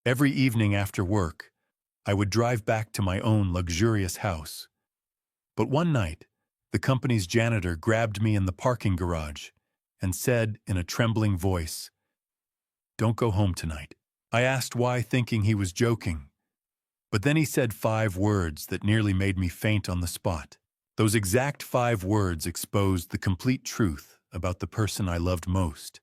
Every evening after work, I would drive back to my own luxurious house. But one night, the company's janitor grabbed me in the parking garage and said in a trembling voice, "Don't go home tonight." I asked why, thinking he was joking. But then he said 5 words that nearly made me faint on the spot. Those exact 5 words exposed the complete truth about the person I loved most,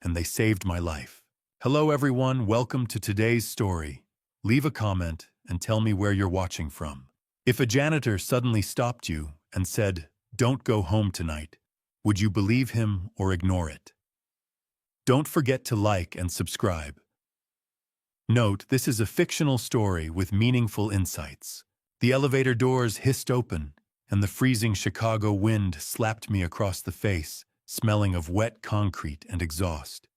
and they saved my life. Hello everyone, welcome to today's story. Leave a comment and tell me where you're watching from. If a janitor suddenly stopped you and said, "Don't go home tonight," would you believe him or ignore it? Don't forget to like and subscribe. Note, this is a fictional story with meaningful insights. The elevator doors hissed open, and the freezing Chicago wind slapped me across the face, smelling of wet concrete and exhaust.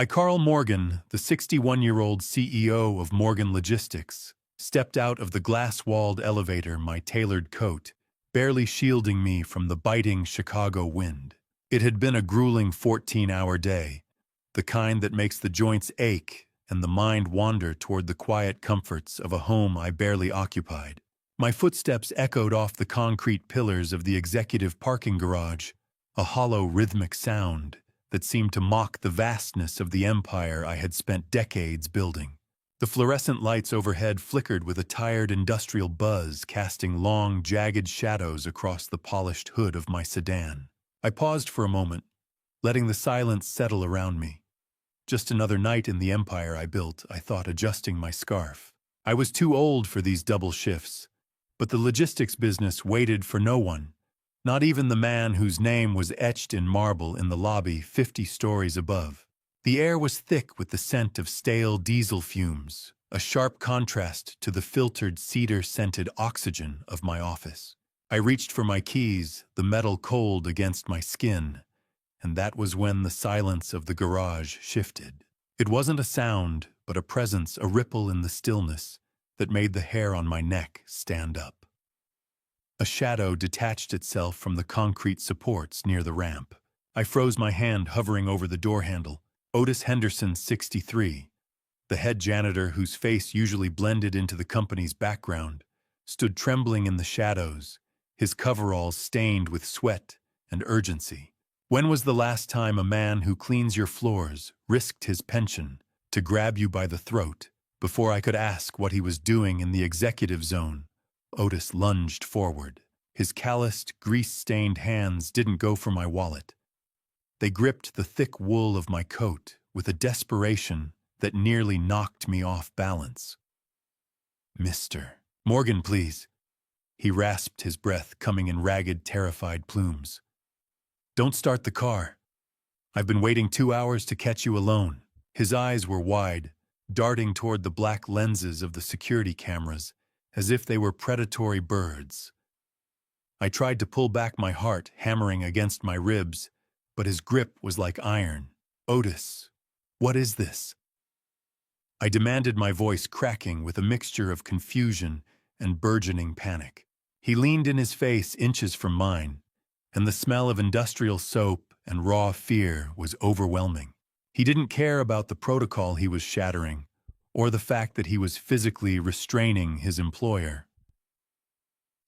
Carl Morgan, the 61-year-old CEO of Morgan Logistics, stepped out of the glass-walled elevator, my tailored coat, barely shielding me from the biting Chicago wind. It had been a grueling 14-hour day, the kind that makes the joints ache and the mind wander toward the quiet comforts of a home I barely occupied. My footsteps echoed off the concrete pillars of the executive parking garage, a hollow rhythmic sound that seemed to mock the vastness of the empire I had spent decades building. The fluorescent lights overhead flickered with a tired industrial buzz, casting long, jagged shadows across the polished hood of my sedan. I paused for a moment, letting the silence settle around me. Just another night in the empire I built, I thought, adjusting my scarf. I was too old for these double shifts, but the logistics business waited for no one, not even the man whose name was etched in marble in the lobby 50 stories above. The air was thick with the scent of stale diesel fumes, a sharp contrast to the filtered cedar-scented oxygen of my office. I reached for my keys, the metal cold against my skin, and that was when the silence of the garage shifted. It wasn't a sound, but a presence, a ripple in the stillness that made the hair on my neck stand up. A shadow detached itself from the concrete supports near the ramp. I froze my hand, hovering over the door handle. Otis Henderson, 63, the head janitor whose face usually blended into the company's background, stood trembling in the shadows, his coveralls stained with sweat and urgency. When was the last time a man who cleans your floors risked his pension to grab you by the throat? Before I could ask what he was doing in the executive zone, Otis lunged forward. His calloused, grease-stained hands didn't go for my wallet. They gripped the thick wool of my coat with a desperation that nearly knocked me off balance. "Mr. Morgan, please." He rasped, his breath coming in ragged, terrified plumes. "Don't start the car. I've been waiting 2 hours to catch you alone." His eyes were wide, darting toward the black lenses of the security cameras, as if they were predatory birds. I tried to pull back my heart, hammering against my ribs, but his grip was like iron. "Otis, what is this?" I demanded, my voice cracking with a mixture of confusion and burgeoning panic. He leaned in, his face inches from mine, and the smell of industrial soap and raw fear was overwhelming. He didn't care about the protocol he was shattering, or the fact that he was physically restraining his employer.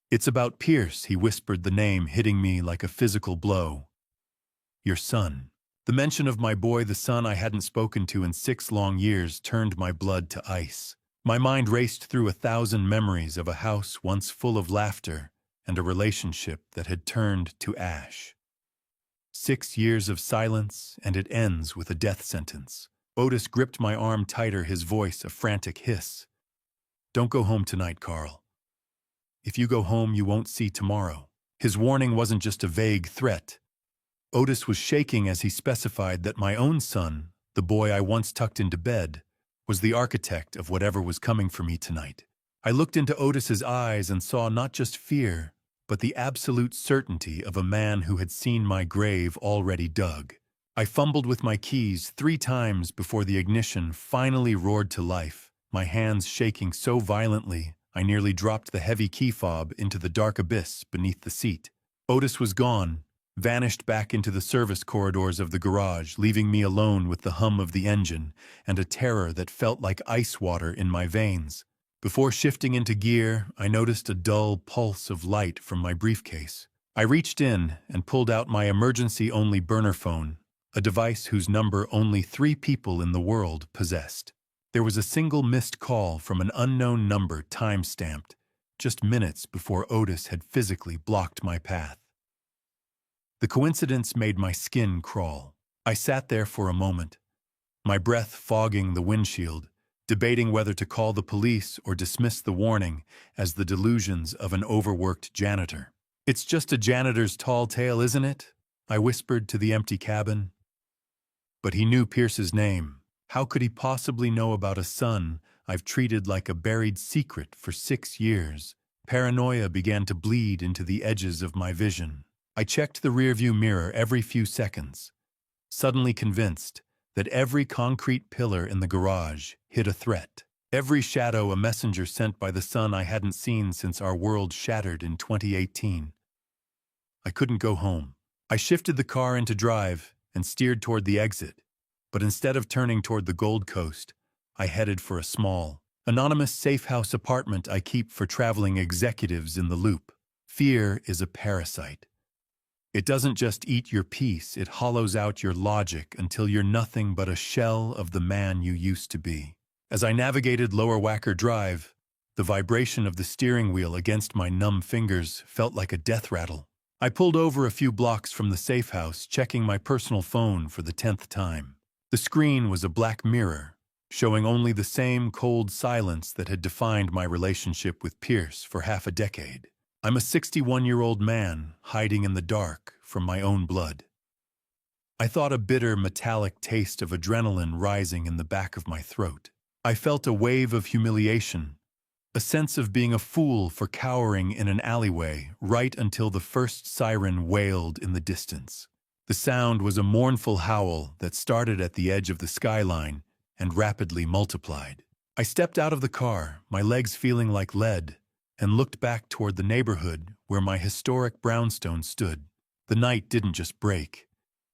"It's about Pierce," he whispered, the name hitting me like a physical blow. "Your son." The mention of my boy, the son I hadn't spoken to in 6 long years, turned my blood to ice. My mind raced through 1,000 memories of a house once full of laughter and a relationship that had turned to ash. 6 years of silence, and it ends with a death sentence. Otis gripped my arm tighter, his voice a frantic hiss. "Don't go home tonight, Carl. If you go home, you won't see tomorrow." His warning wasn't just a vague threat. Otis was shaking as he specified that my own son, the boy I once tucked into bed, was the architect of whatever was coming for me tonight. I looked into Otis's eyes and saw not just fear, but the absolute certainty of a man who had seen my grave already dug. I fumbled with my keys 3 times before the ignition finally roared to life, my hands shaking so violently I nearly dropped the heavy key fob into the dark abyss beneath the seat. Otis was gone, vanished back into the service corridors of the garage, leaving me alone with the hum of the engine and a terror that felt like ice water in my veins. Before shifting into gear, I noticed a dull pulse of light from my briefcase. I reached in and pulled out my emergency-only burner phone, a device whose number only 3 people in the world possessed. There was a single missed call from an unknown number time-stamped, just minutes before Otis had physically blocked my path. The coincidence made my skin crawl. I sat there for a moment, my breath fogging the windshield, debating whether to call the police or dismiss the warning as the delusions of an overworked janitor. "It's just a janitor's tall tale, isn't it?" I whispered to the empty cabin. But he knew Pierce's name. How could he possibly know about a son I've treated like a buried secret for 6 years? Paranoia began to bleed into the edges of my vision. I checked the rearview mirror every few seconds, suddenly convinced that every concrete pillar in the garage hid a threat. Every shadow a messenger sent by the son I hadn't seen since our world shattered in 2018. I couldn't go home. I shifted the car into drive and steered toward the exit, but instead of turning toward the Gold Coast, I headed for a small, anonymous safe-house apartment I keep for traveling executives in the loop. Fear is a parasite. It doesn't just eat your peace, it hollows out your logic until you're nothing but a shell of the man you used to be. As I navigated Lower Wacker Drive, the vibration of the steering wheel against my numb fingers felt like a death rattle. I pulled over a few blocks from the safe house, checking my personal phone for the 10th time. The screen was a black mirror, showing only the same cold silence that had defined my relationship with Pierce for half a decade. I'm a 61-year-old man hiding in the dark from my own blood. I thought a bitter, metallic taste of adrenaline rising in the back of my throat. I felt a wave of humiliation, a sense of being a fool for cowering in an alleyway right until the first siren wailed in the distance. The sound was a mournful howl that started at the edge of the skyline and rapidly multiplied. I stepped out of the car, my legs feeling like lead, and looked back toward the neighborhood where my historic brownstone stood. The night didn't just break.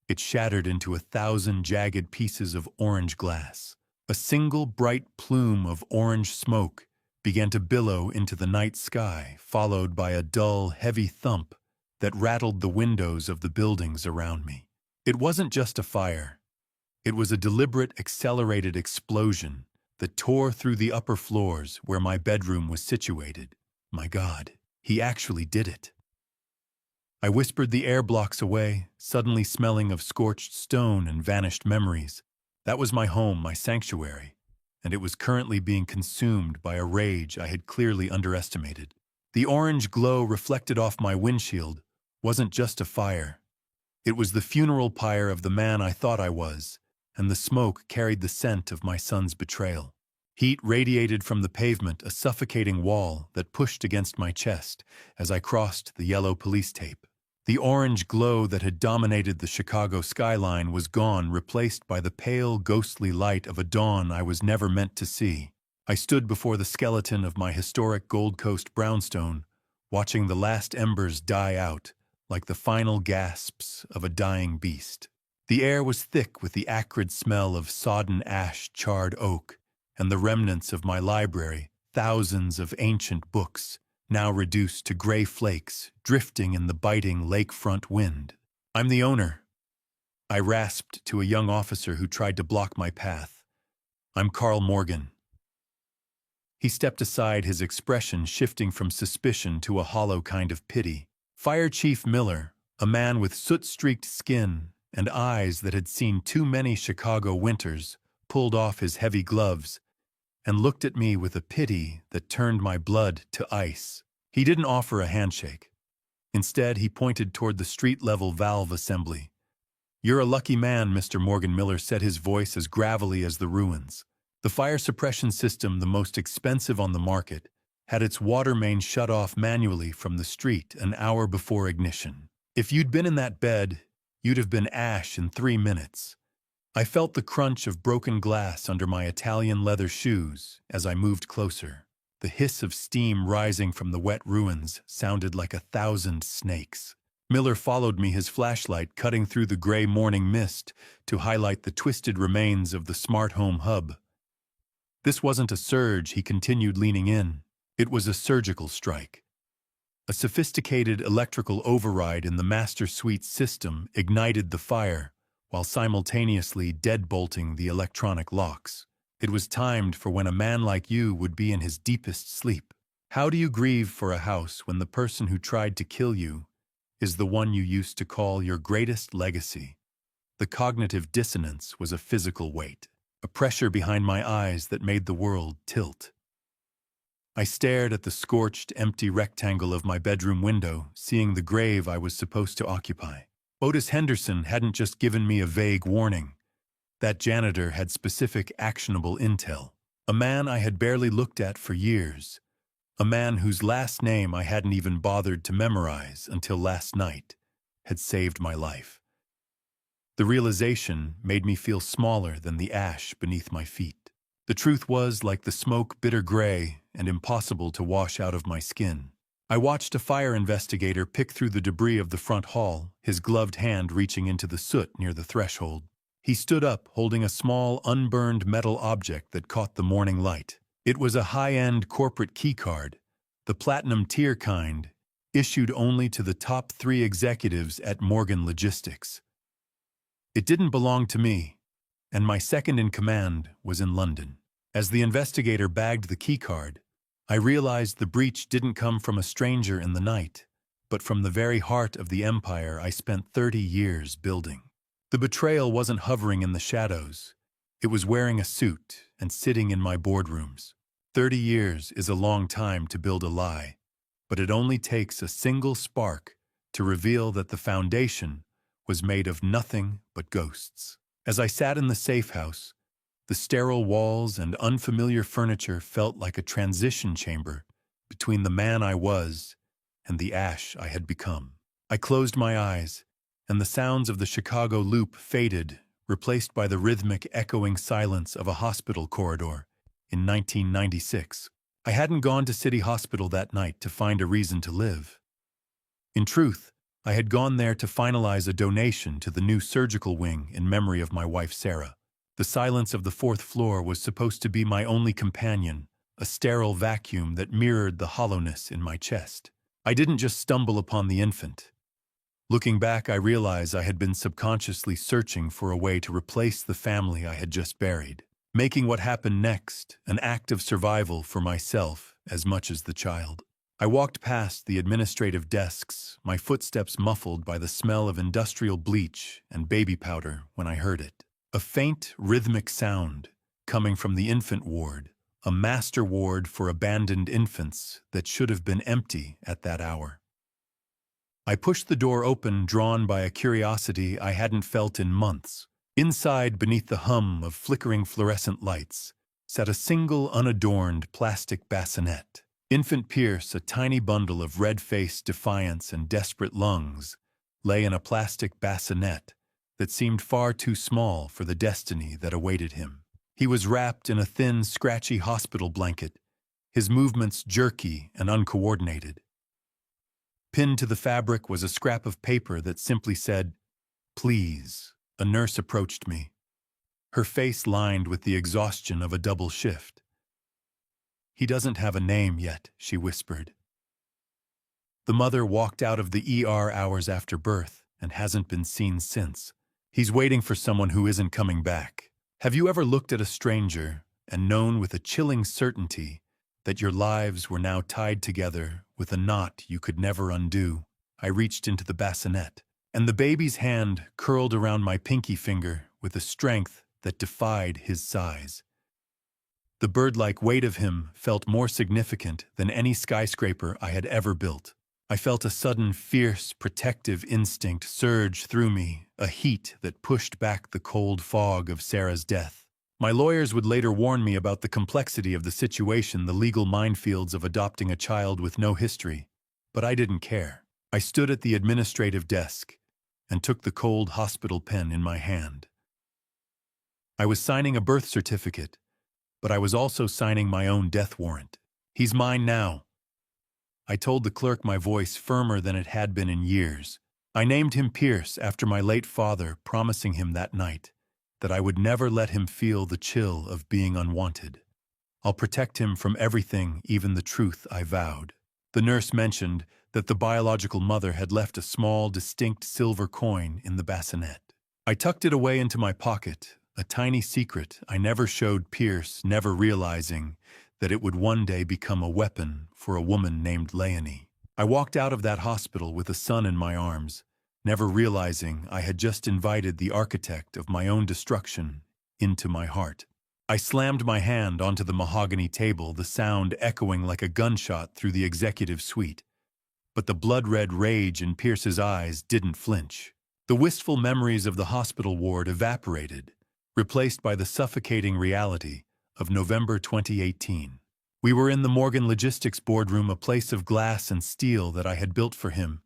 It shattered into 1,000 jagged pieces of orange glass. A single bright plume of orange smoke began to billow into the night sky, followed by a dull, heavy thump that rattled the windows of the buildings around me. It wasn't just a fire. It was a deliberate, accelerated explosion that tore through the upper floors where my bedroom was situated. My God, he actually did it. I whispered the air blocks away, suddenly smelling of scorched stone and vanished memories. That was my home, my sanctuary, and it was currently being consumed by a rage I had clearly underestimated. The orange glow reflected off my windshield wasn't just a fire. It was the funeral pyre of the man I thought I was, and the smoke carried the scent of my son's betrayal. Heat radiated from the pavement, a suffocating wall that pushed against my chest as I crossed the yellow police tape. The orange glow that had dominated the Chicago skyline was gone, replaced by the pale, ghostly light of a dawn I was never meant to see. I stood before the skeleton of my historic Gold Coast brownstone, watching the last embers die out like the final gasps of a dying beast. The air was thick with the acrid smell of sodden ash, charred oak, and the remnants of my library, thousands of ancient books, now reduced to gray flakes, drifting in the biting lakefront wind. "I'm the owner," I rasped to a young officer who tried to block my path. "I'm Carl Morgan." He stepped aside, his expression shifting from suspicion to a hollow kind of pity. Fire Chief Miller, a man with soot-streaked skin and eyes that had seen too many Chicago winters, pulled off his heavy gloves and looked at me with a pity that turned my blood to ice. He didn't offer a handshake. Instead, he pointed toward the street-level valve assembly. "You're a lucky man," Mr. Morgan Miller said, his voice as gravelly as the ruins. The fire suppression system, the most expensive on the market, had its water main shut off manually from the street an hour before ignition. If you'd been in that bed, you'd have been ash in 3 minutes. I felt the crunch of broken glass under my Italian leather shoes as I moved closer. The hiss of steam rising from the wet ruins sounded like 1,000 snakes. Miller followed me, his flashlight cutting through the gray morning mist to highlight the twisted remains of the smart home hub. This wasn't a surge, he continued, leaning in. It was a surgical strike. A sophisticated electrical override in the master suite system ignited the fire, while simultaneously deadbolting the electronic locks. It was timed for when a man like you would be in his deepest sleep. How do you grieve for a house when the person who tried to kill you is the one you used to call your greatest legacy? The cognitive dissonance was a physical weight, a pressure behind my eyes that made the world tilt. I stared at the scorched, empty rectangle of my bedroom window, seeing the grave I was supposed to occupy. Otis Henderson hadn't just given me a vague warning. That janitor had specific, actionable intel. A man I had barely looked at for years. A man whose last name I hadn't even bothered to memorize until last night had saved my life. The realization made me feel smaller than the ash beneath my feet. The truth was like the smoke, bitter gray and impossible to wash out of my skin. I watched a fire investigator pick through the debris of the front hall, his gloved hand reaching into the soot near the threshold. He stood up, holding a small, unburned metal object that caught the morning light. It was a high-end corporate keycard, the platinum tier kind, issued only to the top 3 executives at Morgan Logistics. It didn't belong to me, and my second in command was in London. As the investigator bagged the keycard, I realized the breach didn't come from a stranger in the night, but from the very heart of the empire I spent 30 years building. The betrayal wasn't hovering in the shadows. It was wearing a suit and sitting in my boardrooms. 30 years is a long time to build a lie, but it only takes a single spark to reveal that the foundation was made of nothing but ghosts. As I sat in the safe house, the sterile walls and unfamiliar furniture felt like a transition chamber between the man I was and the ash I had become. I closed my eyes, and the sounds of the Chicago loop faded, replaced by the rhythmic, echoing silence of a hospital corridor in 1996. I hadn't gone to City Hospital that night to find a reason to live. In truth, I had gone there to finalize a donation to the new surgical wing in memory of my wife Sarah. The silence of the 4th floor was supposed to be my only companion, a sterile vacuum that mirrored the hollowness in my chest. I didn't just stumble upon the infant. Looking back, I realized I had been subconsciously searching for a way to replace the family I had just buried, making what happened next an act of survival for myself as much as the child. I walked past the administrative desks, my footsteps muffled by the smell of industrial bleach and baby powder when I heard it. A faint, rhythmic sound coming from the infant ward, a master ward for abandoned infants that should have been empty at that hour. I pushed the door open, drawn by a curiosity I hadn't felt in months. Inside, beneath the hum of flickering fluorescent lights, sat a single unadorned plastic bassinet. Infant Pierce, a tiny bundle of red-faced defiance and desperate lungs, lay in a plastic bassinet that seemed far too small for the destiny that awaited him. He was wrapped in a thin, scratchy hospital blanket, his movements jerky and uncoordinated. Pinned to the fabric was a scrap of paper that simply said, "Please." A nurse approached me, her face lined with the exhaustion of a double shift. "He doesn't have a name yet," she whispered. "The mother walked out of the ER hours after birth and hasn't been seen since. He's waiting for someone who isn't coming back." Have you ever looked at a stranger and known with a chilling certainty that your lives were now tied together with a knot you could never undo? I reached into the bassinet, and the baby's hand curled around my pinky finger with a strength that defied his size. The bird-like weight of him felt more significant than any skyscraper I had ever built. I felt a sudden, fierce, protective instinct surge through me, a heat that pushed back the cold fog of Sarah's death. My lawyers would later warn me about the complexity of the situation, the legal minefields of adopting a child with no history, but I didn't care. I stood at the administrative desk and took the cold hospital pen in my hand. I was signing a birth certificate, but I was also signing my own death warrant. "He's mine now," I told the clerk, my voice firmer than it had been in years. I named him Pierce after my late father, promising him that night that I would never let him feel the chill of being unwanted. I'll protect him from everything, even the truth, I vowed. The nurse mentioned that the biological mother had left a small, distinct silver coin in the bassinet. I tucked it away into my pocket, a tiny secret I never showed Pierce, never realizing that it would one day become a weapon for a woman named Leonie. I walked out of that hospital with a son in my arms, never realizing I had just invited the architect of my own destruction into my heart. I slammed my hand onto the mahogany table, the sound echoing like a gunshot through the executive suite. But the blood-red rage in Pierce's eyes didn't flinch. The wistful memories of the hospital ward evaporated, replaced by the suffocating reality of November 2018. We were in the Morgan Logistics boardroom, a place of glass and steel that I had built for him,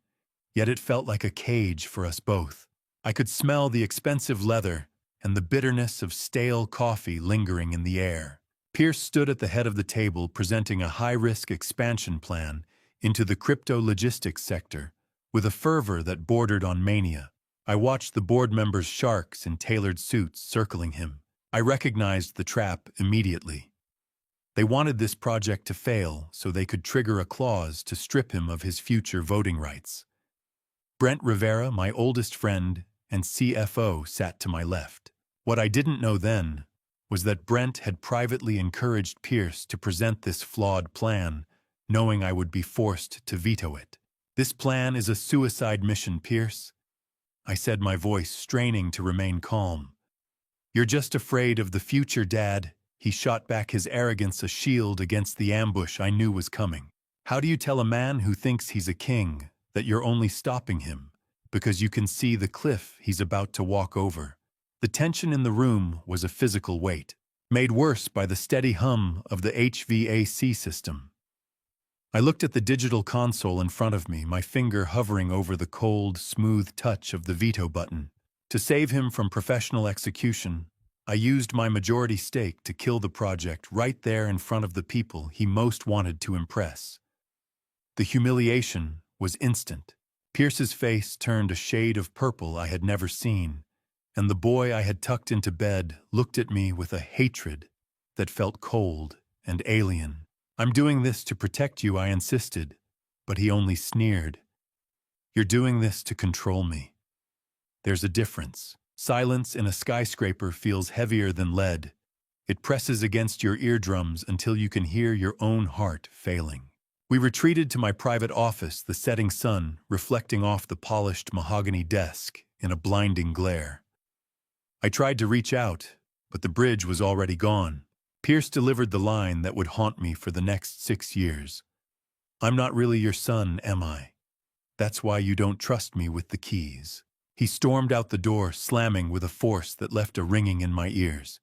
yet it felt like a cage for us both. I could smell the expensive leather and the bitterness of stale coffee lingering in the air. Pierce stood at the head of the table, presenting a high-risk expansion plan into the crypto-logistics sector with a fervor that bordered on mania. I watched the board members' sharks in tailored suits circling him. I recognized the trap immediately. They wanted this project to fail so they could trigger a clause to strip him of his future voting rights. Brent Rivera, my oldest friend and CFO, sat to my left. What I didn't know then was that Brent had privately encouraged Pierce to present this flawed plan, knowing I would be forced to veto it. "This plan is a suicide mission, Pierce," I said, my voice straining to remain calm. "You're just afraid of the future, Dad." He shot back, his arrogance a shield against the ambush I knew was coming. "How do you tell a man who thinks he's a king that you're only stopping him because you can see the cliff he's about to walk over?" The tension in the room was a physical weight, made worse by the steady hum of the HVAC system. I looked at the digital console in front of me, my finger hovering over the cold, smooth touch of the veto button. To save him from professional execution, I used my majority stake to kill the project right there in front of the people he most wanted to impress. The humiliation was instant. Pierce's face turned a shade of purple I had never seen, and the boy I had tucked into bed looked at me with a hatred that felt cold and alien. "I'm doing this to protect you," I insisted, but he only sneered. "You're doing this to control me." There's a difference. Silence in a skyscraper feels heavier than lead. It presses against your eardrums until you can hear your own heart failing. We retreated to my private office, the setting sun reflecting off the polished mahogany desk in a blinding glare. I tried to reach out, but the bridge was already gone. Pierce delivered the line that would haunt me for the next 6 years. "I'm not really your son, am I? That's why you don't trust me with the keys." He stormed out the door, slamming with a force that left a ringing in my ears.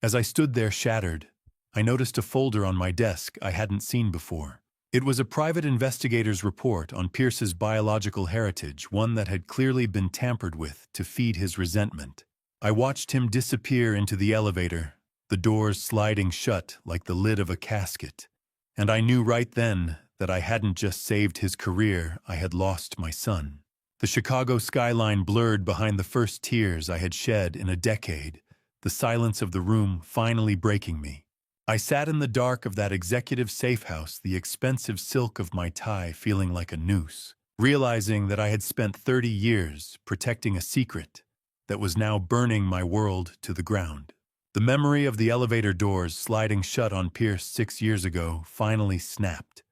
As I stood there shattered, I noticed a folder on my desk I hadn't seen before. It was a private investigator's report on Pierce's biological heritage, one that had clearly been tampered with to feed his resentment. I watched him disappear into the elevator, the doors sliding shut like the lid of a casket, and I knew right then that I hadn't just saved his career, I had lost my son. The Chicago skyline blurred behind the first tears I had shed in a decade, the silence of the room finally breaking me. I sat in the dark of that executive safe house, the expensive silk of my tie feeling like a noose, realizing that I had spent 30 years protecting a secret that was now burning my world to the ground. The memory of the elevator doors sliding shut on Pierce 6 years ago finally snapped,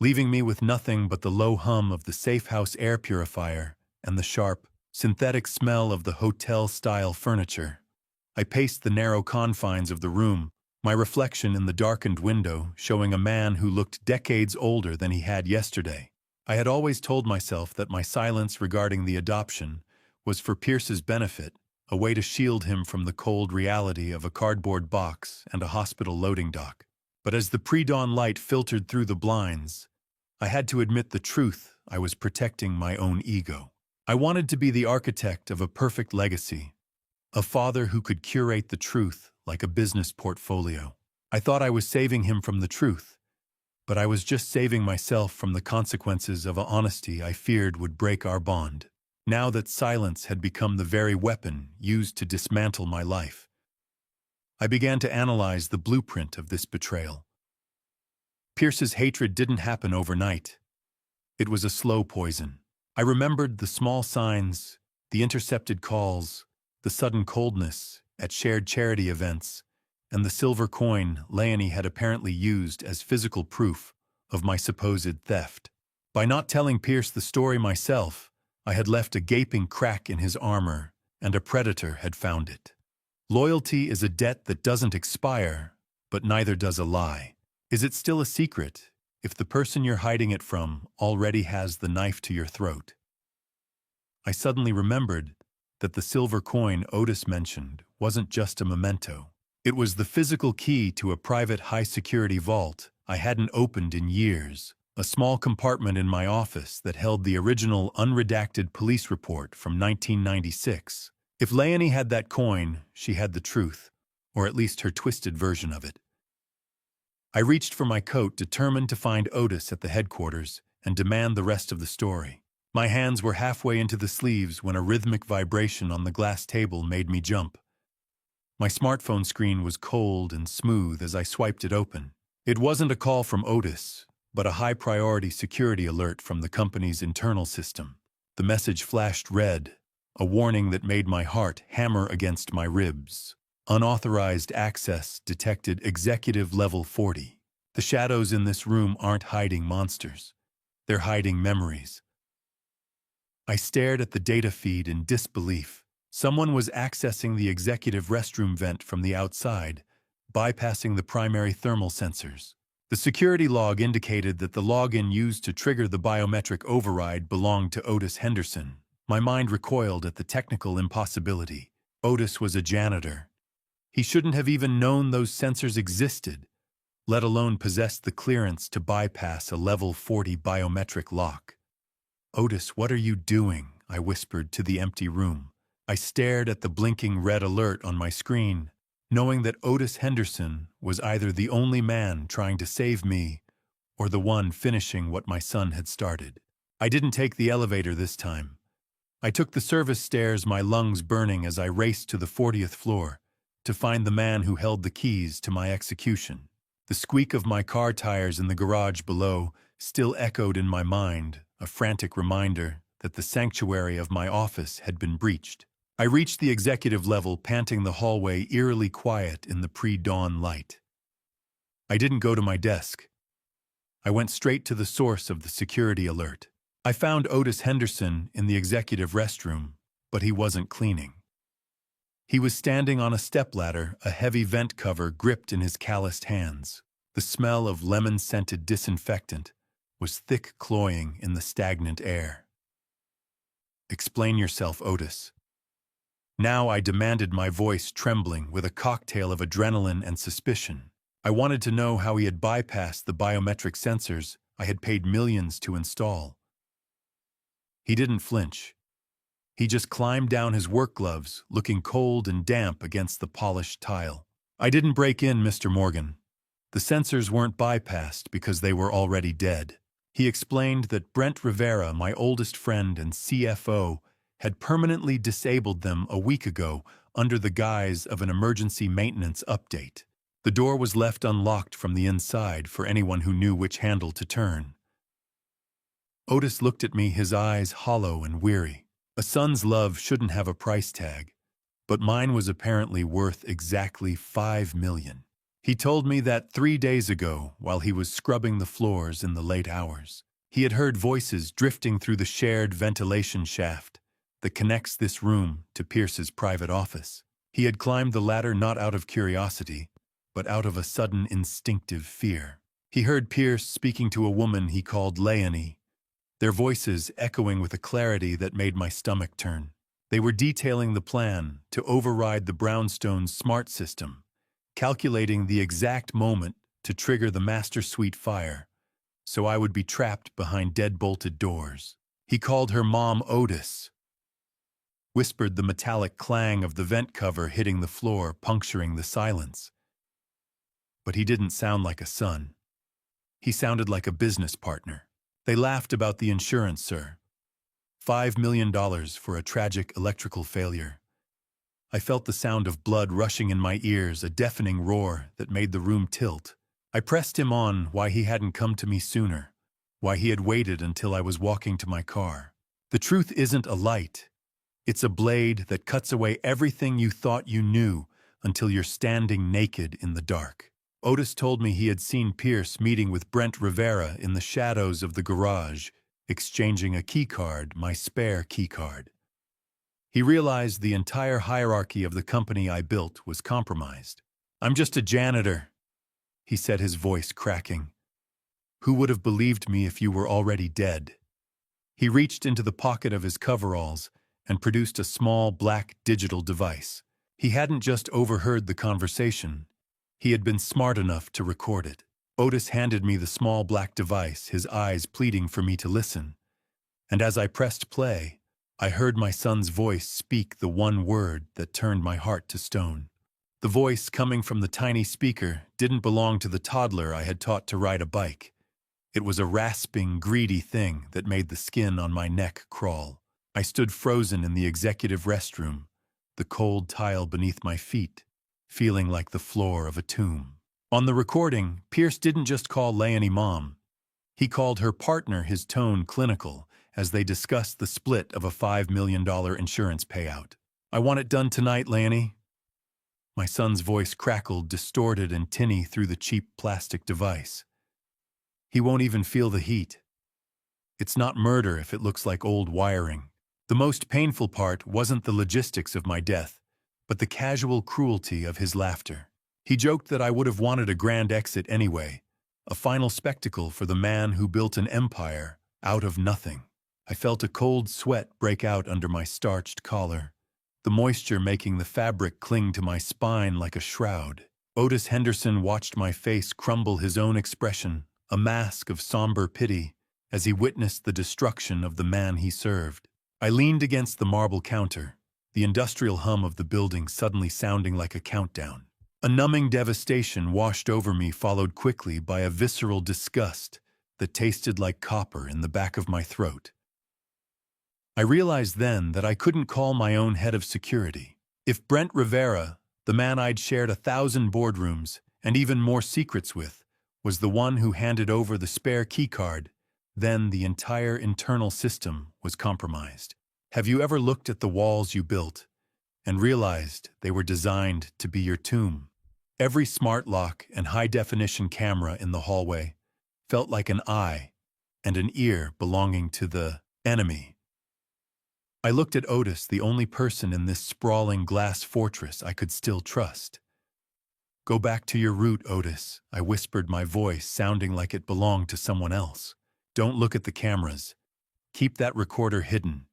leaving me with nothing but the low hum of the safe house air purifier and the sharp, synthetic smell of the hotel-style furniture. I paced the narrow confines of the room, my reflection in the darkened window showing a man who looked decades older than he had yesterday. I had always told myself that my silence regarding the adoption was for Pierce's benefit, a way to shield him from the cold reality of a cardboard box and a hospital loading dock. But as the pre-dawn light filtered through the blinds, I had to admit the truth. I was protecting my own ego. I wanted to be the architect of a perfect legacy, a father who could curate the truth like a business portfolio. I thought I was saving him from the truth, but I was just saving myself from the consequences of a honesty I feared would break our bond. Now that silence had become the very weapon used to dismantle my life, I began to analyze the blueprint of this betrayal. Pierce's hatred didn't happen overnight. It was a slow poison. I remembered the small signs, the intercepted calls, the sudden coldness at shared charity events, and the silver coin Leonie had apparently used as physical proof of my supposed theft. By not telling Pierce the story myself, I had left a gaping crack in his armor, and a predator had found it. Loyalty is a debt that doesn't expire, but neither does a lie. Is it still a secret if the person you're hiding it from already has the knife to your throat? I suddenly remembered that the silver coin Otis mentioned wasn't just a memento. It was the physical key to a private high-security vault I hadn't opened in years, a small compartment in my office that held the original unredacted police report from 1996. If Leonie had that coin, she had the truth, or at least her twisted version of it. I reached for my coat, determined to find Otis at the headquarters and demand the rest of the story. My hands were halfway into the sleeves when a rhythmic vibration on the glass table made me jump. My smartphone screen was cold and smooth as I swiped it open. It wasn't a call from Otis, but a high-priority security alert from the company's internal system. The message flashed red, a warning that made my heart hammer against my ribs. Unauthorized access detected, executive level 40. The shadows in this room aren't hiding monsters. They're hiding memories. I stared at the data feed in disbelief. Someone was accessing the executive restroom vent from the outside, bypassing the primary thermal sensors. The security log indicated that the login used to trigger the biometric override belonged to Otis Henderson. My mind recoiled at the technical impossibility. Otis was a janitor. He shouldn't have even known those sensors existed, let alone possessed the clearance to bypass a level 40 biometric lock. "Otis, what are you doing?" I whispered to the empty room. I stared at the blinking red alert on my screen, knowing that Otis Henderson was either the only man trying to save me or the one finishing what my son had started. I didn't take the elevator this time. I took the service stairs, my lungs burning as I raced to the 40th floor to find the man who held the keys to my execution. The squeak of my car tires in the garage below still echoed in my mind, a frantic reminder that the sanctuary of my office had been breached. I reached the executive level, panting, the hallway eerily quiet in the pre-dawn light. I didn't go to my desk. I went straight to the source of the security alert. I found Otis Henderson in the executive restroom, but he wasn't cleaning. He was standing on a stepladder, a heavy vent cover gripped in his calloused hands. The smell of lemon-scented disinfectant was thick, cloying in the stagnant air. "Explain yourself, Otis." Now I demanded, my voice trembling with a cocktail of adrenaline and suspicion. I wanted to know how he had bypassed the biometric sensors I had paid millions to install. He didn't flinch. He just climbed down his work gloves, looking cold and damp against the polished tile. "I didn't break in, Mr. Morgan. The sensors weren't bypassed because they were already dead." He explained that Brent Rivera, my oldest friend and CFO, had permanently disabled them a week ago under the guise of an emergency maintenance update. The door was left unlocked from the inside for anyone who knew which handle to turn. Otis looked at me, his eyes hollow and weary. A son's love shouldn't have a price tag, but mine was apparently worth exactly $5 million. He told me that 3 days ago, while he was scrubbing the floors in the late hours, he had heard voices drifting through the shared ventilation shaft that connects this room to Pierce's private office. He had climbed the ladder not out of curiosity, but out of a sudden instinctive fear. He heard Pierce speaking to a woman he called Leonie, their voices echoing with a clarity that made my stomach turn. They were detailing the plan to override the Brownstone's smart system, calculating the exact moment to trigger the master suite fire, so I would be trapped behind dead-bolted doors. "He called her Mom Otis," whispered the metallic clang of the vent cover hitting the floor, puncturing the silence. But he didn't sound like a son. He sounded like a business partner. They laughed about the insurance, sir. $5 million for a tragic electrical failure. I felt the sound of blood rushing in my ears, a deafening roar that made the room tilt. I pressed him on why he hadn't come to me sooner, why he had waited until I was walking to my car. The truth isn't a light. It's a blade that cuts away everything you thought you knew until you're standing naked in the dark. Otis told me he had seen Pierce meeting with Brent Rivera in the shadows of the garage, exchanging a keycard, my spare keycard. He realized the entire hierarchy of the company I built was compromised. "I'm just a janitor," he said, his voice cracking. "Who would have believed me if you were already dead?" He reached into the pocket of his coveralls and produced a small black digital device. He hadn't just overheard the conversation. He had been smart enough to record it. Otis handed me the small black device, his eyes pleading for me to listen. And as I pressed play, I heard my son's voice speak the one word that turned my heart to stone. The voice coming from the tiny speaker didn't belong to the toddler I had taught to ride a bike. It was a rasping, greedy thing that made the skin on my neck crawl. I stood frozen in the executive restroom, the cold tile beneath my feet, feeling like the floor of a tomb. On the recording, Pierce didn't just call Leonie Mom. He called her partner, his tone clinical, as they discussed the split of a $5 million insurance payout. "I want it done tonight, Leonie." My son's voice crackled, distorted and tinny through the cheap plastic device. "He won't even feel the heat. It's not murder if it looks like old wiring." The most painful part wasn't the logistics of my death, but the casual cruelty of his laughter. He joked that I would have wanted a grand exit anyway, a final spectacle for the man who built an empire out of nothing. I felt a cold sweat break out under my starched collar, the moisture making the fabric cling to my spine like a shroud. Otis Henderson watched my face crumble, his own expression, a mask of somber pity, as he witnessed the destruction of the man he served. I leaned against the marble counter, the industrial hum of the building suddenly sounding like a countdown. A numbing devastation washed over me, followed quickly by a visceral disgust that tasted like copper in the back of my throat. I realized then that I couldn't call my own head of security. If Brent Rivera, the man I'd shared 1,000 boardrooms and even more secrets with, was the one who handed over the spare keycard, then the entire internal system was compromised. Have you ever looked at the walls you built and realized they were designed to be your tomb? Every smart lock and high-definition camera in the hallway felt like an eye and an ear belonging to the enemy. I looked at Otis, the only person in this sprawling glass fortress I could still trust. "Go back to your root, Otis," I whispered, my voice sounding like it belonged to someone else. "Don't look at the cameras. Keep that recorder hidden.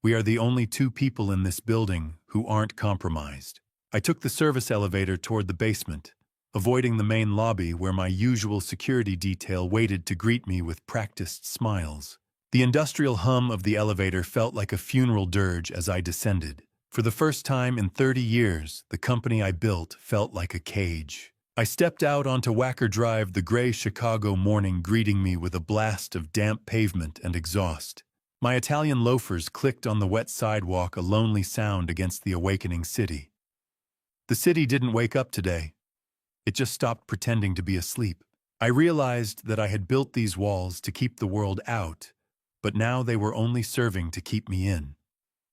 We are the only two people in this building who aren't compromised." I took the service elevator toward the basement, avoiding the main lobby where my usual security detail waited to greet me with practiced smiles. The industrial hum of the elevator felt like a funeral dirge as I descended. For the first time in 30 years, the company I built felt like a cage. I stepped out onto Wacker Drive, the gray Chicago morning greeting me with a blast of damp pavement and exhaust. My Italian loafers clicked on the wet sidewalk, a lonely sound against the awakening city. The city didn't wake up today. It just stopped pretending to be asleep. I realized that I had built these walls to keep the world out, but now they were only serving to keep me in.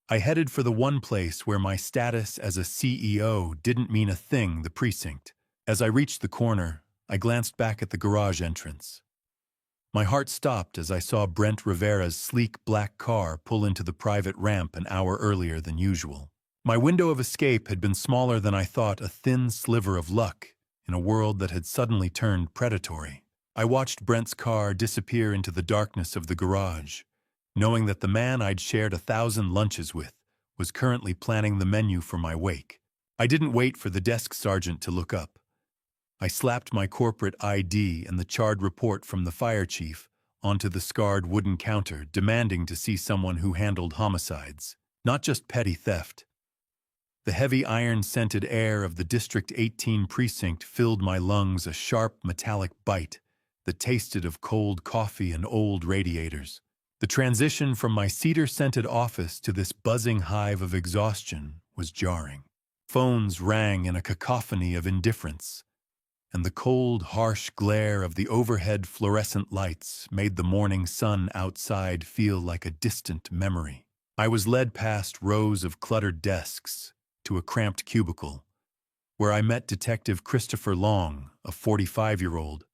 I headed for the one place where my status as a CEO didn't mean a thing, the precinct. As I reached the corner, I glanced back at the garage entrance. My heart stopped as I saw Brent Rivera's sleek black car pull into the private ramp an hour earlier than usual. My window of escape had been smaller than I thought, a thin sliver of luck in a world that had suddenly turned predatory. I watched Brent's car disappear into the darkness of the garage, knowing that the man I'd shared 1,000 lunches with was currently planning the menu for my wake. I didn't wait for the desk sergeant to look up. I slapped my corporate ID and the charred report from the fire chief onto the scarred wooden counter, demanding to see someone who handled homicides, not just petty theft. The heavy iron-scented air of the District 18 precinct filled my lungs, a sharp, metallic bite that tasted of cold coffee and old radiators. The transition from my cedar-scented office to this buzzing hive of exhaustion was jarring. Phones rang in a cacophony of indifference, and the cold, harsh glare of the overhead fluorescent lights made the morning sun outside feel like a distant memory. I was led past rows of cluttered desks to a cramped cubicle, where I met Detective Christopher Long, a 45-year-old,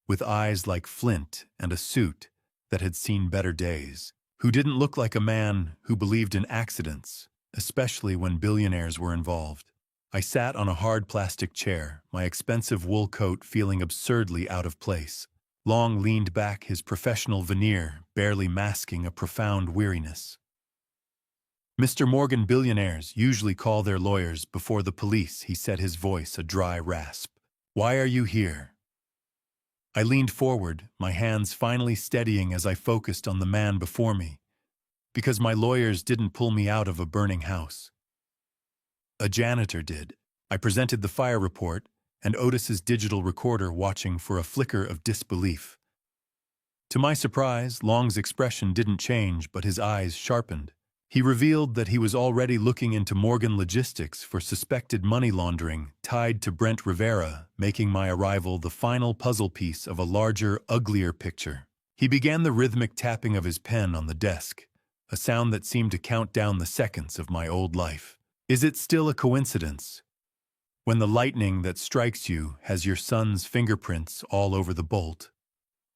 with eyes like flint and a suit that had seen better days, who didn't look like a man who believed in accidents, especially when billionaires were involved. I sat on a hard plastic chair, my expensive wool coat feeling absurdly out of place. Long leaned back, his professional veneer barely masking a profound weariness. "Mr. Morgan, billionaires usually call their lawyers before the police," he said, his voice a dry rasp. "Why are you here?" I leaned forward, my hands finally steadying as I focused on the man before me. "Because my lawyers didn't pull me out of a burning house. A janitor did." I presented the fire report and Otis's digital recorder, watching for a flicker of disbelief. To my surprise, Long's expression didn't change, but his eyes sharpened. He revealed that he was already looking into Morgan Logistics for suspected money laundering tied to Brent Rivera, making my arrival the final puzzle piece of a larger, uglier picture. He began the rhythmic tapping of his pen on the desk, a sound that seemed to count down the seconds of my old life. "Is it still a coincidence? When the lightning that strikes you has your son's fingerprints all over the bolt?"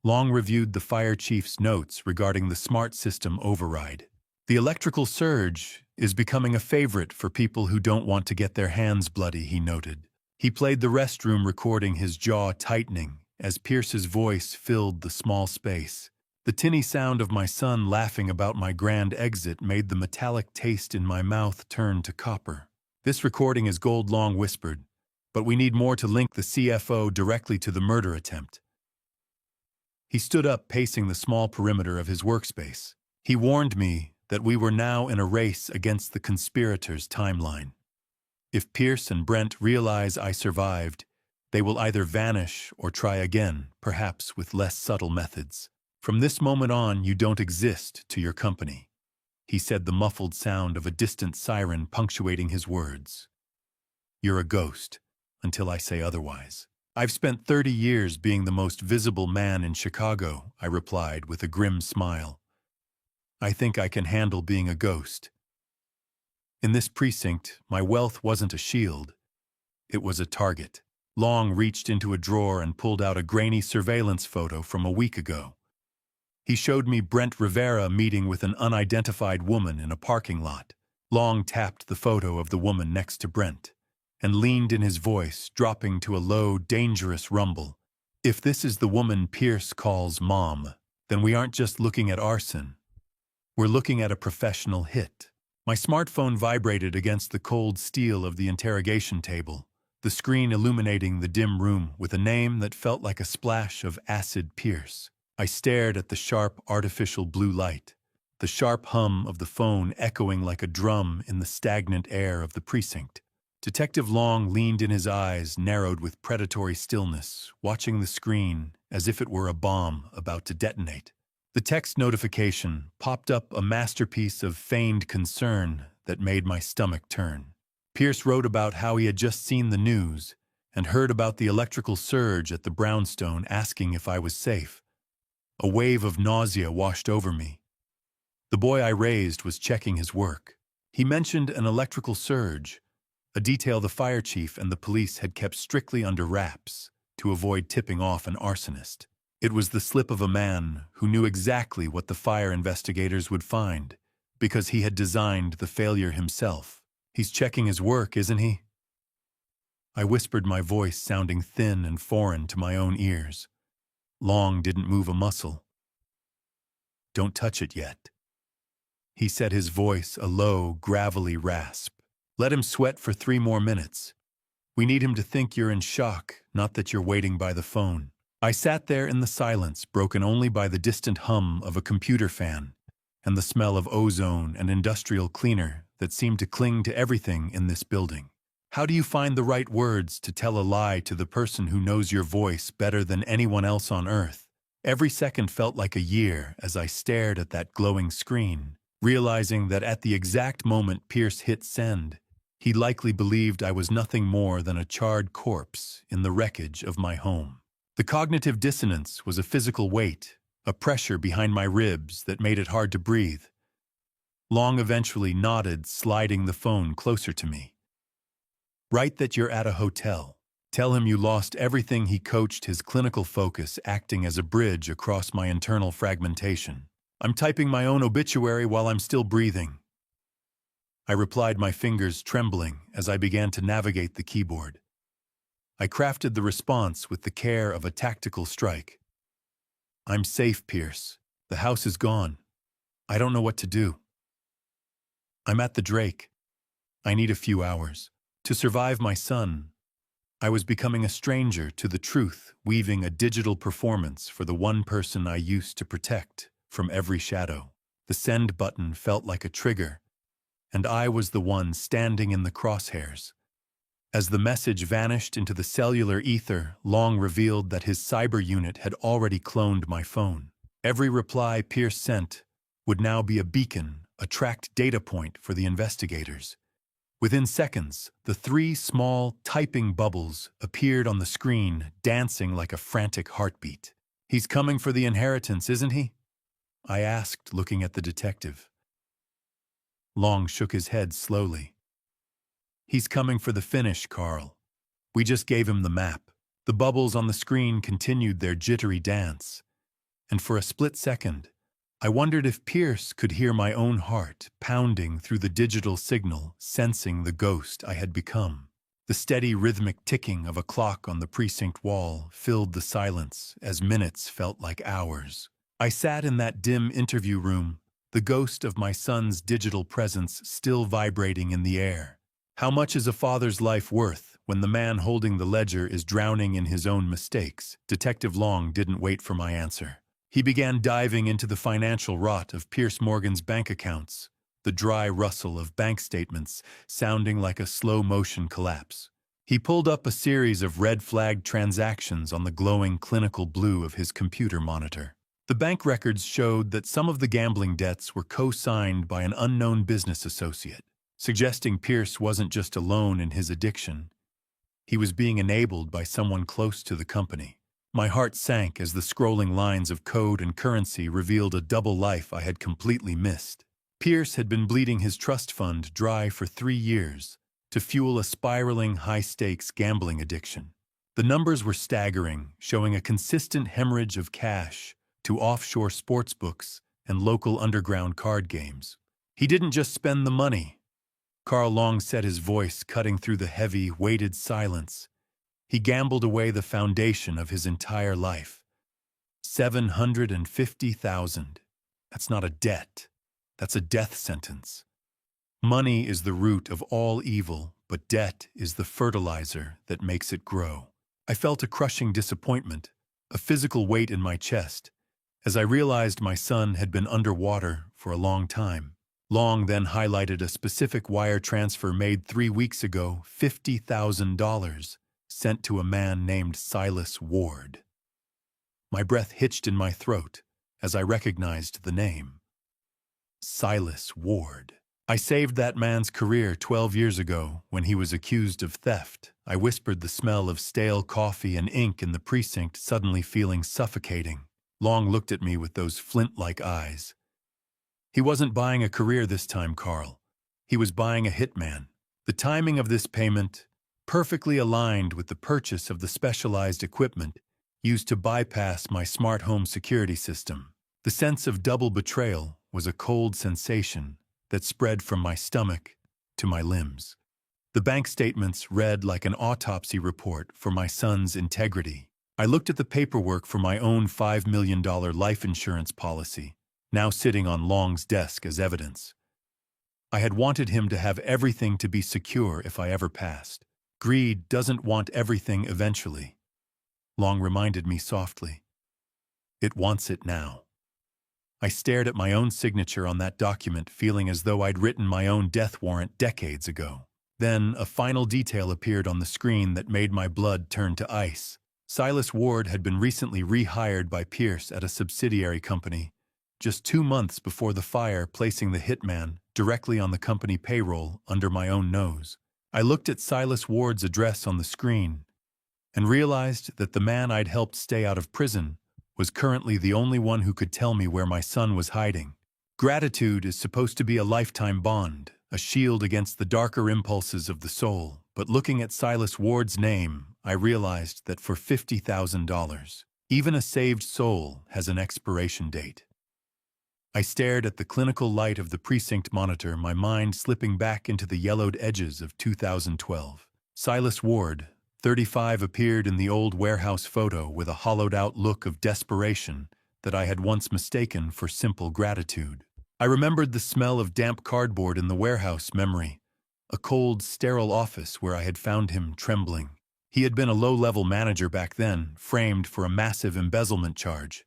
Long reviewed the fire chief's notes regarding the smart system override. "The electrical surge is becoming a favorite for people who don't want to get their hands bloody," he noted. He played the restroom recording, his jaw tightening as Pierce's voice filled the small space. The tinny sound of my son laughing about my grand exit made the metallic taste in my mouth turn to copper. "This recording is gold," Long whispered, "but we need more to link the CFO directly to the murder attempt." He stood up, pacing the small perimeter of his workspace. He warned me that we were now in a race against the conspirators' timeline. If Pierce and Brent realize I survived, they will either vanish or try again, perhaps with less subtle methods. "From this moment on, you don't exist to your company," he said, the muffled sound of a distant siren punctuating his words. "You're a ghost, until I say otherwise." "I've spent 30 years being the most visible man in Chicago," I replied with a grim smile. "I think I can handle being a ghost." In this precinct, my wealth wasn't a shield. It was a target. Long reached into a drawer and pulled out a grainy surveillance photo from a week ago. He showed me Brent Rivera meeting with an unidentified woman in a parking lot. Long tapped the photo of the woman next to Brent and leaned in his voice, dropping to a low, dangerous rumble. "If this is the woman Pierce calls Mom, then we aren't just looking at arson. We're looking at a professional hit." My smartphone vibrated against the cold steel of the interrogation table, the screen illuminating the dim room with a name that felt like a splash of acid. Pierce. I stared at the sharp, artificial blue light, the sharp hum of the phone echoing like a drum in the stagnant air of the precinct. Detective Long leaned in, his eyes narrowed with predatory stillness, watching the screen as if it were a bomb about to detonate. The text notification popped up, a masterpiece of feigned concern that made my stomach turn. Pierce wrote about how he had just seen the news and heard about the electrical surge at the brownstone, asking if I was safe. A wave of nausea washed over me. The boy I raised was checking his work. He mentioned an electrical surge, a detail the fire chief and the police had kept strictly under wraps to avoid tipping off an arsonist. It was the slip of a man who knew exactly what the fire investigators would find, because he had designed the failure himself. "He's checking his work, isn't he?" I whispered, my voice sounding thin and foreign to my own ears. Long didn't move a muscle. "Don't touch it yet," he said, his voice a low, gravelly rasp. "Let him sweat for 3 more minutes. We need him to think you're in shock, not that you're waiting by the phone." I sat there in the silence, broken only by the distant hum of a computer fan and the smell of ozone and industrial cleaner that seemed to cling to everything in this building. How do you find the right words to tell a lie to the person who knows your voice better than anyone else on earth? Every second felt like a year as I stared at that glowing screen, realizing that at the exact moment Pierce hit send, he likely believed I was nothing more than a charred corpse in the wreckage of my home. The cognitive dissonance was a physical weight, a pressure behind my ribs that made it hard to breathe. Long eventually nodded, sliding the phone closer to me. "Write that you're at a hotel. Tell him you lost everything." He coached, his clinical focus acting as a bridge across my internal fragmentation. "I'm typing my own obituary while I'm still breathing." I replied, my fingers trembling as I began to navigate the keyboard. I crafted the response with the care of a tactical strike. "I'm safe, Pierce. The house is gone. I don't know what to do. I'm at the Drake. I need a few hours to survive my son." I was becoming a stranger to the truth, weaving a digital performance for the one person I used to protect from every shadow. The send button felt like a trigger, and I was the one standing in the crosshairs. As the message vanished into the cellular ether, Long revealed that his cyber unit had already cloned my phone. Every reply Pierce sent would now be a beacon, a tracked data point for the investigators. Within seconds, the 3 small, typing bubbles appeared on the screen, dancing like a frantic heartbeat. "He's coming for the inheritance, isn't he?" I asked, looking at the detective. Long shook his head slowly. "He's coming for the finish, Carl. We just gave him the map." The bubbles on the screen continued their jittery dance, and for a split second, I wondered if Pierce could hear my own heart pounding through the digital signal, sensing the ghost I had become. The steady rhythmic ticking of a clock on the precinct wall filled the silence as minutes felt like hours. I sat in that dim interview room, the ghost of my son's digital presence still vibrating in the air. How much is a father's life worth when the man holding the ledger is drowning in his own mistakes? Detective Long didn't wait for my answer. He began diving into the financial rot of Pierce Morgan's bank accounts, the dry rustle of bank statements sounding like a slow-motion collapse. He pulled up a series of red-flagged transactions on the glowing clinical blue of his computer monitor. The bank records showed that some of the gambling debts were co-signed by an unknown business associate, suggesting Pierce wasn't just alone in his addiction. He was being enabled by someone close to the company. My heart sank as the scrolling lines of code and currency revealed a double life I had completely missed. Pierce had been bleeding his trust fund dry for 3 years to fuel a spiraling high-stakes gambling addiction. The numbers were staggering, showing a consistent hemorrhage of cash to offshore sportsbooks and local underground card games. He didn't just spend the money. Carl Long said, his voice cutting through the heavy, weighted silence. He gambled away the foundation of his entire life. 750,000. That's not a debt. That's a death sentence. Money is the root of all evil, but debt is the fertilizer that makes it grow. I felt a crushing disappointment, a physical weight in my chest, as I realized my son had been underwater for a long time. Long then highlighted a specific wire transfer made 3 weeks ago, $50,000. Sent to a man named Silas Ward. My breath hitched in my throat as I recognized the name. Silas Ward. I saved that man's career 12 years ago when he was accused of theft. I whispered, the smell of stale coffee and ink in the precinct suddenly feeling suffocating. Long looked at me with those flint-like eyes. "He wasn't buying a career this time, Carl. He was buying a hitman. The timing of this payment perfectly aligned with the purchase of the specialized equipment used to bypass my smart home security system." The sense of double betrayal was a cold sensation that spread from my stomach to my limbs. The bank statements read like an autopsy report for my son's integrity. I looked at the paperwork for my own $5 million life insurance policy, now sitting on Long's desk as evidence. I had wanted him to have everything to be secure if I ever passed. Greed doesn't want everything eventually. Long reminded me softly. It wants it now. I stared at my own signature on that document, feeling as though I'd written my own death warrant decades ago. Then a final detail appeared on the screen that made my blood turn to ice. Silas Ward had been recently rehired by Pierce at a subsidiary company, just 2 months before the fire, placing the hitman directly on the company payroll under my own nose. I looked at Silas Ward's address on the screen and realized that the man I'd helped stay out of prison was currently the only one who could tell me where my son was hiding. Gratitude is supposed to be a lifetime bond, a shield against the darker impulses of the soul, but looking at Silas Ward's name, I realized that for $50,000, even a saved soul has an expiration date. I stared at the clinical light of the precinct monitor, my mind slipping back into the yellowed edges of 2012. Silas Ward, 35, appeared in the old warehouse photo with a hollowed-out look of desperation that I had once mistaken for simple gratitude. I remembered the smell of damp cardboard in the warehouse memory, a cold, sterile office where I had found him trembling. He had been a low-level manager back then, framed for a massive embezzlement charge.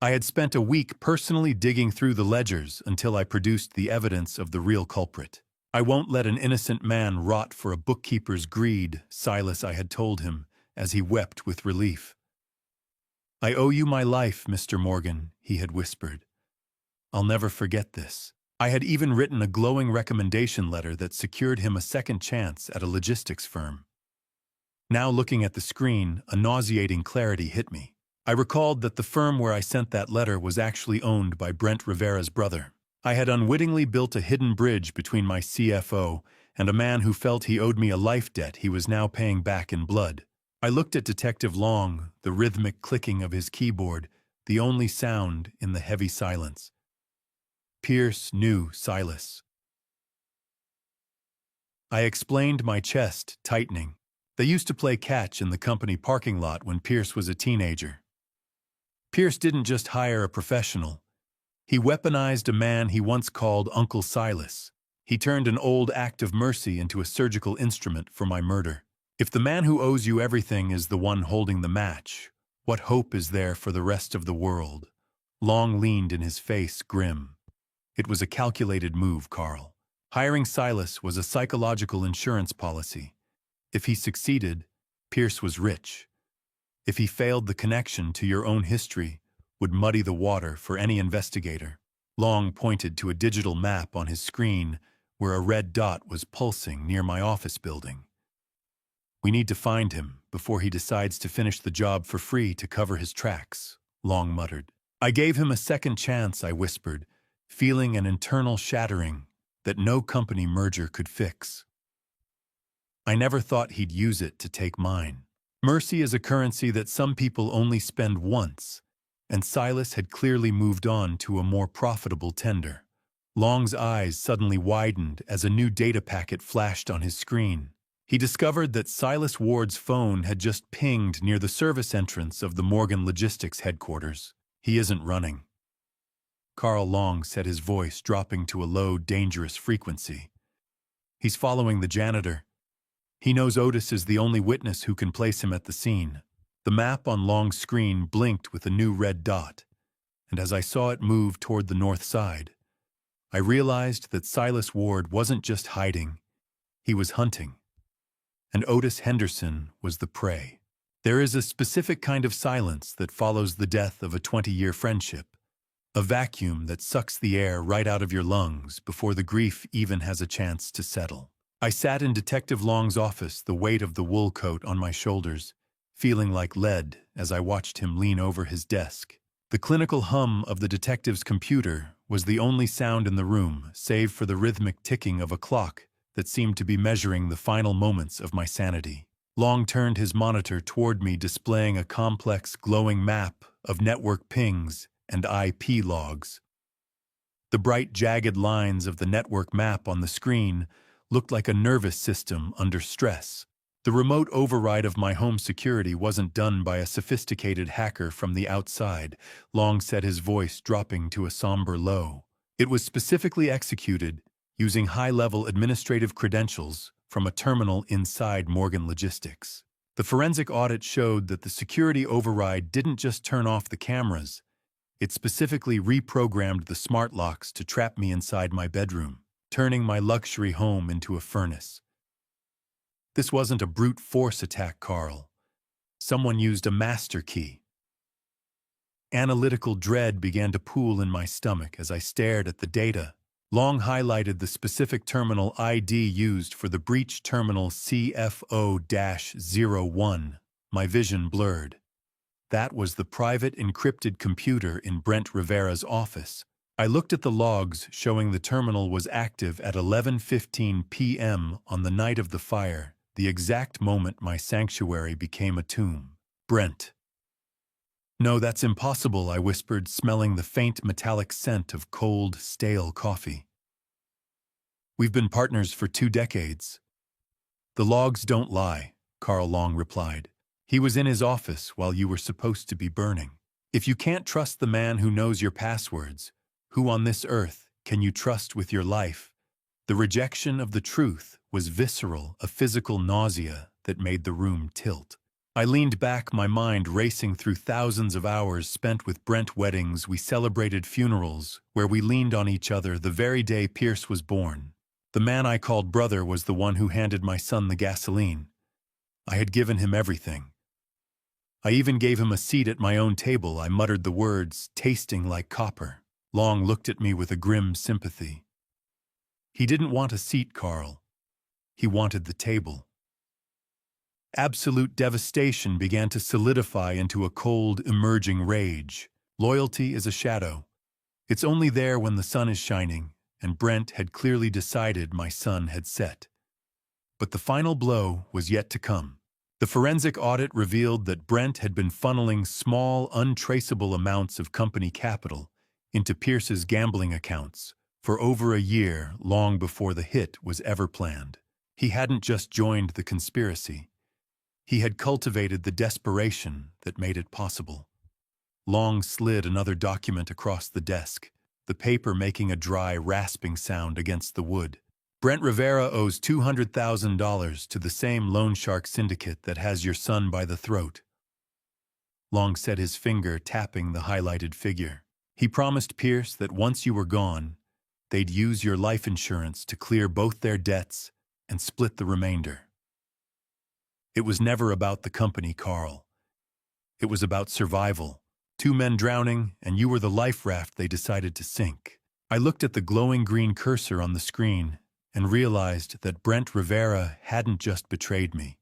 I had spent a week personally digging through the ledgers until I produced the evidence of the real culprit. I won't let an innocent man rot for a bookkeeper's greed, Silas, I had told him, as he wept with relief. I owe you my life, Mr. Morgan, he had whispered. I'll never forget this. I had even written a glowing recommendation letter that secured him a second chance at a logistics firm. Now looking at the screen, a nauseating clarity hit me. I recalled that the firm where I sent that letter was actually owned by Brent Rivera's brother. I had unwittingly built a hidden bridge between my CFO and a man who felt he owed me a life debt he was now paying back in blood. I looked at Detective Long, the rhythmic clicking of his keyboard, the only sound in the heavy silence. Pierce knew Silas. I explained, my chest tightening. They used to play catch in the company parking lot when Pierce was a teenager. Pierce didn't just hire a professional. He weaponized a man he once called Uncle Silas. He turned an old act of mercy into a surgical instrument for my murder. If the man who owes you everything is the one holding the match, what hope is there for the rest of the world? Long leaned in his face, grim. It was a calculated move, Carl. Hiring Silas was a psychological insurance policy. If he succeeded, Pierce was rich. If he failed, the connection to your own history would muddy the water for any investigator. Long pointed to a digital map on his screen where a red dot was pulsing near my office building. We need to find him before he decides to finish the job for free to cover his tracks, Long muttered. I gave him a second chance, I whispered, feeling an internal shattering that no company merger could fix. I never thought he'd use it to take mine. Mercy is a currency that some people only spend once, and Silas had clearly moved on to a more profitable tender. Long's eyes suddenly widened as a new data packet flashed on his screen. He discovered that Silas Ward's phone had just pinged near the service entrance of the Morgan Logistics headquarters. He isn't running. Carl Long said, his voice dropping to a low, dangerous frequency. He's following the janitor. He knows Otis is the only witness who can place him at the scene. The map on Long's screen blinked with a new red dot, and as I saw it move toward the north side, I realized that Silas Ward wasn't just hiding, he was hunting. And Otis Henderson was the prey. There is a specific kind of silence that follows the death of a 20-year friendship, a vacuum that sucks the air right out of your lungs before the grief even has a chance to settle. I sat in Detective Long's office, the weight of the wool coat on my shoulders, feeling like lead as I watched him lean over his desk. The clinical hum of the detective's computer was the only sound in the room, save for the rhythmic ticking of a clock that seemed to be measuring the final moments of my sanity. Long turned his monitor toward me, displaying a complex, glowing map of network pings and IP logs. The bright, jagged lines of the network map on the screen looked like a nervous system under stress. The remote override of my home security wasn't done by a sophisticated hacker from the outside, Long said, his voice dropping to a somber low. It was specifically executed using high-level administrative credentials from a terminal inside Morgan Logistics. The forensic audit showed that the security override didn't just turn off the cameras, it specifically reprogrammed the smart locks to trap me inside my bedroom, turning my luxury home into a furnace. This wasn't a brute force attack, Carl. Someone used a master key. Analytical dread began to pool in my stomach as I stared at the data. Long highlighted the specific terminal ID used for the breach terminal CFO-01. My vision blurred. That was the private encrypted computer in Brent Rivera's office. I looked at the logs showing the terminal was active at 11:15 p.m. on the night of the fire, the exact moment my sanctuary became a tomb. Brent. "No, that's impossible," I whispered, smelling the faint metallic scent of cold, stale coffee. "We've been partners for 2 decades. "The logs don't lie," Carl Long replied. "He was in his office while you were supposed to be burning. If you can't trust the man who knows your passwords, who on this earth can you trust with your life?" The rejection of the truth was visceral, a physical nausea that made the room tilt. I leaned back, my mind racing through thousands of hours spent with Brent. Weddings we celebrated, funerals where we leaned on each other the very day Pierce was born. The man I called brother was the one who handed my son the gasoline. I had given him everything. I even gave him a seat at my own table. I muttered the words, tasting like copper. Long looked at me with a grim sympathy. He didn't want a seat, Carl. He wanted the table. Absolute devastation began to solidify into a cold, emerging rage. Loyalty is a shadow. It's only there when the sun is shining, and Brent had clearly decided my sun had set. But the final blow was yet to come. The forensic audit revealed that Brent had been funneling small, untraceable amounts of company capital into Pierce's gambling accounts for over a year, long before the hit was ever planned. He hadn't just joined the conspiracy. He had cultivated the desperation that made it possible. Long slid another document across the desk, the paper making a dry, rasping sound against the wood. "Brent Rivera owes $200,000 to the same loan shark syndicate that has your son by the throat." Long set his finger, tapping the highlighted figure. "He promised Pierce that once you were gone, they'd use your life insurance to clear both their debts and split the remainder." It was never about the company, Carl. It was about survival. 2 men drowning, and you were the life raft they decided to sink. I looked at the glowing green cursor on the screen and realized that Brent Rivera hadn't just betrayed me.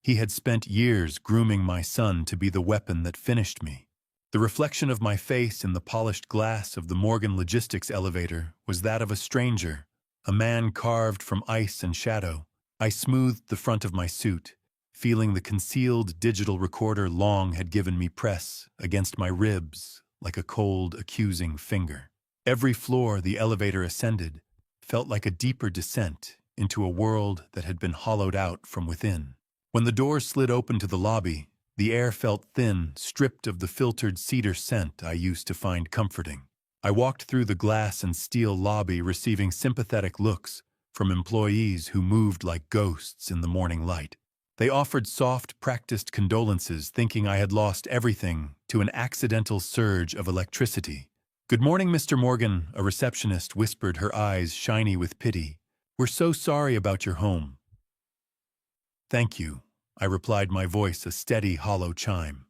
He had spent years grooming my son to be the weapon that finished me. The reflection of my face in the polished glass of the Morgan Logistics elevator was that of a stranger, a man carved from ice and shadow. I smoothed the front of my suit, feeling the concealed digital recorder Long had given me press against my ribs like a cold, accusing finger. Every floor the elevator ascended felt like a deeper descent into a world that had been hollowed out from within. When the doors slid open to the lobby, the air felt thin, stripped of the filtered cedar scent I used to find comforting. I walked through the glass and steel lobby, receiving sympathetic looks from employees who moved like ghosts in the morning light. They offered soft, practiced condolences, thinking I had lost everything to an accidental surge of electricity. "Good morning, Mr. Morgan," a receptionist whispered, her eyes shiny with pity. "We're so sorry about your home." "Thank you," I replied, my voice a steady, hollow chime.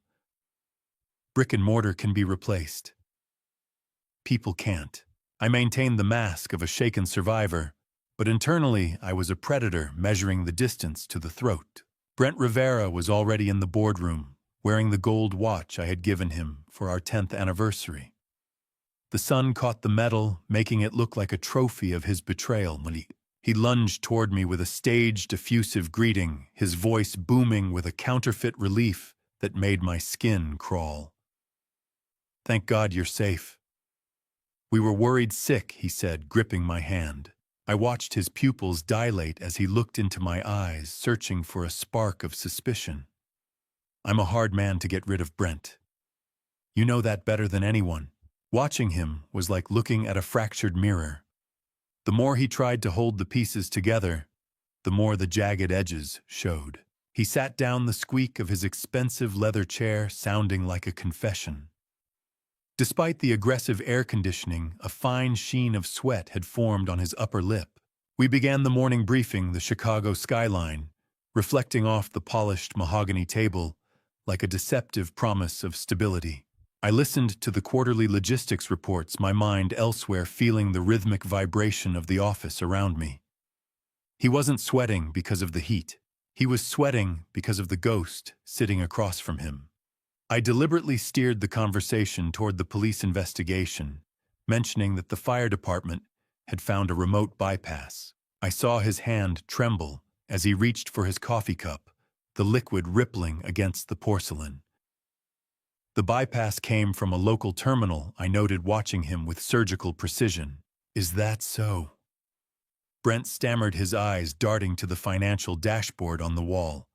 "Brick and mortar can be replaced. People can't." I maintained the mask of a shaken survivor, but internally I was a predator measuring the distance to the throat. Brent Rivera was already in the boardroom, wearing the gold watch I had given him for our 10th anniversary. The sun caught the metal, making it look like a trophy of his betrayal. He lunged toward me with a staged, effusive greeting, his voice booming with a counterfeit relief that made my skin crawl. "Thank God you're safe." "We were worried sick," he said, gripping my hand. I watched his pupils dilate as he looked into my eyes, searching for a spark of suspicion. "I'm a hard man to get rid of, Brent. You know that better than anyone." Watching him was like looking at a fractured mirror. The more he tried to hold the pieces together, the more the jagged edges showed. He sat down, the squeak of his expensive leather chair sounding like a confession. Despite the aggressive air conditioning, a fine sheen of sweat had formed on his upper lip. We began the morning briefing, the Chicago skyline, reflecting off the polished mahogany table, like a deceptive promise of stability. I listened to the quarterly logistics reports, my mind elsewhere, feeling the rhythmic vibration of the office around me. He wasn't sweating because of the heat. He was sweating because of the ghost sitting across from him. I deliberately steered the conversation toward the police investigation, mentioning that the fire department had found a remote bypass. I saw his hand tremble as he reached for his coffee cup, the liquid rippling against the porcelain. The bypass came from a local terminal, I noted, watching him with surgical precision. "Is that so?" Brent stammered, his eyes darting to the financial dashboard on the wall.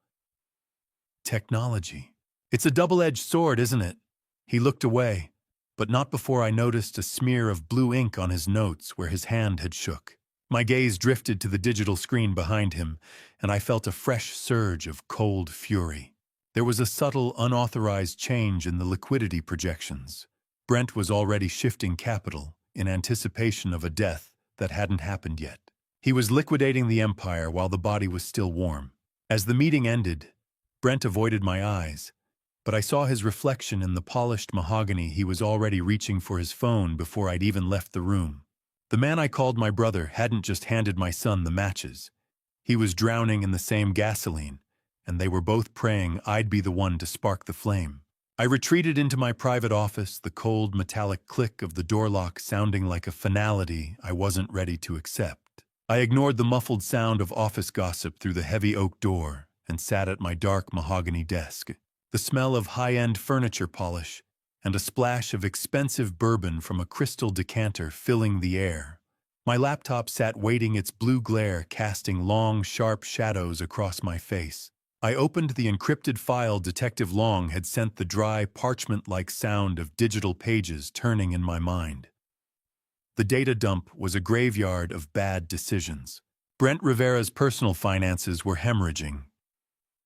"Technology. It's a double-edged sword, isn't it?" He looked away, but not before I noticed a smear of blue ink on his notes where his hand had shook. My gaze drifted to the digital screen behind him, and I felt a fresh surge of cold fury. There was a subtle, unauthorized change in the liquidity projections. Brent was already shifting capital in anticipation of a death that hadn't happened yet. He was liquidating the empire while the body was still warm. As the meeting ended, Brent avoided my eyes, but I saw his reflection in the polished mahogany. He was already reaching for his phone before I'd even left the room. The man I called my brother hadn't just handed my son the matches. He was drowning in the same gasoline, and they were both praying I'd be the one to spark the flame. I retreated into my private office, the cold metallic click of the door lock sounding like a finality I wasn't ready to accept. I ignored the muffled sound of office gossip through the heavy oak door and sat at my dark mahogany desk. The smell of high-end furniture polish and a splash of expensive bourbon from a crystal decanter filling the air. My laptop sat waiting, its blue glare casting long, sharp shadows across my face. I opened the encrypted file Detective Long had sent, the dry, parchment-like sound of digital pages turning in my mind. The data dump was a graveyard of bad decisions. Brent Rivera's personal finances were hemorrhaging.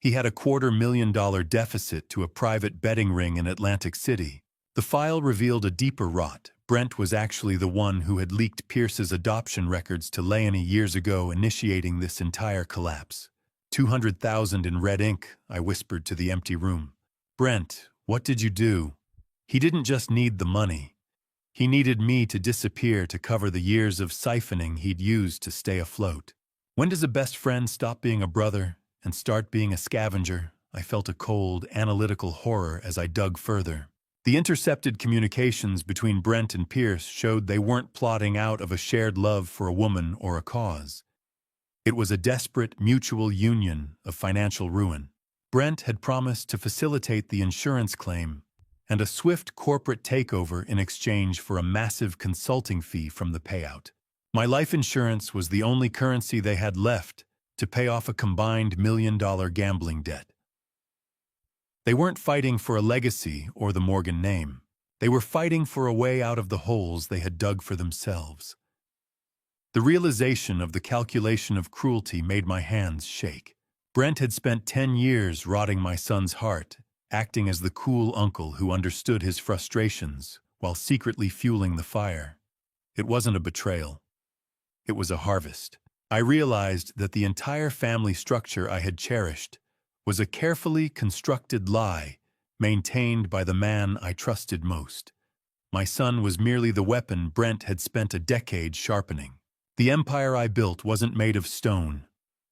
He had a $250,000 deficit to a private betting ring in Atlantic City. The file revealed a deeper rot. Brent was actually the one who had leaked Pierce's adoption records to Leonie years ago, initiating this entire collapse. $200,000 in red ink, I whispered to the empty room. "Brent, what did you do?" He didn't just need the money. He needed me to disappear to cover the years of siphoning he'd used to stay afloat. When does a best friend stop being a brother and start being a scavenger? I felt a cold, analytical horror as I dug further. The intercepted communications between Brent and Pierce showed they weren't plotting out of a shared love for a woman or a cause. It was a desperate, mutual union of financial ruin. Brent had promised to facilitate the insurance claim and a swift corporate takeover in exchange for a massive consulting fee from the payout. My life insurance was the only currency they had left to pay off a combined $1 million gambling debt. They weren't fighting for a legacy or the Morgan name. They were fighting for a way out of the holes they had dug for themselves. The realization of the calculation of cruelty made my hands shake. Brent had spent 10 years rotting my son's heart, acting as the cool uncle who understood his frustrations while secretly fueling the fire. It wasn't a betrayal. It was a harvest. I realized that the entire family structure I had cherished was a carefully constructed lie maintained by the man I trusted most. My son was merely the weapon Brent had spent a decade sharpening. The empire I built wasn't made of stone.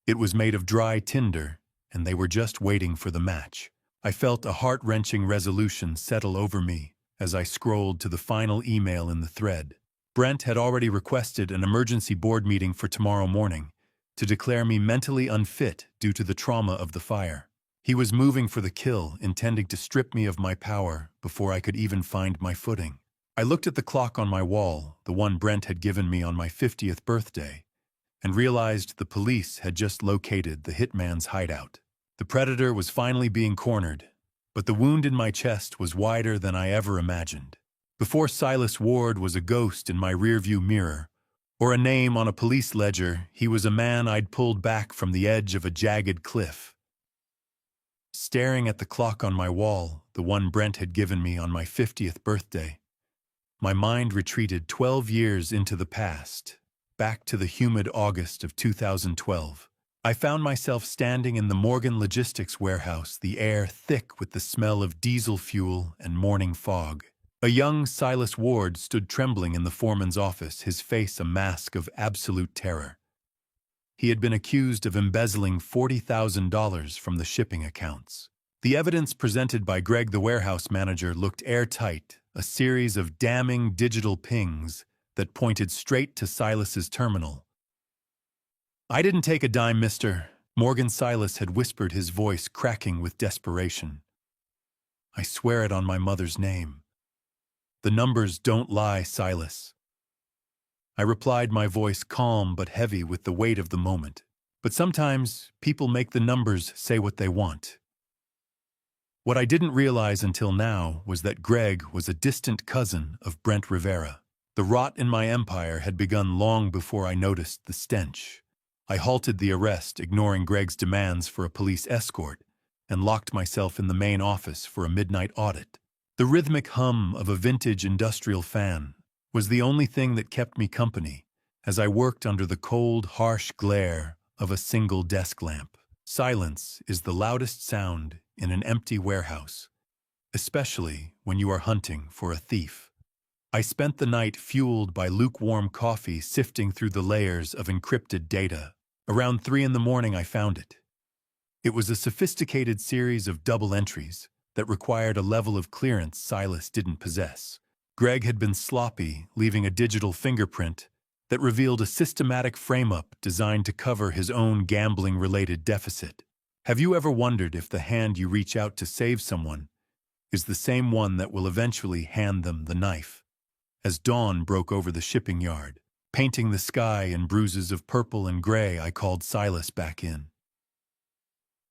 It was made of dry tinder, and they were just waiting for the match. I felt a heart-wrenching resolution settle over me as I scrolled to the final email in the thread. Brent had already requested an emergency board meeting for tomorrow morning to declare me mentally unfit due to the trauma of the fire. He was moving for the kill, intending to strip me of my power before I could even find my footing. I looked at the clock on my wall, the one Brent had given me on my 50th birthday, and realized the police had just located the hitman's hideout. The predator was finally being cornered, but the wound in my chest was wider than I ever imagined. Before Silas Ward was a ghost in my rearview mirror, or a name on a police ledger, he was a man I'd pulled back from the edge of a jagged cliff. Staring at the clock on my wall, the one Brent had given me on my 50th birthday, my mind retreated 12 years into the past, back to the humid August of 2012. I found myself standing in the Morgan Logistics warehouse, the air thick with the smell of diesel fuel and morning fog. A young Silas Ward stood trembling in the foreman's office, his face a mask of absolute terror. He had been accused of embezzling $40,000 from the shipping accounts. The evidence presented by Greg, the warehouse manager, looked airtight, a series of damning digital pings that pointed straight to Silas's terminal. "I didn't take a dime, mister," Morgan Silas had whispered, his voice cracking with desperation. "I swear it on my mother's name. The numbers don't lie, Silas." I replied, my voice calm but heavy with the weight of the moment. But sometimes people make the numbers say what they want. What I didn't realize until now was that Greg was a distant cousin of Brent Rivera. The rot in my empire had begun long before I noticed the stench. I halted the arrest, ignoring Greg's demands for a police escort, and locked myself in the main office for a midnight audit. The rhythmic hum of a vintage industrial fan was the only thing that kept me company as I worked under the cold, harsh glare of a single desk lamp. Silence is the loudest sound in an empty warehouse, especially when you are hunting for a thief. I spent the night fueled by lukewarm coffee, sifting through the layers of encrypted data. Around 3 a.m, I found it. It was a sophisticated series of double entries that required a level of clearance Silas didn't possess. Greg had been sloppy, leaving a digital fingerprint that revealed a systematic frame-up designed to cover his own gambling-related deficit. Have you ever wondered if the hand you reach out to save someone is the same one that will eventually hand them the knife? As dawn broke over the shipping yard, painting the sky in bruises of purple and gray, I called Silas back in.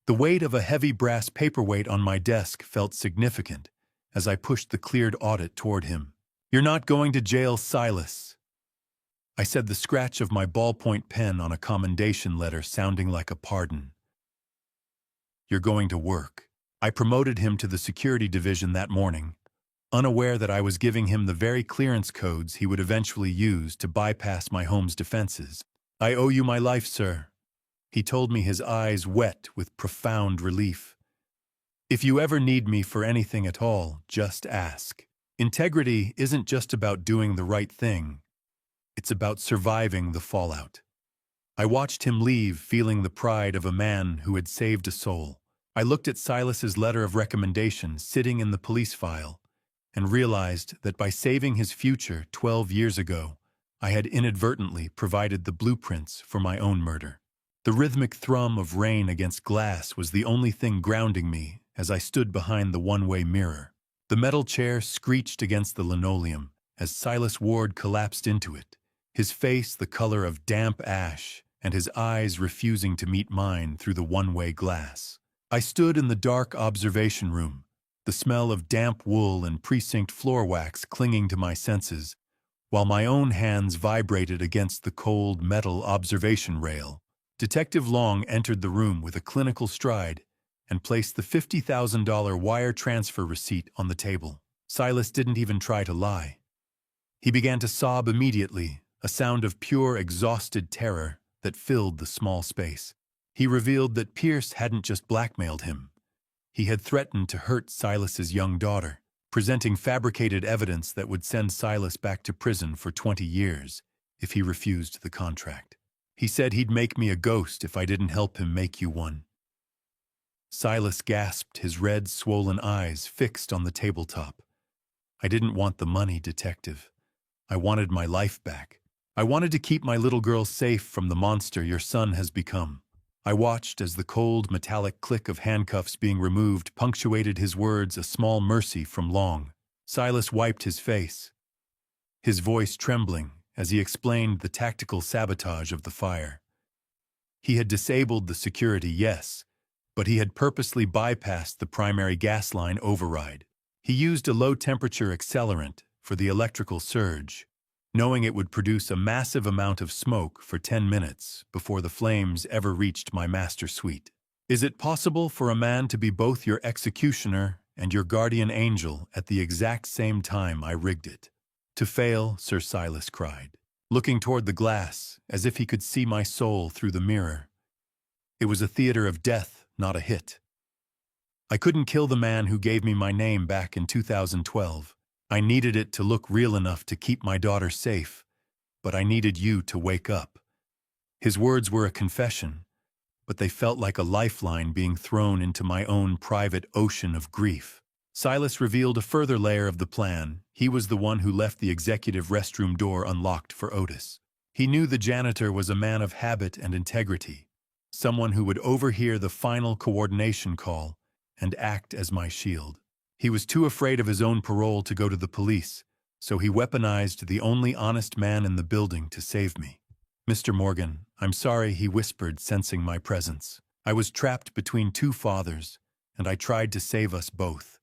The weight of a heavy brass paperweight on my desk felt significant as I pushed the cleared audit toward him. "You're not going to jail, Silas," I said, the scratch of my ballpoint pen on a commendation letter sounding like a pardon. "You're going to work." I promoted him to the security division that morning, unaware that I was giving him the very clearance codes he would eventually use to bypass my home's defenses. "I owe you my life, sir," he told me, his eyes wet with profound relief. "If you ever need me for anything at all, just ask." Integrity isn't just about doing the right thing. It's about surviving the fallout. I watched him leave, feeling the pride of a man who had saved a soul. I looked at Silas's letter of recommendation sitting in the police file and realized that by saving his future 12 years ago, I had inadvertently provided the blueprints for my own murder. The rhythmic thrum of rain against glass was the only thing grounding me as I stood behind the one-way mirror. The metal chair screeched against the linoleum as Silas Ward collapsed into it, his face the color of damp ash and his eyes refusing to meet mine through the one-way glass. I stood in the dark observation room, the smell of damp wool and precinct floor wax clinging to my senses, while my own hands vibrated against the cold metal observation rail. Detective Long entered the room with a clinical stride and placed the $50,000 wire transfer receipt on the table. Silas didn't even try to lie. He began to sob immediately, a sound of pure, exhausted terror that filled the small space. He revealed that Pierce hadn't just blackmailed him. He had threatened to hurt Silas's young daughter, presenting fabricated evidence that would send Silas back to prison for 20 years if he refused the contract. He said he'd make me a ghost if I didn't help him make you one. Silas gasped, his red, swollen eyes fixed on the tabletop. "I didn't want the money, detective. I wanted my life back. I wanted to keep my little girl safe from the monster your son has become." I watched as the cold, metallic click of handcuffs being removed punctuated his words, a small mercy from Long. Silas wiped his face, his voice trembling as he explained the tactical sabotage of the fire. He had disabled the security, yes, but he had purposely bypassed the primary gas line override. He used a low-temperature accelerant for the electrical surge, knowing it would produce a massive amount of smoke for 10 minutes before the flames ever reached my master suite. "Is it possible for a man to be both your executioner and your guardian angel at the exact same time?" I rigged it. "To fail," Sir Silas cried, looking toward the glass as if he could see my soul through the mirror. It was a theater of death, not a hit. I couldn't kill the man who gave me my name back in 2012. I needed it to look real enough to keep my daughter safe, but I needed you to wake up. His words were a confession, but they felt like a lifeline being thrown into my own private ocean of grief. Silas revealed a further layer of the plan. He was the one who left the executive restroom door unlocked for Otis. He knew the janitor was a man of habit and integrity, someone who would overhear the final coordination call and act as my shield. He was too afraid of his own parole to go to the police, so he weaponized the only honest man in the building to save me. "Mr. Morgan, I'm sorry," he whispered, sensing my presence. "I was trapped between two fathers, and I tried to save us both."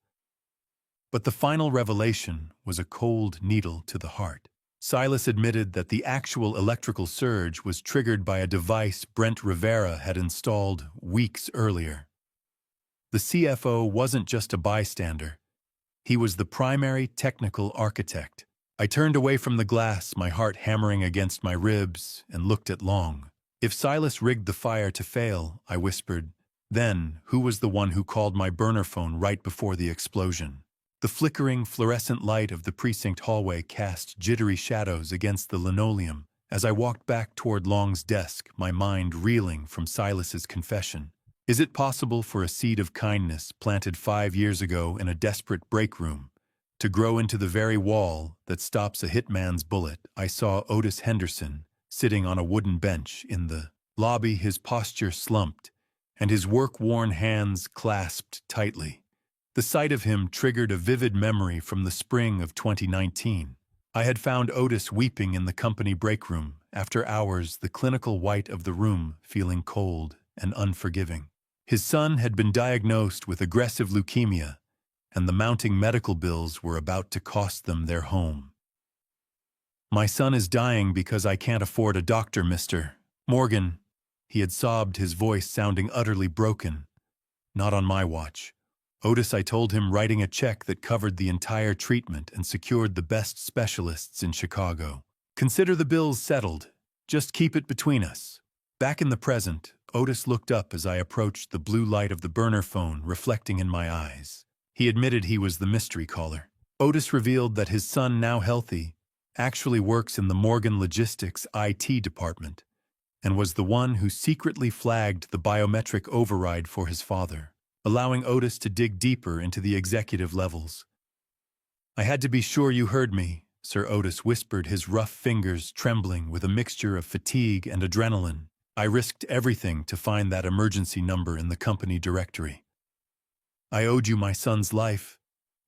But the final revelation was a cold needle to the heart. Silas admitted that the actual electrical surge was triggered by a device Brent Rivera had installed weeks earlier. The CFO wasn't just a bystander. He was the primary technical architect. I turned away from the glass, my heart hammering against my ribs, and looked at Long. "If Silas rigged the fire to fail," I whispered, "then who was the one who called my burner phone right before the explosion?" The flickering, fluorescent light of the precinct hallway cast jittery shadows against the linoleum as I walked back toward Long's desk, my mind reeling from Silas's confession. Is it possible for a seed of kindness planted 5 years ago in a desperate break room to grow into the very wall that stops a hitman's bullet? I saw Otis Henderson sitting on a wooden bench in the lobby, his posture slumped and his work-worn hands clasped tightly. The sight of him triggered a vivid memory from the spring of 2019. I had found Otis weeping in the company break room, after hours, the clinical white of the room feeling cold and unforgiving. His son had been diagnosed with aggressive leukemia, and the mounting medical bills were about to cost them their home. "My son is dying because I can't afford a doctor, Mr. Morgan," he had sobbed, his voice sounding utterly broken. "Not on my watch." "Otis," I told him, writing a check that covered the entire treatment and secured the best specialists in Chicago. "Consider the bills settled. Just keep it between us." Back in the present, Otis looked up as I approached, the blue light of the burner phone reflecting in my eyes. He admitted he was the mystery caller. Otis revealed that his son, now healthy, actually works in the Morgan Logistics IT department and was the one who secretly flagged the biometric override for his father, allowing Otis to dig deeper into the executive levels. "I had to be sure you heard me," Sir Otis whispered, his rough fingers trembling with a mixture of fatigue and adrenaline. "I risked everything to find that emergency number in the company directory. I owed you my son's life,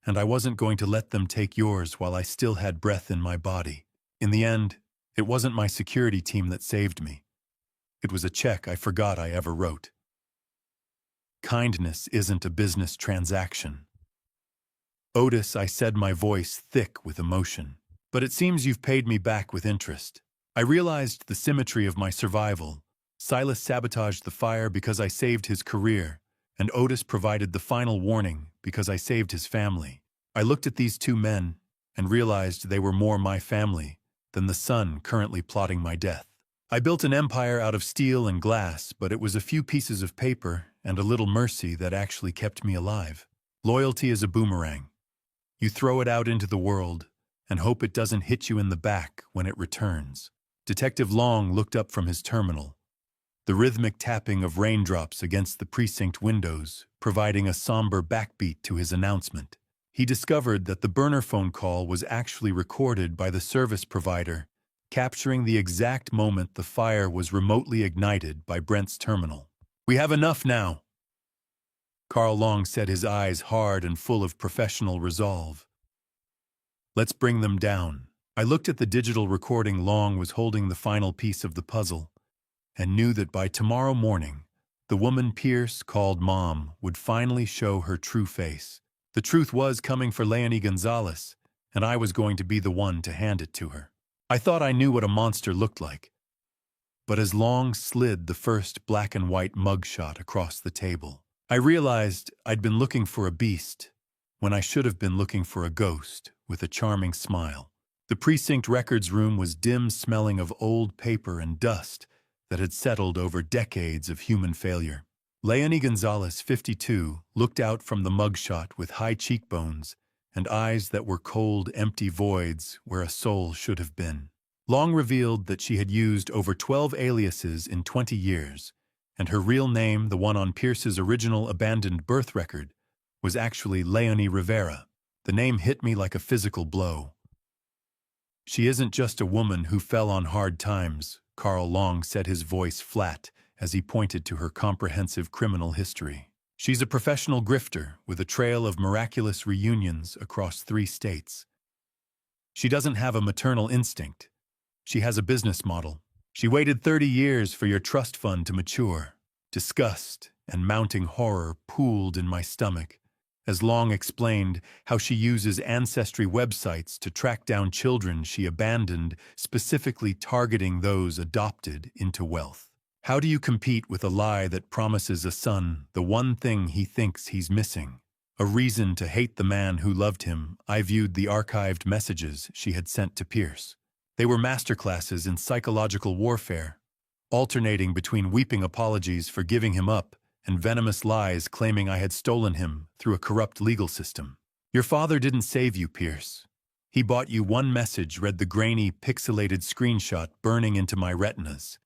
and I wasn't going to let them take yours while I still had breath in my body. In the end, it wasn't my security team that saved me. It was a check I forgot I ever wrote. Kindness isn't a business transaction." "Otis," I said, my voice thick with emotion, "but it seems you've paid me back with interest." I realized the symmetry of my survival. Silas sabotaged the fire because I saved his career, and Otis provided the final warning because I saved his family. I looked at these two men and realized they were more my family than the son currently plotting my death. I built an empire out of steel and glass, but it was a few pieces of paper and a little mercy that actually kept me alive. Loyalty is a boomerang. You throw it out into the world and hope it doesn't hit you in the back when it returns. Detective Long looked up from his terminal, the rhythmic tapping of raindrops against the precinct windows providing a somber backbeat to his announcement. He discovered that the burner phone call was actually recorded by the service provider, capturing the exact moment the fire was remotely ignited by Brent's terminal. "We have enough now," Carl Long said, his eyes hard and full of professional resolve. "Let's bring them down." I looked at the digital recording. Long was holding the final piece of the puzzle, and knew that by tomorrow morning, the woman Pierce called Mom would finally show her true face. The truth was coming for Leonie Gonzalez, and I was going to be the one to hand it to her. I thought I knew what a monster looked like. But as Long slid the first black and white mugshot across the table, I realized I'd been looking for a beast when I should have been looking for a ghost with a charming smile. The precinct records room was dim, smelling of old paper and dust, that had settled over decades of human failure. Leonie Gonzalez, 52, looked out from the mugshot with high cheekbones and eyes that were cold, empty voids where a soul should have been. Long revealed that she had used over 12 aliases in 20 years, and her real name, the one on Pierce's original abandoned birth record, was actually Leonie Rivera. The name hit me like a physical blow. She isn't just a woman who fell on hard times, Carl Long said, his voice flat as he pointed to her comprehensive criminal history. She's a professional grifter with a trail of miraculous reunions across 3 states. She doesn't have a maternal instinct. She has a business model. She waited 30 years for your trust fund to mature. Disgust and mounting horror pooled in my stomach as Long explained how she uses ancestry websites to track down children she abandoned, specifically targeting those adopted into wealth. How do you compete with a lie that promises a son the one thing he thinks he's missing? A reason to hate the man who loved him. I viewed the archived messages she had sent to Pierce. They were masterclasses in psychological warfare, alternating between weeping apologies for giving him up and venomous lies claiming I had stolen him through a corrupt legal system. Your father didn't save you, Pierce. He bought you one message, read the grainy, pixelated screenshot burning into my retinas.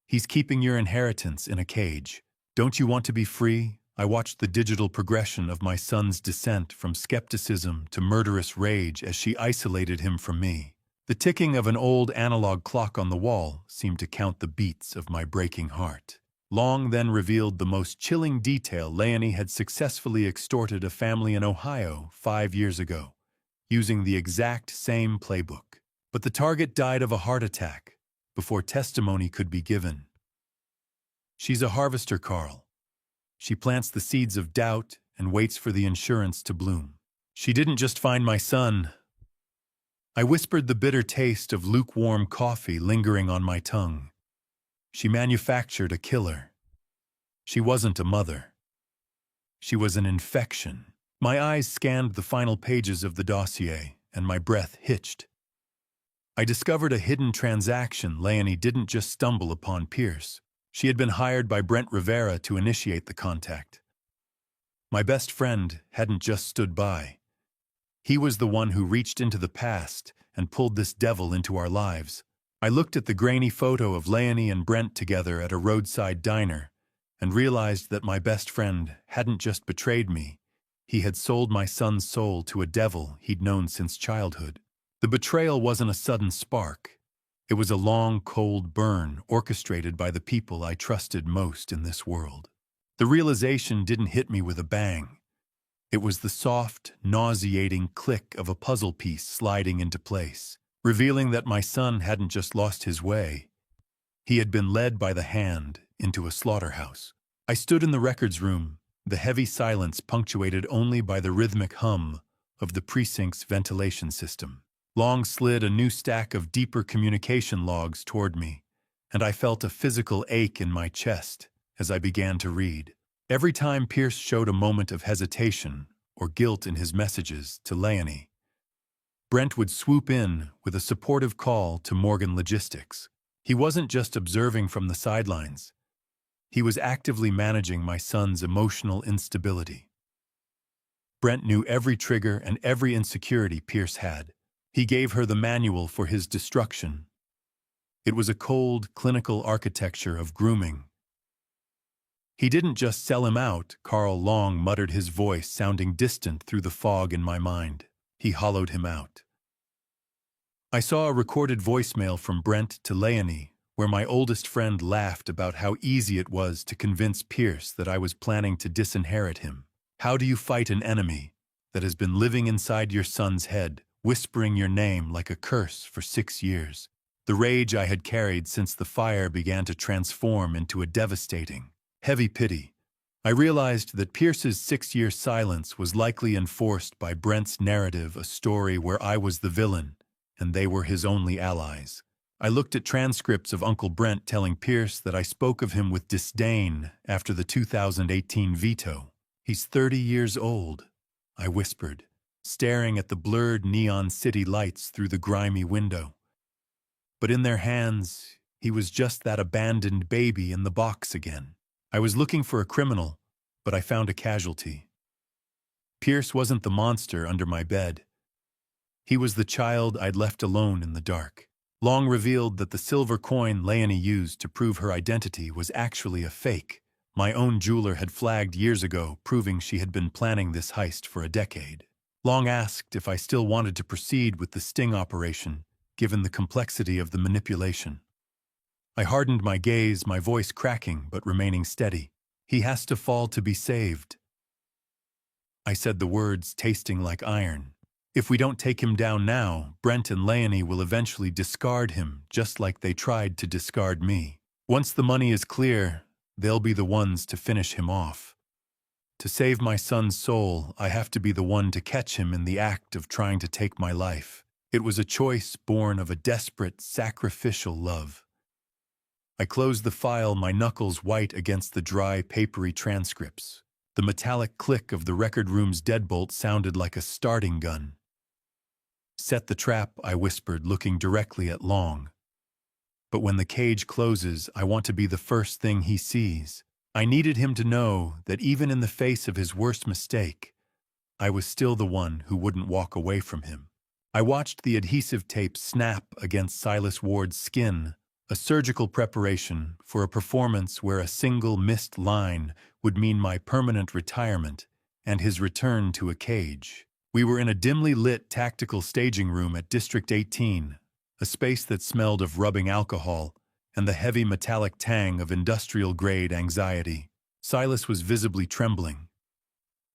He's keeping your inheritance in a cage. Don't you want to be free? I watched the digital progression of my son's descent from skepticism to murderous rage as she isolated him from me. The ticking of an old analog clock on the wall seemed to count the beats of my breaking heart. Long then revealed the most chilling detail. Leonie had successfully extorted a family in Ohio 5 years ago, using the exact same playbook. But the target died of a heart attack before testimony could be given. She's a harvester, Carl. She plants the seeds of doubt and waits for the insurance to bloom. She didn't just find my son. I whispered the bitter taste of lukewarm coffee lingering on my tongue. She manufactured a killer. She wasn't a mother. She was an infection. My eyes scanned the final pages of the dossier, and my breath hitched. I discovered a hidden transaction. Leonie didn't just stumble upon Pierce. She had been hired by Brent Rivera to initiate the contact. My best friend hadn't just stood by. He was the one who reached into the past and pulled this devil into our lives. I looked at the grainy photo of Leonie and Brent together at a roadside diner and realized that my best friend hadn't just betrayed me. He had sold my son's soul to a devil he'd known since childhood. The betrayal wasn't a sudden spark. It was a long, cold burn orchestrated by the people I trusted most in this world. The realization didn't hit me with a bang. It was the soft, nauseating click of a puzzle piece sliding into place, revealing that my son hadn't just lost his way. He had been led by the hand into a slaughterhouse. I stood in the records room, the heavy silence punctuated only by the rhythmic hum of the precinct's ventilation system. Long slid a new stack of deeper communication logs toward me, and I felt a physical ache in my chest as I began to read. Every time Pierce showed a moment of hesitation or guilt in his messages to Leonie, Brent would swoop in with a supportive call to Morgan Logistics. He wasn't just observing from the sidelines. He was actively managing my son's emotional instability. Brent knew every trigger and every insecurity Pierce had. He gave her the manual for his destruction. It was a cold, clinical architecture of grooming. He didn't just sell him out, Carl Long muttered, his voice sounding distant through the fog in my mind. He hollowed him out. I saw a recorded voicemail from Brent to Leonie, where my oldest friend laughed about how easy it was to convince Pierce that I was planning to disinherit him. How do you fight an enemy that has been living inside your son's head, whispering your name like a curse for 6 years? The rage I had carried since the fire began to transform into a devastating, heavy pity. I realized that Pierce's 6-year silence was likely enforced by Brent's narrative, a story where I was the villain and they were his only allies. I looked at transcripts of Uncle Brent telling Pierce that I spoke of him with disdain after the 2018 veto. He's 30 years old, I whispered, staring at the blurred neon city lights through the grimy window. But in their hands, he was just that abandoned baby in the box again. I was looking for a criminal, but I found a casualty. Pierce wasn't the monster under my bed. He was the child I'd left alone in the dark. Long revealed that the silver coin Leonie used to prove her identity was actually a fake. My own jeweler had flagged years ago, proving she had been planning this heist for a decade. Long asked if I still wanted to proceed with the sting operation, given the complexity of the manipulation. I hardened my gaze, my voice cracking but remaining steady. He has to fall to be saved. I said the words tasting like iron. If we don't take him down now, Brent and Leonie will eventually discard him, just like they tried to discard me. Once the money is clear, they'll be the ones to finish him off. To save my son's soul, I have to be the one to catch him in the act of trying to take my life. It was a choice born of a desperate, sacrificial love. I closed the file, my knuckles white against the dry, papery transcripts. The metallic click of the record room's deadbolt sounded like a starting gun. Set the trap, I whispered, looking directly at Long. But when the cage closes, I want to be the first thing he sees. I needed him to know that even in the face of his worst mistake, I was still the one who wouldn't walk away from him. I watched the adhesive tape snap against Silas Ward's skin, a surgical preparation for a performance where a single missed line would mean my permanent retirement and his return to a cage. We were in a dimly lit tactical staging room at District 18, a space that smelled of rubbing alcohol and the heavy metallic tang of industrial-grade anxiety. Silas was visibly trembling,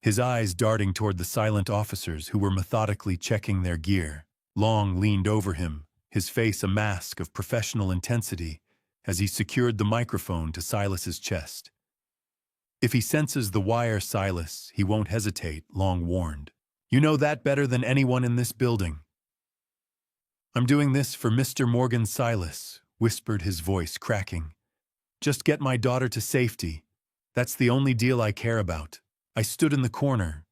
his eyes darting toward the silent officers who were methodically checking their gear. Long leaned over him, his face a mask of professional intensity, as he secured the microphone to Silas's chest. If he senses the wire, Silas, he won't hesitate, Long warned. You know that better than anyone in this building. I'm doing this for Mr. Morgan, Silas, whispered his voice cracking. Just get my daughter to safety. That's the only deal I care about. I stood in the corner,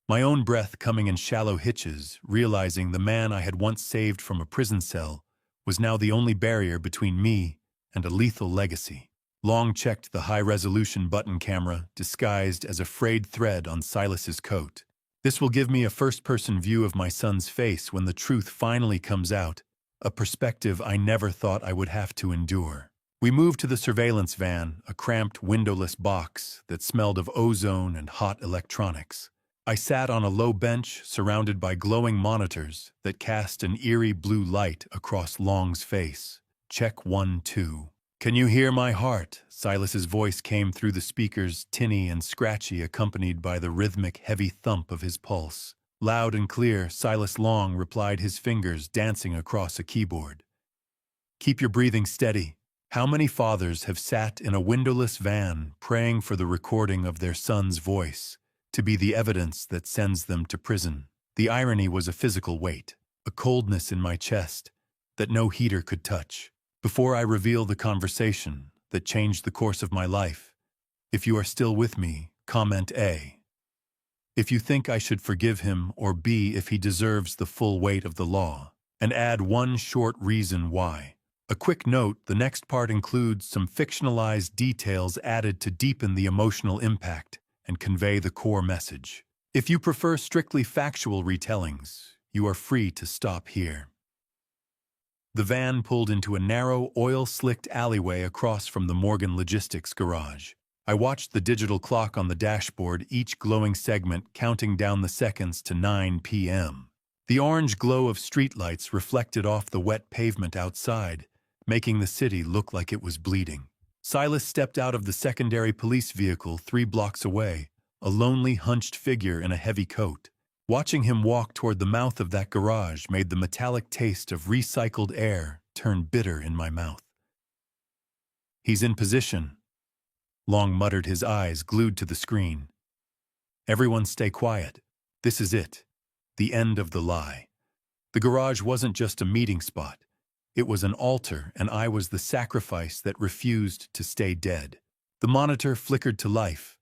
my own breath coming in shallow hitches, realizing the man I had once saved from a prison cell was now the only barrier between me and a lethal legacy. Long checked the high-resolution button camera disguised as a frayed thread on Silas's coat. This will give me a first-person view of my son's face when the truth finally comes out, a perspective I never thought I would have to endure. We moved to the surveillance van, a cramped, windowless box that smelled of ozone and hot electronics. I sat on a low bench surrounded by glowing monitors that cast an eerie blue light across Long's face. Check 1, 2. Can you hear my heart? Silas's voice came through the speakers, tinny and scratchy, accompanied by the rhythmic, heavy thump of his pulse. Loud and clear, Silas Long replied, his fingers dancing across a keyboard. Keep your breathing steady. How many fathers have sat in a windowless van praying for the recording of their son's voice to be the evidence that sends them to prison? The irony was a physical weight, a coldness in my chest that no heater could touch. Before I reveal the conversation that changed the course of my life, if you are still with me, comment A. If you think I should forgive him, or B, if he deserves the full weight of the law, and add one short reason why. A quick note, the next part includes some fictionalized details added to deepen the emotional impact and convey the core message. If you prefer strictly factual retellings, you are free to stop here. The van pulled into a narrow, oil-slicked alleyway across from the Morgan Logistics garage. I watched the digital clock on the dashboard, each glowing segment counting down the seconds to 9 p.m. The orange glow of streetlights reflected off the wet pavement outside, making the city look like it was bleeding. Silas stepped out of the secondary police vehicle 3 blocks away, a lonely, hunched figure in a heavy coat. Watching him walk toward the mouth of that garage made the metallic taste of recycled air turn bitter in my mouth. He's in position, Long muttered, his eyes glued to the screen. Everyone stay quiet. This is it. The end of the lie. The garage wasn't just a meeting spot. It was an altar, and I was the sacrifice that refused to stay dead. The monitor flickered to life,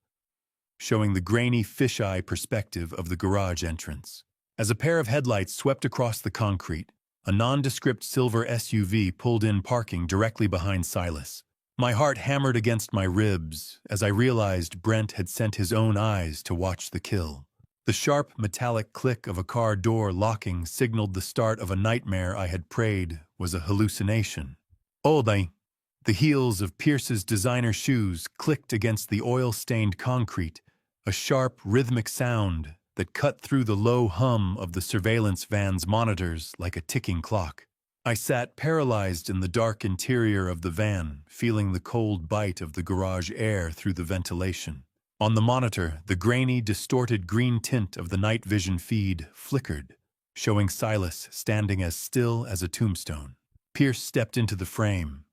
showing the grainy fisheye perspective of the garage entrance. As a pair of headlights swept across the concrete, A nondescript silver SUV pulled in, parking directly behind Silas. My heart hammered against my ribs as I realized Brent had sent his own eyes to watch the kill. The sharp, metallic click of a car door locking signaled the start of a nightmare I had prayed was a hallucination. The heels of Pierce's designer shoes clicked against the oil-stained concrete, a sharp, rhythmic sound that cut through the low hum of the surveillance van's monitors like a ticking clock. I sat paralyzed in the dark interior of the van, feeling the cold bite of the garage air through the ventilation. On the monitor, the grainy, distorted green tint of the night vision feed flickered, showing Silas standing as still as a tombstone. Pierce stepped into the frame,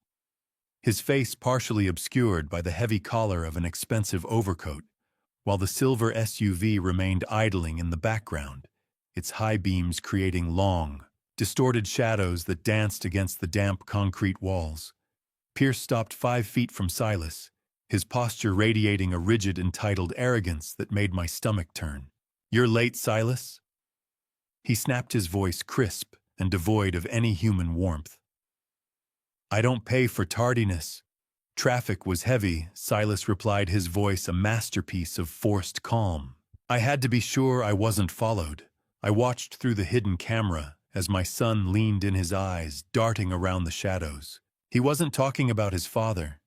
his face partially obscured by the heavy collar of an expensive overcoat, while the silver SUV remained idling in the background, its high beams creating long, distorted shadows that danced against the damp concrete walls. Pierce stopped 5 feet from Silas, his posture radiating a rigid, entitled arrogance that made my stomach turn. "You're late, Silas?" He snapped, his voice crisp and devoid of any human warmth. "I don't pay for tardiness. Traffic was heavy," Silas replied, his voice a masterpiece of forced calm. "I had to be sure I wasn't followed. I watched through the hidden camera as my son leaned in, his eyes darting around the shadows. He wasn't talking about his father.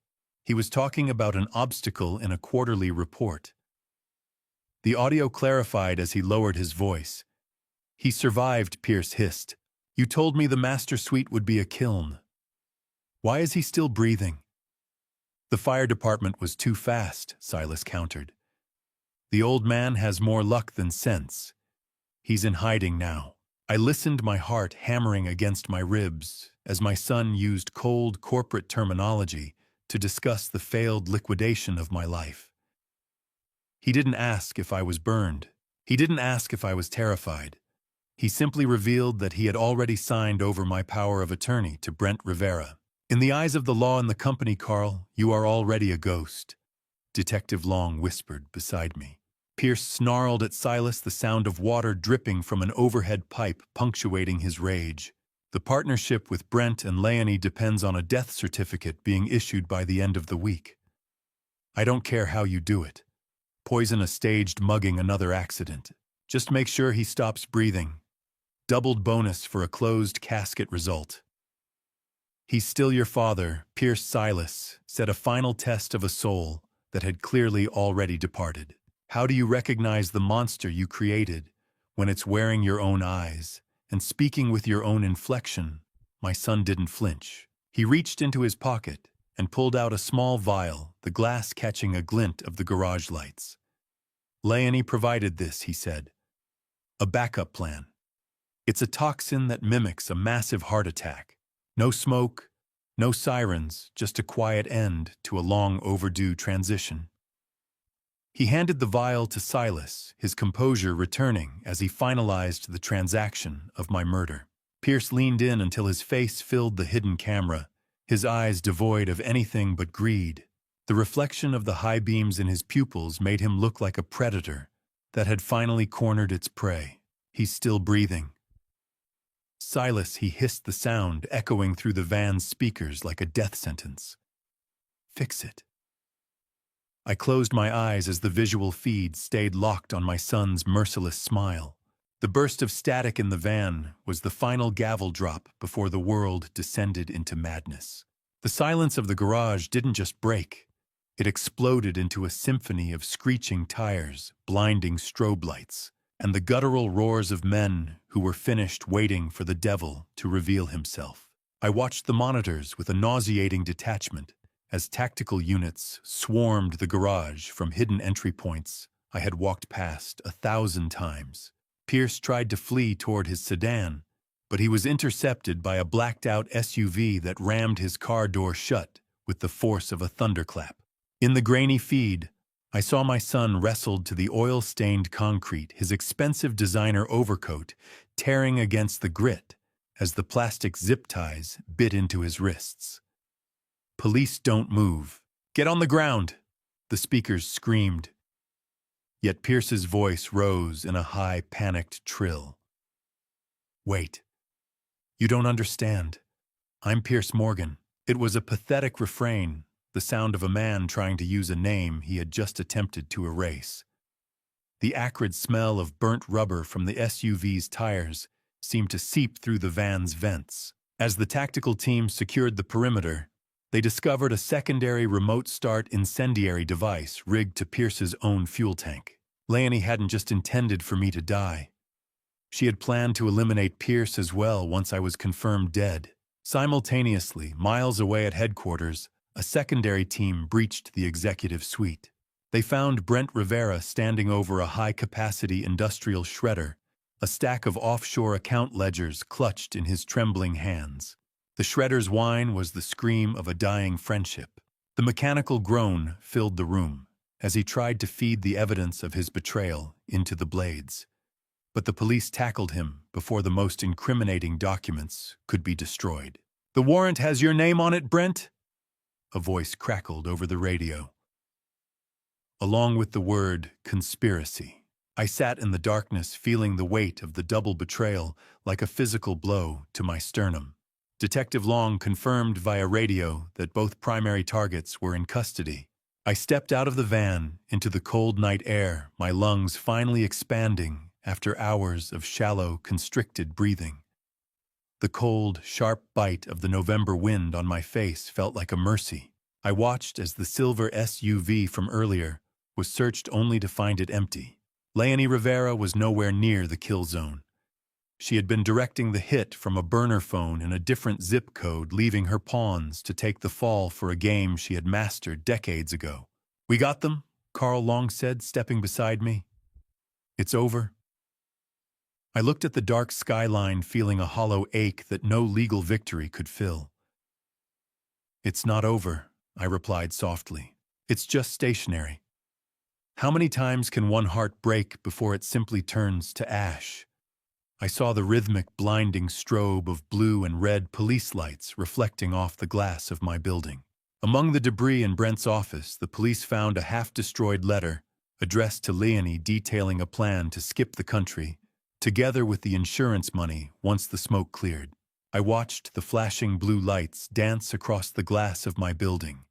He was talking about an obstacle in a quarterly report." The audio clarified as he lowered his voice. "He survived," Pierce hissed. "You told me the master suite would be a kiln. Why is he still breathing?" "The fire department was too fast," Silas countered. "The old man has more luck than sense. He's in hiding now." I listened, my heart hammering against my ribs, as my son used cold corporate terminology to discuss the failed liquidation of my life. He didn't ask if I was burned. He didn't ask if I was terrified. He simply revealed that he had already signed over my power of attorney to Brent Rivera. "In the eyes of the law and the company, Carl, you are already a ghost," Detective Long whispered beside me. Pierce snarled at Silas, the sound of water dripping from an overhead pipe punctuating his rage. "The partnership with Brent and Leonie depends on a death certificate being issued by the end of the week. I don't care how you do it. Poison a staged mugging, another accident. Just make sure he stops breathing. Doubled bonus for a closed casket result." "He's still your father," Pierce Silas said, a final test of a soul that had clearly already departed. "How do you recognize the monster you created when it's wearing your own eyes and speaking with your own inflection?" My son didn't flinch. He reached into his pocket and pulled out a small vial, the glass catching a glint of the garage lights. "Leonie provided this," he said. "A backup plan. It's a toxin that mimics a massive heart attack. No smoke, no sirens, just a quiet end to a long overdue transition." He handed the vial to Silas, his composure returning as he finalized the transaction of my murder. Pierce leaned in until his face filled the hidden camera, his eyes devoid of anything but greed. The reflection of the high beams in his pupils made him look like a predator that had finally cornered its prey. "He's still breathing." "Silas," he hissed, the sound echoing through the van's speakers like a death sentence. "Fix it." I closed my eyes as the visual feed stayed locked on my son's merciless smile. The burst of static in the van was the final gavel drop before the world descended into madness. The silence of the garage didn't just break. It exploded into a symphony of screeching tires, blinding strobe lights, and the guttural roars of men who were finished waiting for the devil to reveal himself. I watched the monitors with a nauseating detachment as tactical units swarmed the garage from hidden entry points I had walked past 1,000 times. Pierce tried to flee toward his sedan, but he was intercepted by a blacked-out SUV that rammed his car door shut with the force of a thunderclap. In the grainy feed, I saw my son wrestled to the oil-stained concrete, his expensive designer overcoat tearing against the grit as the plastic zip ties bit into his wrists. "Police don't move. Get on the ground!" the speakers screamed. Yet Pierce's voice rose in a high, panicked trill. "Wait. You don't understand. I'm Pierce Morgan. It was a pathetic refrain, the sound of a man trying to use a name he had just attempted to erase. The acrid smell of burnt rubber from the SUV's tires seemed to seep through the van's vents. As the tactical team secured the perimeter, they discovered a secondary remote start incendiary device rigged to Pierce's own fuel tank. Leonie hadn't just intended for me to die. She had planned to eliminate Pierce as well once I was confirmed dead. Simultaneously, miles away at headquarters, a secondary team breached the executive suite. They found Brent Rivera standing over a high-capacity industrial shredder, a stack of offshore account ledgers clutched in his trembling hands. The shredder's whine was the scream of a dying friendship. The mechanical groan filled the room as he tried to feed the evidence of his betrayal into the blades. But the police tackled him before the most incriminating documents could be destroyed. "The warrant has your name on it, Brent?" A voice crackled over the radio. Along with the word conspiracy. I sat in the darkness feeling the weight of the double betrayal like a physical blow to my sternum. Detective Long confirmed via radio that both primary targets were in custody. I stepped out of the van into the cold night air, my lungs finally expanding after hours of shallow, constricted breathing. The cold, sharp bite of the November wind on my face felt like a mercy. I watched as the silver SUV from earlier was searched only to find it empty. Leonie Rivera was nowhere near the kill zone. She had been directing the hit from a burner phone in a different zip code, leaving her pawns to take the fall for a game she had mastered decades ago. "We got them," Carl Long said, stepping beside me. "It's over." I looked at the dark skyline, feeling a hollow ache that no legal victory could fill. "It's not over," I replied softly. "It's just stationary. How many times can one heart break before it simply turns to ash?" I saw the rhythmic, blinding strobe of blue and red police lights reflecting off the glass of my building. Among the debris in Brent's office, the police found a half-destroyed letter addressed to Leonie detailing a plan to skip the country, together with the insurance money once the smoke cleared. I watched the flashing blue lights dance across the glass of my building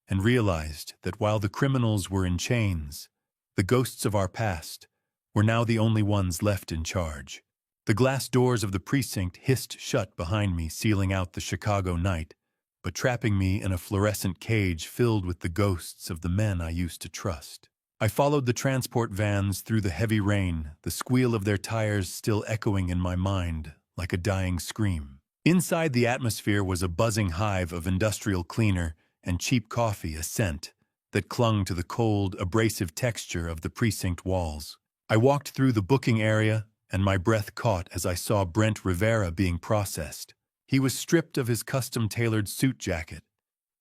and realized that while the criminals were in chains, the ghosts of our past were now the only ones left in charge. The glass doors of the precinct hissed shut behind me, sealing out the Chicago night, but trapping me in a fluorescent cage filled with the ghosts of the men I used to trust. I followed the transport vans through the heavy rain, the squeal of their tires still echoing in my mind like a dying scream. Inside, the atmosphere was a buzzing hive of industrial cleaner and cheap coffee, a scent that clung to the cold, abrasive texture of the precinct walls. I walked through the booking area, and my breath caught as I saw Brent Rivera being processed. He was stripped of his custom-tailored suit jacket,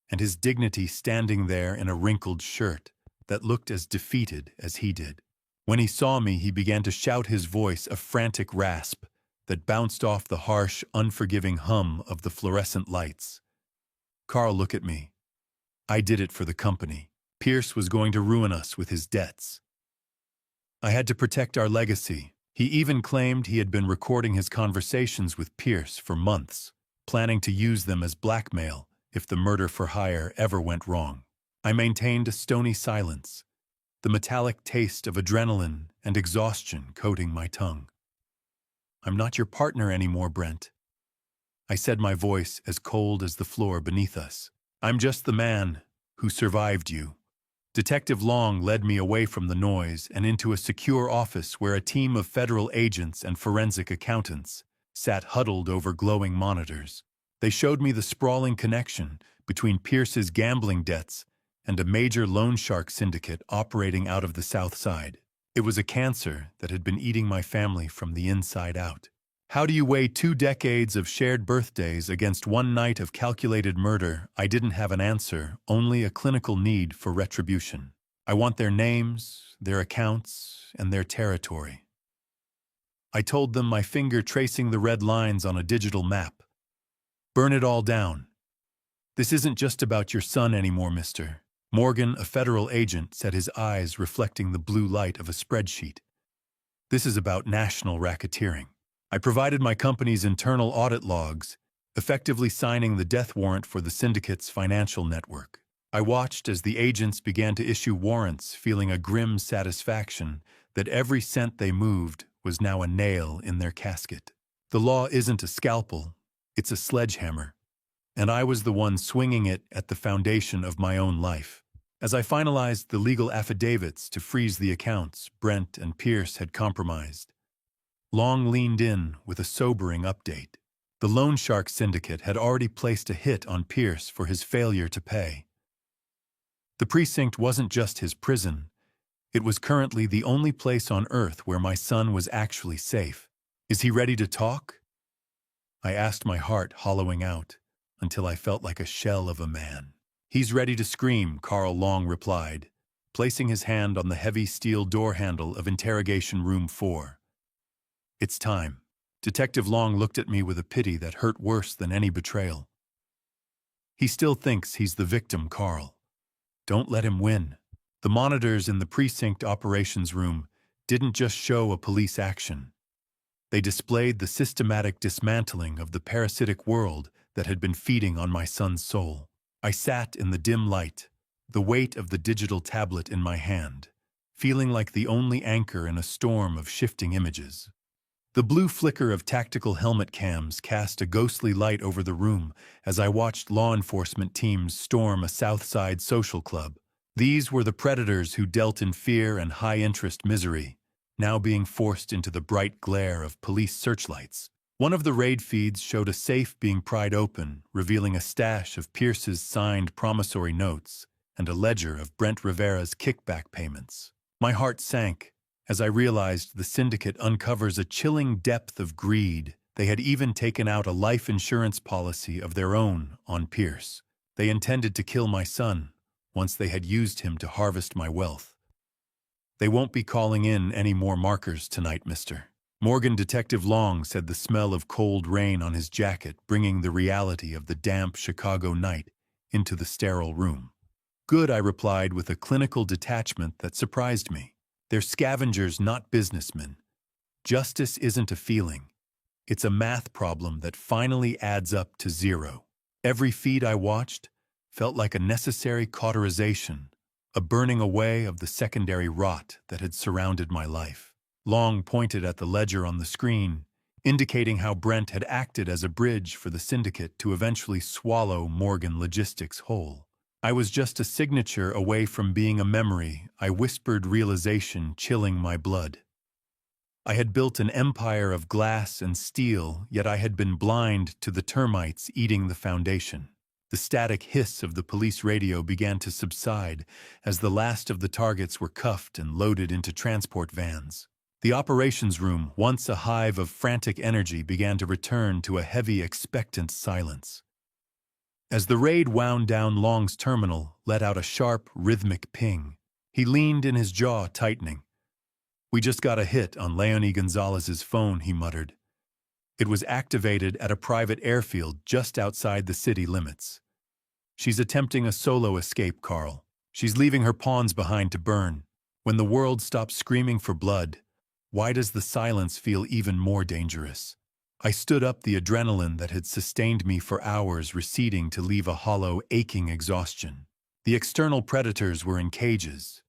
and his dignity standing there in a wrinkled shirt that looked as defeated as he did. When he saw me, he began to shout, his voice a frantic rasp that bounced off the harsh, unforgiving hum of the fluorescent lights. "Carl, look at me. I did it for the company. Pierce was going to ruin us with his debts. I had to protect our legacy." He even claimed he had been recording his conversations with Pierce for months, planning to use them as blackmail if the murder for hire ever went wrong. I maintained a stony silence, the metallic taste of adrenaline and exhaustion coating my tongue. "I'm not your partner anymore, Brent," I said, my voice as cold as the floor beneath us. "I'm just the man who survived you." Detective Long led me away from the noise and into a secure office where a team of federal agents and forensic accountants sat huddled over glowing monitors. They showed me the sprawling connection between Pierce's gambling debts and a major loan shark syndicate operating out of the South Side. It was a cancer that had been eating my family from the inside out. How do you weigh 2 decades of shared birthdays against one night of calculated murder? I didn't have an answer, only a clinical need for retribution. I want their names, their accounts, and their territory. I told them, my finger tracing the red lines on a digital map. "Burn it all down. This isn't just about your son anymore, mister." Morgan, a federal agent, said, his eyes reflecting the blue light of a spreadsheet. "This is about national racketeering. I provided my company's internal audit logs, effectively signing the death warrant for the syndicate's financial network. I watched as the agents began to issue warrants, feeling a grim satisfaction that every cent they moved was now a nail in their casket. The law isn't a scalpel, it's a sledgehammer, and I was the one swinging it at the foundation of my own life. As I finalized the legal affidavits to freeze the accounts Brent and Pierce had compromised, Long leaned in with a sobering update. The Loan Shark Syndicate had already placed a hit on Pierce for his failure to pay. The precinct wasn't just his prison. It was currently the only place on Earth where my son was actually safe. Is he ready to talk? I asked, my heart hollowing out, until I felt like a shell of a man. He's ready to scream, Carl Long replied, placing his hand on the heavy steel door handle of Interrogation Room 4. It's time. Detective Long looked at me with a pity that hurt worse than any betrayal. He still thinks he's the victim, Carl. Don't let him win. The monitors in the precinct operations room didn't just show a police action. They displayed the systematic dismantling of the parasitic world that had been feeding on my son's soul. I sat in the dim light, the weight of the digital tablet in my hand, feeling like the only anchor in a storm of shifting images. The blue flicker of tactical helmet cams cast a ghostly light over the room as I watched law enforcement teams storm a Southside social club. These were the predators who dealt in fear and high-interest misery, now being forced into the bright glare of police searchlights. One of the raid feeds showed a safe being pried open, revealing a stash of Pierce's signed promissory notes and a ledger of Brent Rivera's kickback payments. My heart sank as I realized the syndicate uncovers a chilling depth of greed. They had even taken out a life insurance policy of their own on Pierce. They intended to kill my son once they had used him to harvest my wealth. They won't be calling in any more markers tonight, Mr. Morgan. Detective Long said, the smell of cold rain on his jacket bringing the reality of the damp Chicago night into the sterile room. Good, I replied with a clinical detachment that surprised me. They're scavengers, not businessmen. Justice isn't a feeling. It's a math problem that finally adds up to zero. Every feed I watched felt like a necessary cauterization, a burning away of the secondary rot that had surrounded my life. Long pointed at the ledger on the screen, indicating how Brent had acted as a bridge for the syndicate to eventually swallow Morgan Logistics whole. I was just a signature away from being a memory, I whispered, realization chilling my blood. I had built an empire of glass and steel, yet I had been blind to the termites eating the foundation. The static hiss of the police radio began to subside as the last of the targets were cuffed and loaded into transport vans. The operations room, once a hive of frantic energy, began to return to a heavy, expectant silence. As the raid wound down, Long's terminal let out a sharp, rhythmic ping. He leaned in, his jaw tightening. We just got a hit on Leonie Gonzalez's phone, he muttered. It was activated at a private airfield just outside the city limits. She's attempting a solo escape, Carl. She's leaving her pawns behind to burn. When the world stops screaming for blood, why does the silence feel even more dangerous? I stood up, the adrenaline that had sustained me for hours receding to leave a hollow, aching exhaustion. The external predators were in cages,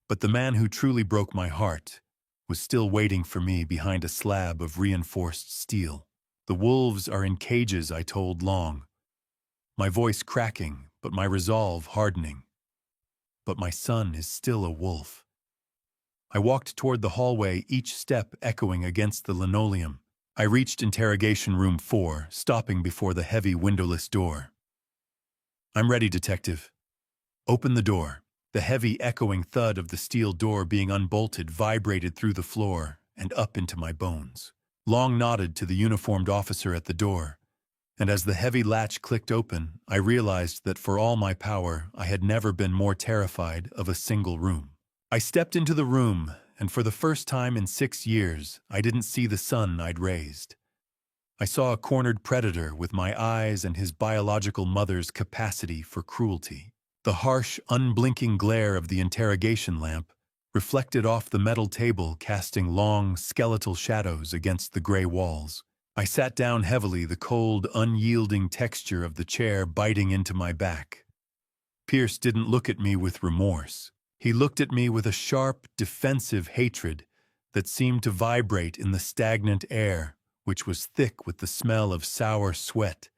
but the man who truly broke my heart was still waiting for me behind a slab of reinforced steel. The wolves are in cages, I told Long, my voice cracking, but my resolve hardening. But my son is still a wolf. I walked toward the hallway, each step echoing against the linoleum. I reached Interrogation Room 4, stopping before the heavy windowless door. I'm ready, Detective. Open the door. The heavy, echoing thud of the steel door being unbolted vibrated through the floor and up into my bones. Long nodded to the uniformed officer at the door, and as the heavy latch clicked open, I realized that for all my power, I had never been more terrified of a single room. I stepped into the room, and for the first time in 6 years, I didn't see the son I'd raised. I saw a cornered predator with my eyes and his biological mother's capacity for cruelty. The harsh, unblinking glare of the interrogation lamp reflected off the metal table, casting long, skeletal shadows against the gray walls. I sat down heavily, the cold, unyielding texture of the chair biting into my back. Pierce didn't look at me with remorse. He looked at me with a sharp, defensive hatred that seemed to vibrate in the stagnant air, which was thick with the smell of sour sweat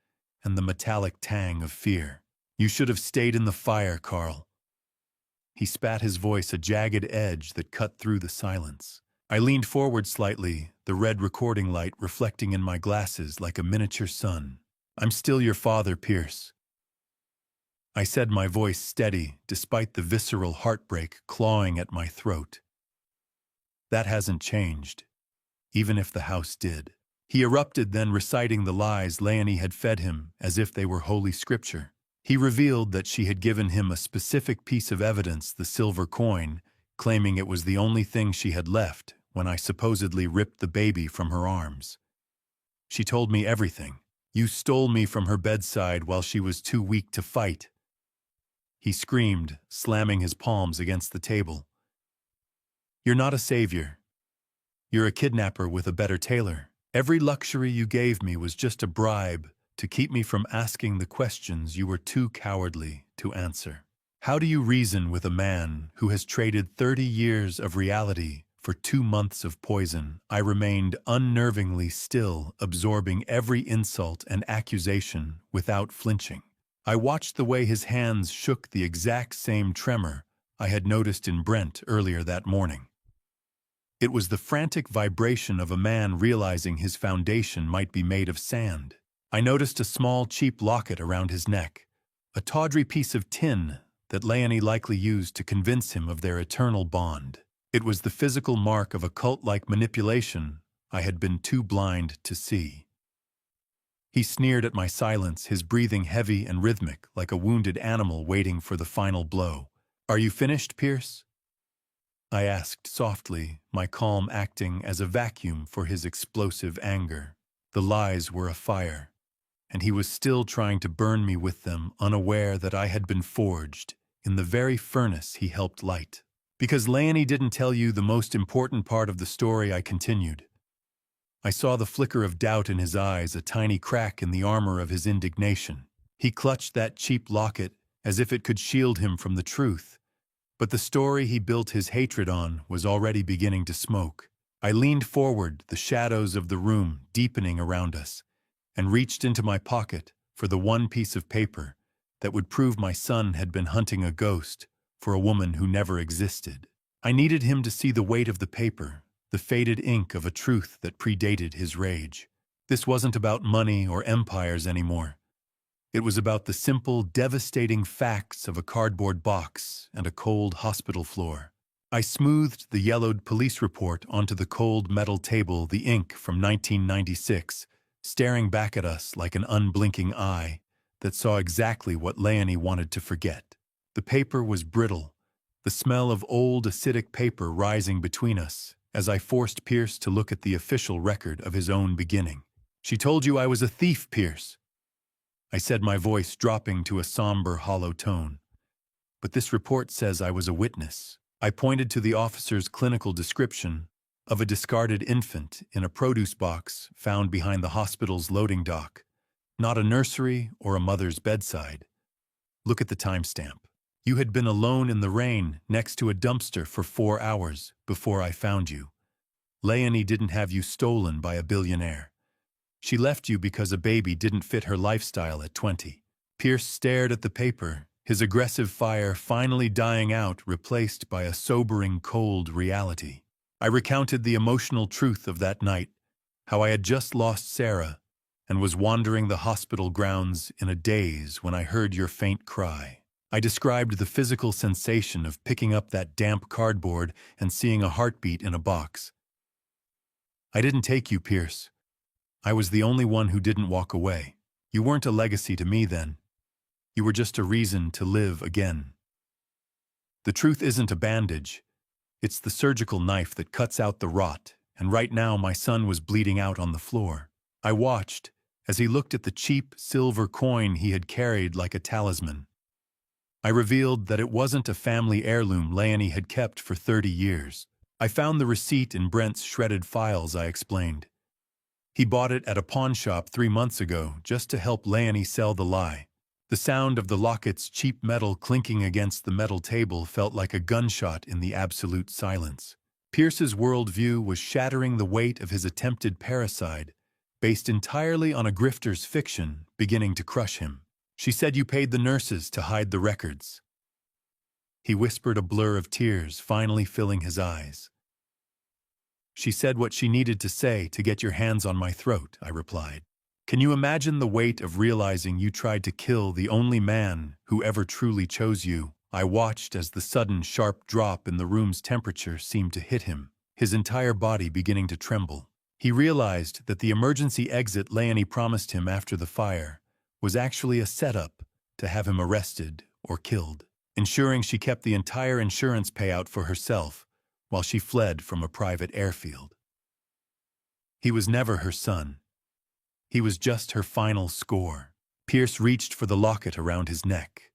and the metallic tang of fear. "You should have stayed in the fire, Carl." He spat, his voice a jagged edge that cut through the silence. I leaned forward slightly, the red recording light reflecting in my glasses like a miniature sun. "I'm still your father, Pierce," I said, my voice steady despite the visceral heartbreak clawing at my throat. "That hasn't changed, even if the house did." He erupted, then reciting the lies Leonie had fed him as if they were holy scripture. He revealed that she had given him a specific piece of evidence, the silver coin, claiming it was the only thing she had left when I supposedly ripped the baby from her arms. "She told me everything. You stole me from her bedside while she was too weak to fight." He screamed, slamming his palms against the table. "You're not a savior. You're a kidnapper with a better tailor. Every luxury you gave me was just a bribe to keep me from asking the questions you were too cowardly to answer. How do you reason with a man who has traded 30 years of reality for 2 months of poison?" I remained unnervingly still, absorbing every insult and accusation without flinching. I watched the way his hands shook, the exact same tremor I had noticed in Brent earlier that morning. It was the frantic vibration of a man realizing his foundation might be made of sand. I noticed a small, cheap locket around his neck, a tawdry piece of tin that Leonie likely used to convince him of their eternal bond. It was the physical mark of a cult-like manipulation I had been too blind to see. He sneered at my silence, his breathing heavy and rhythmic, like a wounded animal waiting for the final blow. "Are you finished, Pierce?" I asked softly, my calm acting as a vacuum for his explosive anger. The lies were afire, and he was still trying to burn me with them, unaware that I had been forged in the very furnace he helped light. "Because Leonie didn't tell you the most important part of the story," I continued. I saw the flicker of doubt in his eyes, a tiny crack in the armor of his indignation. He clutched that cheap locket as if it could shield him from the truth. But the story he built his hatred on was already beginning to smoke. I leaned forward, the shadows of the room deepening around us, and reached into my pocket for the one piece of paper that would prove my son had been hunting a ghost for a woman who never existed. I needed him to see the weight of the paper, the faded ink of a truth that predated his rage. This wasn't about money or empires anymore. It was about the simple, devastating facts of a cardboard box and a cold hospital floor. I smoothed the yellowed police report onto the cold metal table, the ink from 1996, staring back at us like an unblinking eye that saw exactly what Leonie wanted to forget. The paper was brittle, the smell of old acidic paper rising between us as I forced Pierce to look at the official record of his own beginning. "She told you I was a thief, Pierce," I said, my voice dropping to a somber, hollow tone. "But this report says I was a witness." I pointed to the officer's clinical description of a discarded infant in a produce box found behind the hospital's loading dock, not a nursery or a mother's bedside. "Look at the timestamp. You had been alone in the rain next to a dumpster for 4 hours before I found you. Leonie didn't have you stolen by a billionaire. She left you because a baby didn't fit her lifestyle at 20. Pierce stared at the paper, his aggressive fire finally dying out, replaced by a sobering, cold reality. I recounted the emotional truth of that night, how I had just lost Sarah and was wandering the hospital grounds in a daze when I heard your faint cry. I described the physical sensation of picking up that damp cardboard and seeing a heartbeat in a box. "I didn't take you, Pierce. I was the only one who didn't walk away. You weren't a legacy to me then. You were just a reason to live again. The truth isn't a bandage. It's the surgical knife that cuts out the rot, and right now my son was bleeding out on the floor. I watched as he looked at the cheap silver coin he had carried like a talisman. I revealed that it wasn't a family heirloom Leonie had kept for 30 years. I found the receipt in Brent's shredded files, I explained. He bought it at a pawn shop 3 months ago just to help Leonie sell the lie. The sound of the locket's cheap metal clinking against the metal table felt like a gunshot in the absolute silence. Pierce's worldview was shattering the weight of his attempted parricide, based entirely on a grifter's fiction, beginning to crush him. She said you paid the nurses to hide the records. He whispered, a blur of tears finally filling his eyes. She said what she needed to say to get your hands on my throat, I replied. Can you imagine the weight of realizing you tried to kill the only man who ever truly chose you? I watched as the sudden, sharp drop in the room's temperature seemed to hit him, his entire body beginning to tremble. He realized that the emergency exit Leonie promised him after the fire was actually a setup to have him arrested or killed, ensuring she kept the entire insurance payout for herself while she fled from a private airfield. He was never her son. He was just her final score. Pierce reached for the locket around his neck,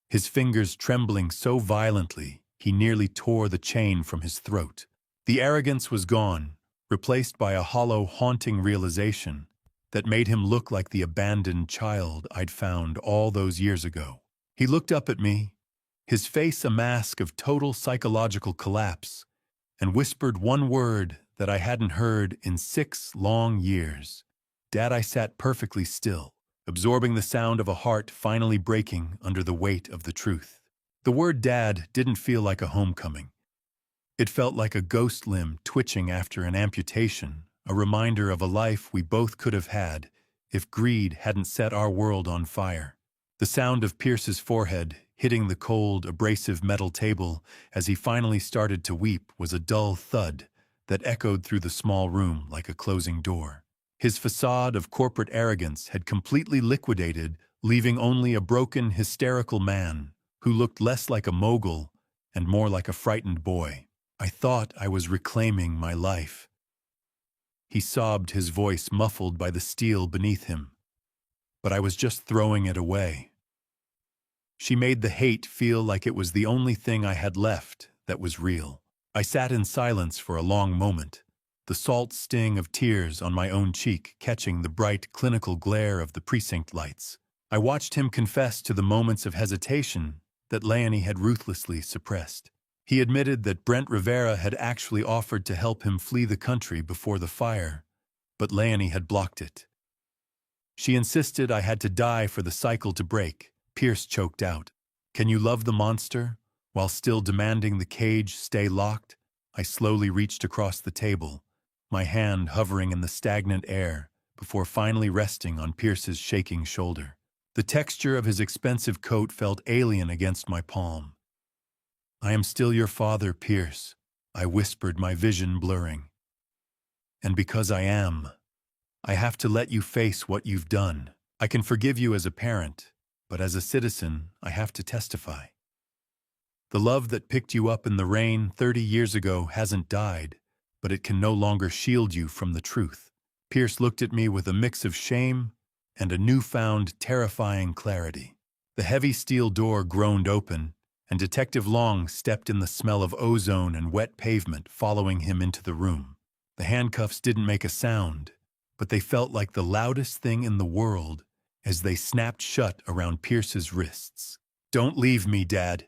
his fingers trembling so violently he nearly tore the chain from his throat. The arrogance was gone, replaced by a hollow, haunting realization that made him look like the abandoned child I'd found all those years ago. He looked up at me, his face a mask of total psychological collapse, and whispered one word that I hadn't heard in 6 long years. Dad. I sat perfectly still, absorbing the sound of a heart finally breaking under the weight of the truth. The word Dad didn't feel like a homecoming. It felt like a ghost limb twitching after an amputation, a reminder of a life we both could have had if greed hadn't set our world on fire. The sound of Pierce's forehead hitting the cold, abrasive metal table as he finally started to weep was a dull thud that echoed through the small room like a closing door. His facade of corporate arrogance had completely liquidated, leaving only a broken, hysterical man who looked less like a mogul and more like a frightened boy. I thought I was reclaiming my life. He sobbed, his voice muffled by the steel beneath him. But I was just throwing it away. She made the hate feel like it was the only thing I had left that was real. I sat in silence for a long moment, the salt sting of tears on my own cheek catching the bright, clinical glare of the precinct lights. I watched him confess to the moments of hesitation that Leonie had ruthlessly suppressed. He admitted that Brent Rivera had actually offered to help him flee the country before the fire, but Leonie had blocked it. She insisted I had to die for the cycle to break. Pierce choked out. Can you love the monster while still demanding the cage stay locked? I slowly reached across the table, my hand hovering in the stagnant air before finally resting on Pierce's shaking shoulder. The texture of his expensive coat felt alien against my palm. I am still your father, Pierce, I whispered, my vision blurring. And because I am, I have to let you face what you've done. I can forgive you as a parent, but as a citizen, I have to testify. The love that picked you up in the rain 30 years ago hasn't died, but it can no longer shield you from the truth. Pierce looked at me with a mix of shame and a newfound, terrifying clarity. The heavy steel door groaned open, and Detective Long stepped in the smell of ozone and wet pavement, following him into the room. The handcuffs didn't make a sound, but they felt like the loudest thing in the world as they snapped shut around Pierce's wrists. Don't leave me, Dad,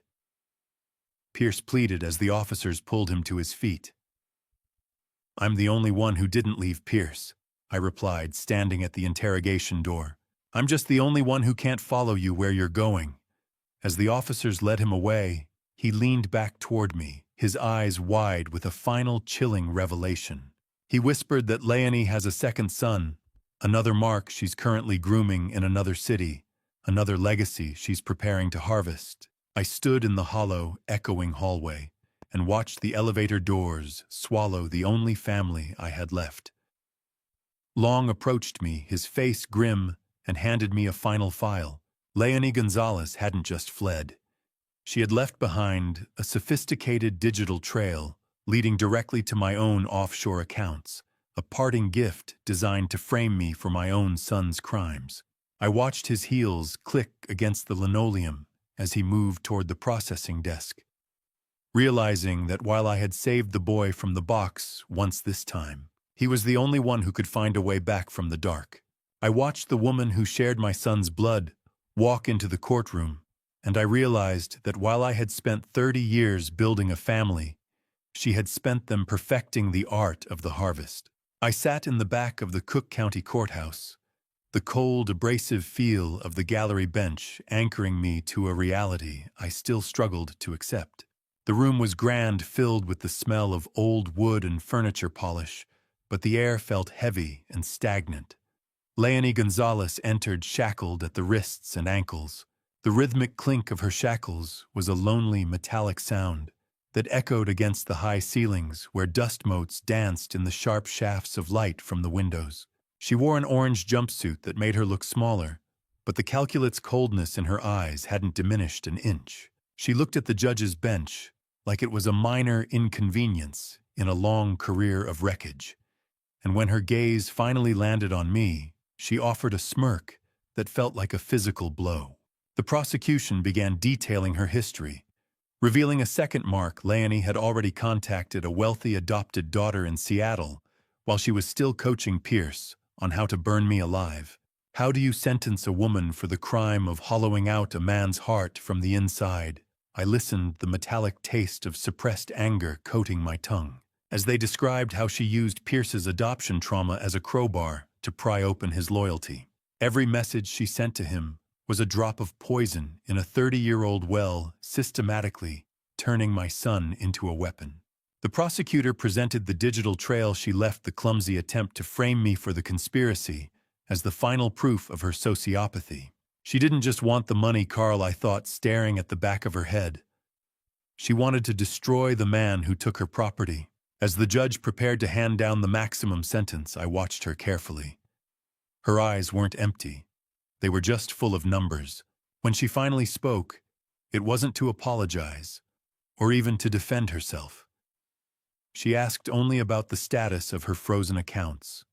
Pierce pleaded as the officers pulled him to his feet. I'm the only one who didn't leave, Pierce, I replied, standing at the interrogation door. I'm just the only one who can't follow you where you're going. As the officers led him away, he leaned back toward me, his eyes wide with a final chilling revelation. He whispered that Leonie has a second son, another mark she's currently grooming in another city, another legacy she's preparing to harvest. I stood in the hollow, echoing hallway and watched the elevator doors swallow the only family I had left. Long approached me, his face grim, and handed me a final file. Leonie Gonzalez hadn't just fled. She had left behind a sophisticated digital trail leading directly to my own offshore accounts, a parting gift designed to frame me for my own son's crimes. I watched his heels click against the linoleum as he moved toward the processing desk, realizing that while I had saved the boy from the box once this time, he was the only one who could find a way back from the dark. I watched the woman who shared my son's blood walk into the courtroom, and I realized that while I had spent 30 years building a family, she had spent them perfecting the art of the harvest. I sat in the back of the Cook County Courthouse, the cold, abrasive feel of the gallery bench anchoring me to a reality I still struggled to accept. The room was grand, filled with the smell of old wood and furniture polish, but the air felt heavy and stagnant. Leonie Gonzalez entered shackled at the wrists and ankles. The rhythmic clink of her shackles was a lonely metallic sound that echoed against the high ceilings where dust motes danced in the sharp shafts of light from the windows. She wore an orange jumpsuit that made her look smaller, but the calculate's coldness in her eyes hadn't diminished an inch. She looked at the judge's bench like it was a minor inconvenience in a long career of wreckage. And when her gaze finally landed on me, she offered a smirk that felt like a physical blow. The prosecution began detailing her history, revealing a second mark. Leonie had already contacted a wealthy adopted daughter in Seattle while she was still coaching Pierce on how to burn me alive. How do you sentence a woman for the crime of hollowing out a man's heart from the inside? I listened, the metallic taste of suppressed anger coating my tongue, as they described how she used Pierce's adoption trauma as a crowbar to pry open his loyalty. Every message she sent to him was a drop of poison in a 30-year-old well, systematically turning my son into a weapon. The prosecutor presented the digital trail she left, the clumsy attempt to frame me for the conspiracy, as the final proof of her sociopathy. She didn't just want the money, Carl, I thought, staring at the back of her head. She wanted to destroy the man who took her property. As the judge prepared to hand down the maximum sentence, I watched her carefully. Her eyes weren't empty. They were just full of numbers. When she finally spoke, it wasn't to apologize, or even to defend herself. She asked only about the status of her frozen accounts,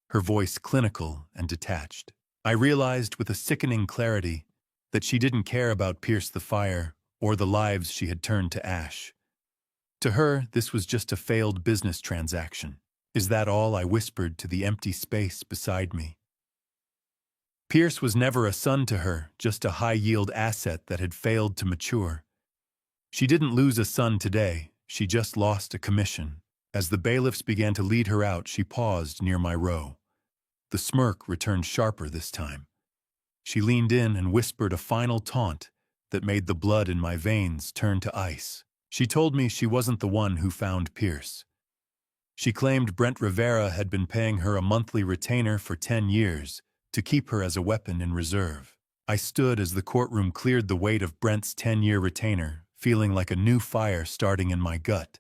her voice clinical and detached. I realized with a sickening clarity that she didn't care about Pierce the Fire or the lives she had turned to ash. To her, this was just a failed business transaction. Is that all? I whispered to the empty space beside me. Pierce was never a son to her, just a high-yield asset that had failed to mature. She didn't lose a son today, she just lost a commission. As the bailiffs began to lead her out, she paused near my row. The smirk returned sharper this time. She leaned in and whispered a final taunt that made the blood in my veins turn to ice. She told me she wasn't the one who found Pierce. She claimed Brent Rivera had been paying her a monthly retainer for 10 years to keep her as a weapon in reserve. I stood as the courtroom cleared the weight of Brent's 10-year retainer, feeling like a new fire starting in my gut.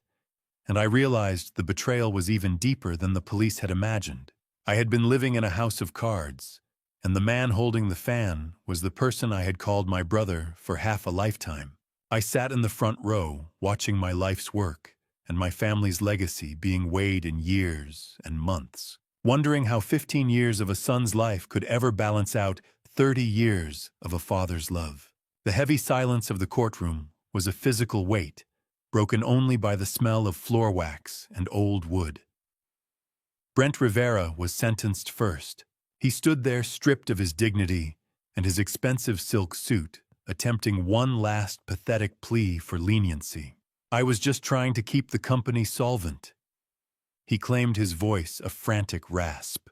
And I realized the betrayal was even deeper than the police had imagined. I had been living in a house of cards, and the man holding the fan was the person I had called my brother for half a lifetime. I sat in the front row, watching my life's work and my family's legacy being weighed in years and months, wondering how 15 years of a son's life could ever balance out 30 years of a father's love. The heavy silence of the courtroom was a physical weight, broken only by the smell of floor wax and old wood. Brent Rivera was sentenced first. He stood there stripped of his dignity and his expensive silk suit, attempting one last pathetic plea for leniency. I was just trying to keep the company solvent. He claimed, his voice a frantic rasp.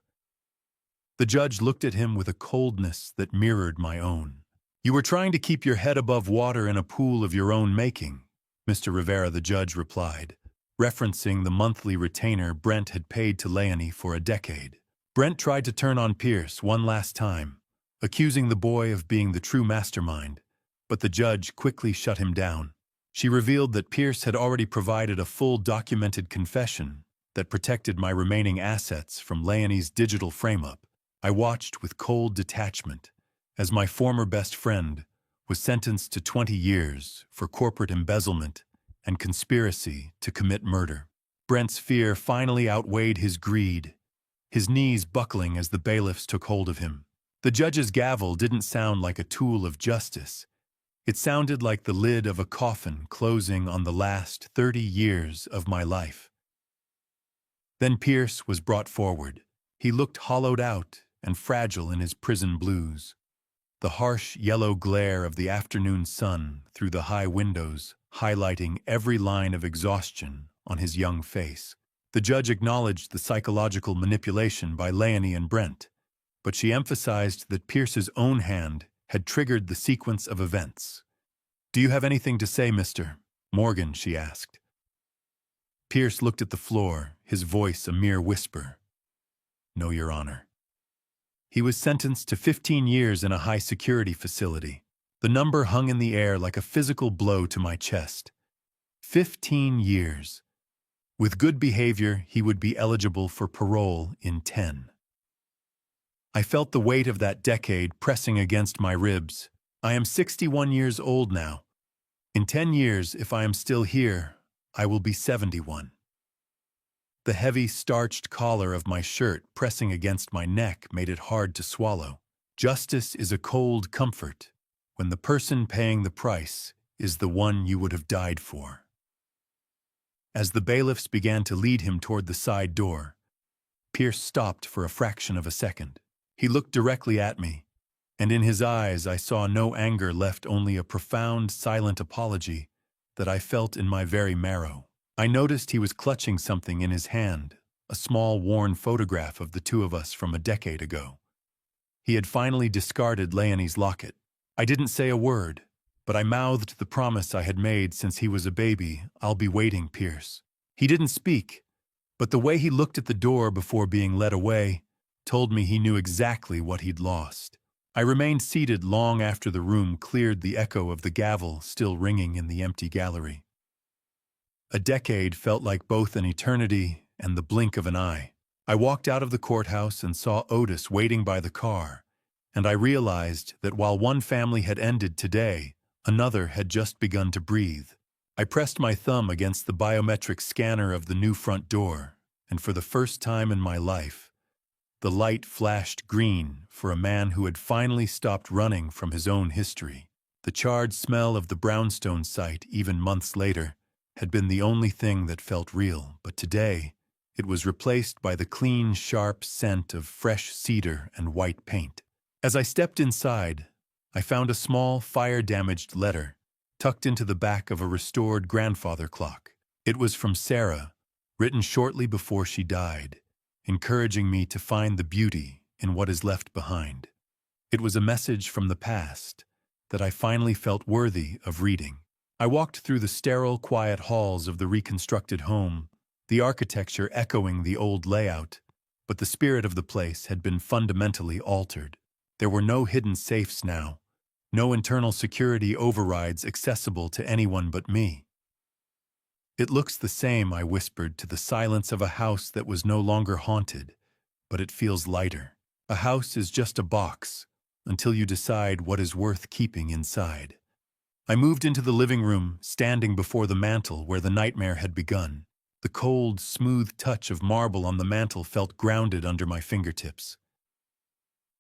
The judge looked at him with a coldness that mirrored my own. You were trying to keep your head above water in a pool of your own making, Mr. Rivera, the judge replied, referencing the monthly retainer Brent had paid to Leonie for a decade. Brent tried to turn on Pierce one last time, accusing the boy of being the true mastermind, but the judge quickly shut him down. She revealed that Pierce had already provided a full documented confession that protected my remaining assets from Leonie's digital frame-up. I watched with cold detachment as my former best friend was sentenced to 20 years for corporate embezzlement and conspiracy to commit murder. Brent's fear finally outweighed his greed, his knees buckling as the bailiffs took hold of him. The judge's gavel didn't sound like a tool of justice. It sounded like the lid of a coffin closing on the last 30 years of my life. Then Pierce was brought forward. He looked hollowed out and fragile in his prison blues. The harsh yellow glare of the afternoon sun through the high windows highlighting every line of exhaustion on his young face. The judge acknowledged the psychological manipulation by Leonie and Brent, but she emphasized that Pierce's own hand had triggered the sequence of events. "Do you have anything to say, Mr. Morgan?" she asked. Pierce looked at the floor, his voice a mere whisper. "No, Your Honor." He was sentenced to 15 years in a high-security facility. The number hung in the air like a physical blow to my chest. 15 years. With good behavior, he would be eligible for parole in 10. I felt the weight of that decade pressing against my ribs. I am 61 years old now. In 10 years, if I am still here, I will be 71. The heavy, starched collar of my shirt pressing against my neck made it hard to swallow. Justice is a cold comfort when the person paying the price is the one you would have died for. As the bailiffs began to lead him toward the side door, Pierce stopped for a fraction of a second. He looked directly at me, and in his eyes I saw no anger left, only a profound, silent apology that I felt in my very marrow. I noticed he was clutching something in his hand, a small, worn photograph of the two of us from a decade ago. He had finally discarded Leonie's locket. I didn't say a word, but I mouthed the promise I had made since he was a baby. "I'll be waiting, Pierce." He didn't speak, but the way he looked at the door before being led away told me he knew exactly what he'd lost. I remained seated long after the room cleared, the echo of the gavel still ringing in the empty gallery. A decade felt like both an eternity and the blink of an eye. I walked out of the courthouse and saw Otis waiting by the car, and I realized that while one family had ended today, another had just begun to breathe. I pressed my thumb against the biometric scanner of the new front door, and for the first time in my life, the light flashed green for a man who had finally stopped running from his own history. The charred smell of the brownstone site, even months later, had been the only thing that felt real, but today it was replaced by the clean, sharp scent of fresh cedar and white paint. As I stepped inside, I found a small, fire-damaged letter tucked into the back of a restored grandfather clock. It was from Sarah, written shortly before she died, encouraging me to find the beauty in what is left behind. It was a message from the past that I finally felt worthy of reading. I walked through the sterile, quiet halls of the reconstructed home, the architecture echoing the old layout, but the spirit of the place had been fundamentally altered. There were no hidden safes now, no internal security overrides accessible to anyone but me. "It looks the same," I whispered to the silence of a house that was no longer haunted, "but it feels lighter. A house is just a box until you decide what is worth keeping inside." I moved into the living room, standing before the mantel where the nightmare had begun. The cold, smooth touch of marble on the mantel felt grounded under my fingertips.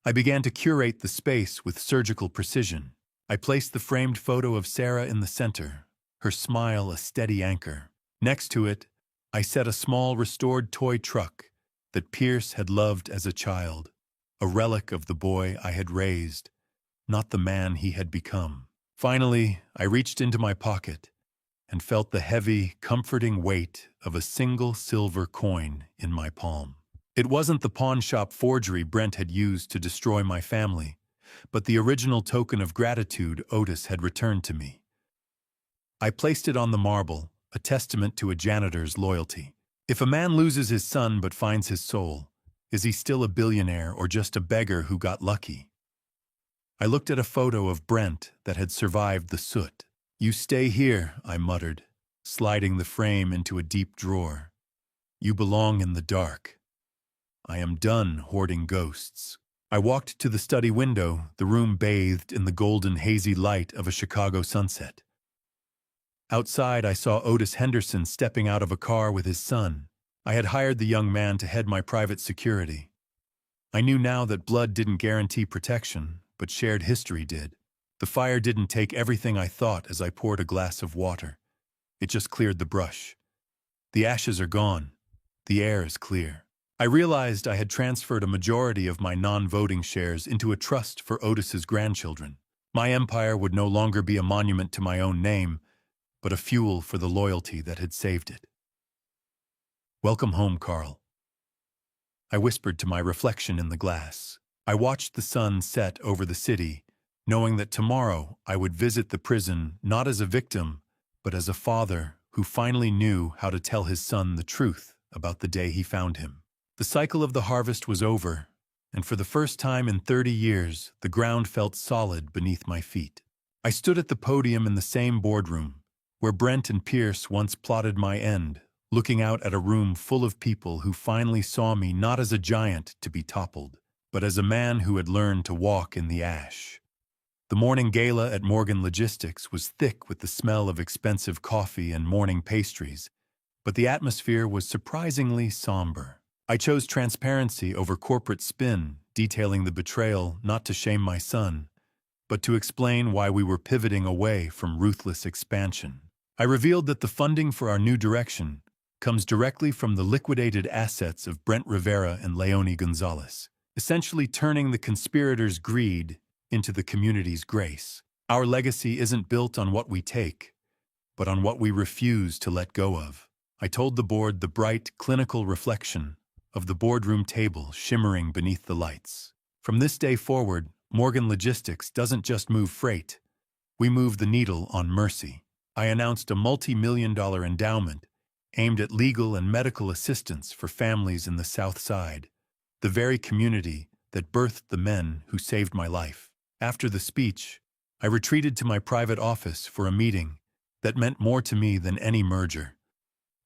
I began to curate the space with surgical precision. I placed the framed photo of Sarah in the center, her smile a steady anchor. Next to it, I set a small restored toy truck that Pierce had loved as a child, a relic of the boy I had raised, not the man he had become. Finally, I reached into my pocket and felt the heavy, comforting weight of a single silver coin in my palm. It wasn't the pawnshop forgery Brent had used to destroy my family, but the original token of gratitude Otis had returned to me. I placed it on the marble, a testament to a janitor's loyalty. If a man loses his son but finds his soul, is he still a billionaire or just a beggar who got lucky? I looked at a photo of Brent that had survived the soot. "You stay here," I muttered, sliding the frame into a deep drawer. "You belong in the dark. I am done hoarding ghosts." I walked to the study window, the room bathed in the golden, hazy light of a Chicago sunset. Outside, I saw Otis Henderson stepping out of a car with his son. I had hired the young man to head my private security. I knew now that blood didn't guarantee protection, but shared history did. The fire didn't take everything I thought as I poured a glass of water. It just cleared the brush. The ashes are gone. The air is clear. I realized I had transferred a majority of my non-voting shares into a trust for Otis's grandchildren. My empire would no longer be a monument to my own name, but a fuel for the loyalty that had saved it. "Welcome home, Carl," I whispered to my reflection in the glass. I watched the sun set over the city, knowing that tomorrow I would visit the prison not as a victim, but as a father who finally knew how to tell his son the truth about the day he found him. The cycle of the harvest was over, and for the first time in 30 years, the ground felt solid beneath my feet. I stood at the podium in the same boardroom, where Brent and Pierce once plotted my end, looking out at a room full of people who finally saw me not as a giant to be toppled, but as a man who had learned to walk in the ash. The morning gala at Morgan Logistics was thick with the smell of expensive coffee and morning pastries, but the atmosphere was surprisingly somber. I chose transparency over corporate spin, detailing the betrayal not to shame my son, but to explain why we were pivoting away from ruthless expansion. I revealed that the funding for our new direction comes directly from the liquidated assets of Brent Rivera and Leonie Gonzalez, essentially turning the conspirators' greed into the community's grace. Our legacy isn't built on what we take, but on what we refuse to let go of. I told the board the bright, clinical reflection of the boardroom table shimmering beneath the lights. From this day forward, Morgan Logistics doesn't just move freight. We move the needle on mercy. I announced a multi-million-dollar endowment aimed at legal and medical assistance for families in the South Side, the very community that birthed the men who saved my life. After the speech, I retreated to my private office for a meeting that meant more to me than any merger.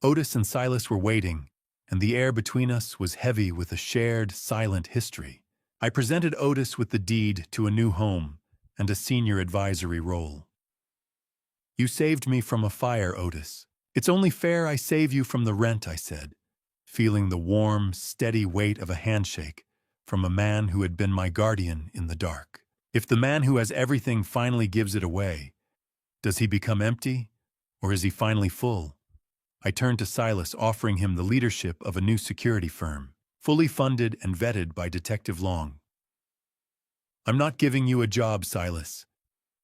Otis and Silas were waiting, and the air between us was heavy with a shared, silent history. I presented Otis with the deed to a new home and a senior advisory role. "You saved me from a fire, Otis. It's only fair I save you from the rent," I said, feeling the warm, steady weight of a handshake from a man who had been my guardian in the dark. If the man who has everything finally gives it away, does he become empty, or is he finally full? I turned to Silas, offering him the leadership of a new security firm, fully funded and vetted by Detective Long. "I'm not giving you a job, Silas.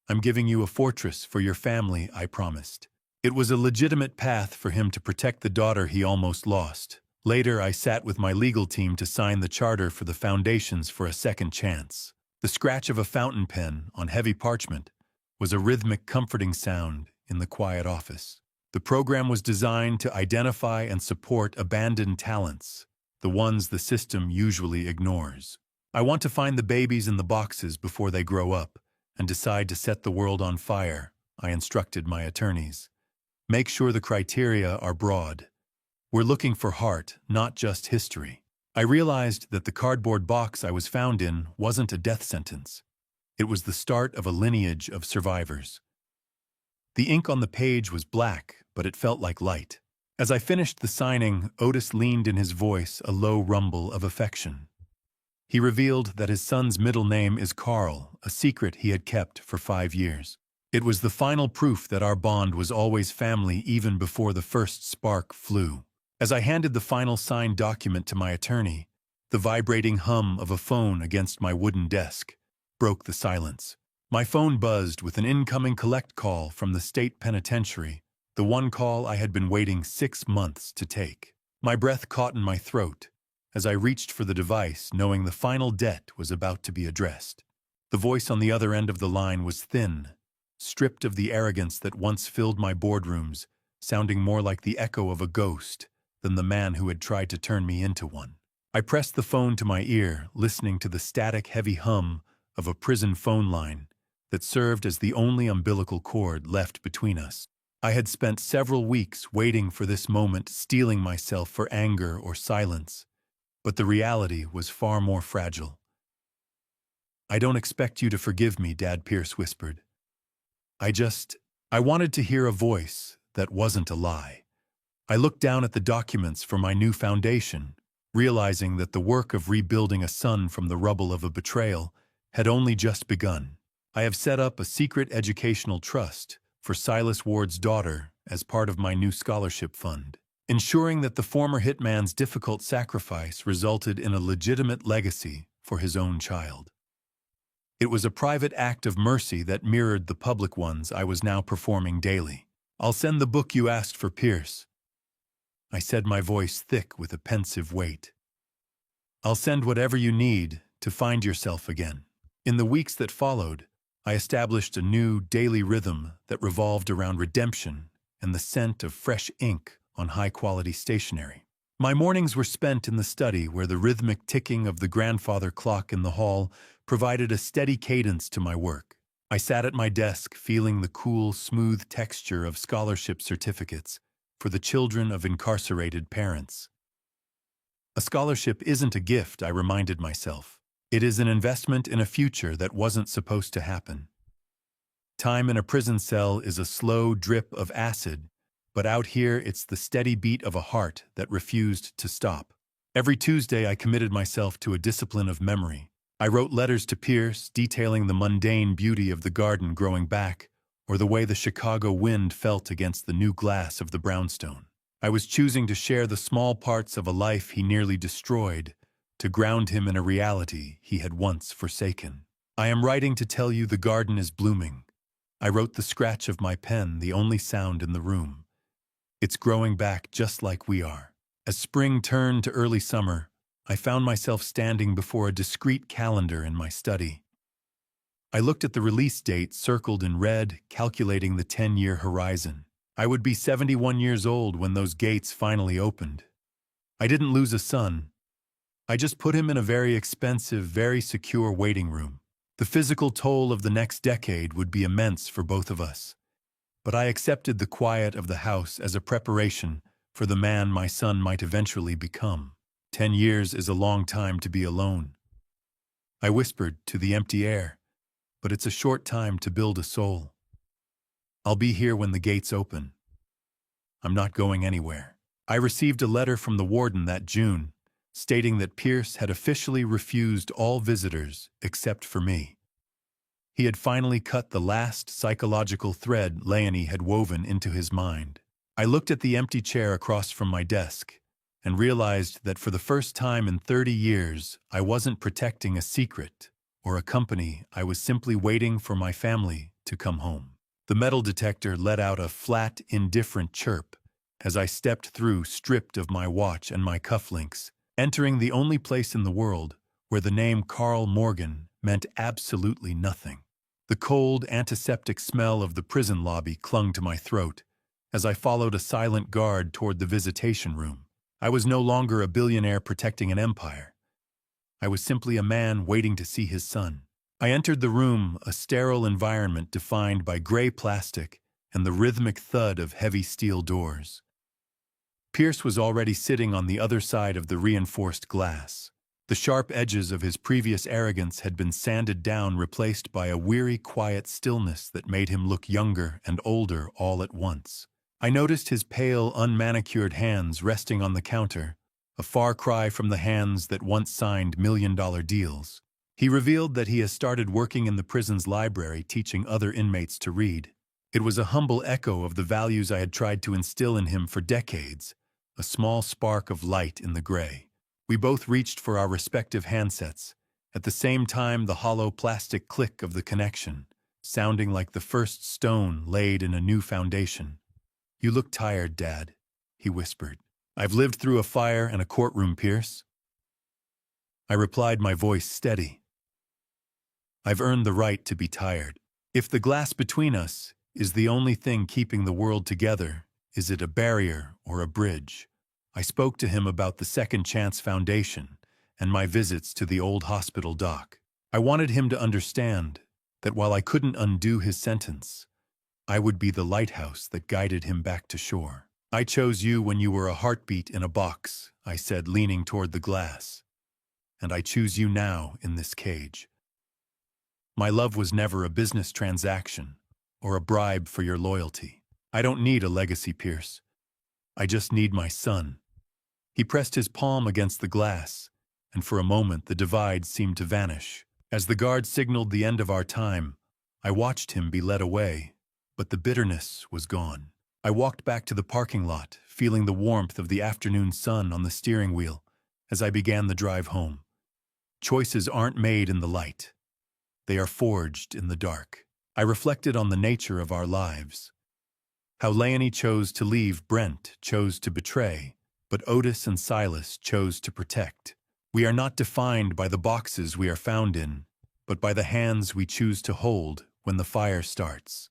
I'm giving you a fortress for your family," I promised. It was a legitimate path for him to protect the daughter he almost lost. Later, I sat with my legal team to sign the charter for the Foundations for a Second Chance. The scratch of a fountain pen on heavy parchment was a rhythmic, comforting sound in the quiet office. The program was designed to identify and support abandoned talents, the ones the system usually ignores. "I want to find the babies in the boxes before they grow up and decide to set the world on fire," I instructed my attorneys. "Make sure the criteria are broad. We're looking for heart, not just history." I realized that the cardboard box I was found in wasn't a death sentence. It was the start of a lineage of survivors. The ink on the page was black, but it felt like light. As I finished the signing, Otis leaned in his voice a low rumble of affection. He revealed that his son's middle name is Carl, a secret he had kept for 5 years. It was the final proof that our bond was always family even before the first spark flew. As I handed the final signed document to my attorney, the vibrating hum of a phone against my wooden desk broke the silence. My phone buzzed with an incoming collect call from the state penitentiary, the one call I had been waiting 6 months to take. My breath caught in my throat as I reached for the device, knowing the final debt was about to be addressed. The voice on the other end of the line was thin, stripped of the arrogance that once filled my boardrooms, sounding more like the echo of a ghost than the man who had tried to turn me into one. I pressed the phone to my ear, listening to the static, heavy hum of a prison phone line that served as the only umbilical cord left between us. I had spent several weeks waiting for this moment, steeling myself for anger or silence, but the reality was far more fragile. "I don't expect you to forgive me," Dad Pierce whispered. I wanted to hear a voice that wasn't a lie. I looked down at the documents for my new foundation, realizing that the work of rebuilding a son from the rubble of a betrayal had only just begun. I have set up a secret educational trust for Silas Ward's daughter as part of my new scholarship fund, ensuring that the former hitman's difficult sacrifice resulted in a legitimate legacy for his own child. It was a private act of mercy that mirrored the public ones I was now performing daily. "I'll send the book you asked for, Pierce," I said, my voice thick with a pensive weight. "I'll send whatever you need to find yourself again." In the weeks that followed, I established a new daily rhythm that revolved around redemption and the scent of fresh ink on high-quality stationery. My mornings were spent in the study where the rhythmic ticking of the grandfather clock in the hall provided a steady cadence to my work. I sat at my desk feeling the cool, smooth texture of scholarship certificates for the children of incarcerated parents. A scholarship isn't a gift, I reminded myself. It is an investment in a future that wasn't supposed to happen. Time in a prison cell is a slow drip of acid, but out here it's the steady beat of a heart that refused to stop. Every Tuesday I committed myself to a discipline of memory. I wrote letters to Pierce detailing the mundane beauty of the garden growing back, or the way the Chicago wind felt against the new glass of the brownstone. I was choosing to share the small parts of a life he nearly destroyed, to ground him in a reality he had once forsaken. "I am writing to tell you the garden is blooming." I wrote the scratch of my pen, the only sound in the room. "It's growing back just like we are." As spring turned to early summer, I found myself standing before a discreet calendar in my study. I looked at the release date circled in red, calculating the 10-year horizon. I would be 71 years old when those gates finally opened. I didn't lose a son. I just put him in a very expensive, very secure waiting room. The physical toll of the next decade would be immense for both of us. But I accepted the quiet of the house as a preparation for the man my son might eventually become. 10 years is a long time to be alone. I whispered to the empty air, but it's a short time to build a soul. I'll be here when the gates open. I'm not going anywhere. I received a letter from the warden that June, stating that Pierce had officially refused all visitors except for me. He had finally cut the last psychological thread Leonie had woven into his mind. I looked at the empty chair across from my desk and realized that for the first time in 30 years, I wasn't protecting a secret or a company. I was simply waiting for my family to come home. The metal detector let out a flat, indifferent chirp as I stepped through, stripped of my watch and my cufflinks, entering the only place in the world where the name Carl Morgan meant absolutely nothing. The cold, antiseptic smell of the prison lobby clung to my throat as I followed a silent guard toward the visitation room. I was no longer a billionaire protecting an empire. I was simply a man waiting to see his son. I entered the room, a sterile environment defined by gray plastic and the rhythmic thud of heavy steel doors. Pierce was already sitting on the other side of the reinforced glass. The sharp edges of his previous arrogance had been sanded down, replaced by a weary, quiet stillness that made him look younger and older all at once. I noticed his pale, unmanicured hands resting on the counter, a far cry from the hands that once signed million-dollar deals. He revealed that he has started working in the prison's library, teaching other inmates to read. It was a humble echo of the values I had tried to instill in him for decades, a small spark of light in the gray. We both reached for our respective handsets, at the same time the hollow plastic click of the connection, sounding like the first stone laid in a new foundation. "You look tired, Dad," he whispered. "I've lived through a fire and a courtroom, Pierce." I replied, my voice steady. "I've earned the right to be tired. If the glass between us is the only thing keeping the world together, is it a barrier or a bridge?" I spoke to him about the Second Chance Foundation and my visits to the old hospital dock. I wanted him to understand that while I couldn't undo his sentence, I would be the lighthouse that guided him back to shore. "I chose you when you were a heartbeat in a box," I said, leaning toward the glass. "And I choose you now in this cage. My love was never a business transaction or a bribe for your loyalty. I don't need a legacy, Pierce. I just need my son." He pressed his palm against the glass, and for a moment the divide seemed to vanish. As the guard signaled the end of our time, I watched him be led away, but the bitterness was gone. I walked back to the parking lot, feeling the warmth of the afternoon sun on the steering wheel as I began the drive home. Choices aren't made in the light. They are forged in the dark. I reflected on the nature of our lives. How Leonie chose to leave, Brent chose to betray, but Otis and Silas chose to protect. We are not defined by the boxes we are found in, but by the hands we choose to hold when the fire starts.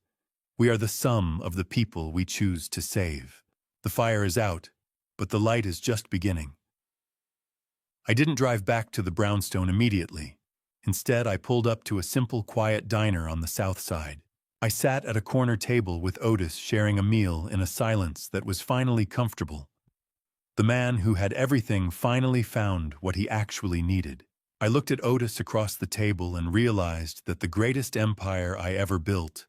We are the sum of the people we choose to save. The fire is out, but the light is just beginning. I didn't drive back to the brownstone immediately. Instead, I pulled up to a simple, quiet diner on the south side. I sat at a corner table with Otis, sharing a meal in a silence that was finally comfortable. The man who had everything finally found what he actually needed. I looked at Otis across the table and realized that the greatest empire I ever built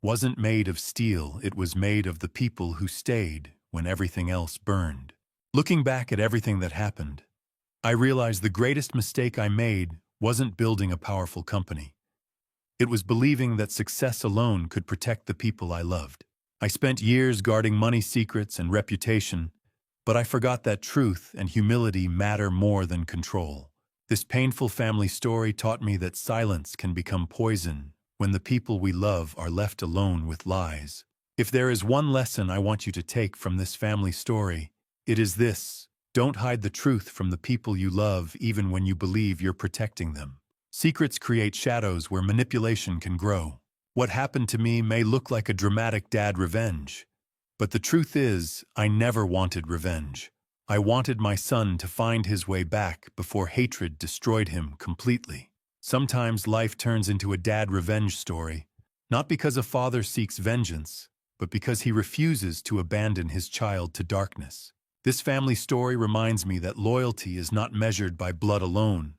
wasn't made of steel, it was made of the people who stayed when everything else burned. Looking back at everything that happened, I realized the greatest mistake I made wasn't building a powerful company. It was believing that success alone could protect the people I loved. I spent years guarding money secrets and reputation, but I forgot that truth and humility matter more than control. This painful family story taught me that silence can become poison when the people we love are left alone with lies. If there is one lesson I want you to take from this family story, it is this: don't hide the truth from the people you love even when you believe you're protecting them. Secrets create shadows where manipulation can grow. What happened to me may look like a dramatic dad revenge, but the truth is, I never wanted revenge. I wanted my son to find his way back before hatred destroyed him completely. Sometimes life turns into a dad revenge story, not because a father seeks vengeance, but because he refuses to abandon his child to darkness. This family story reminds me that loyalty is not measured by blood alone,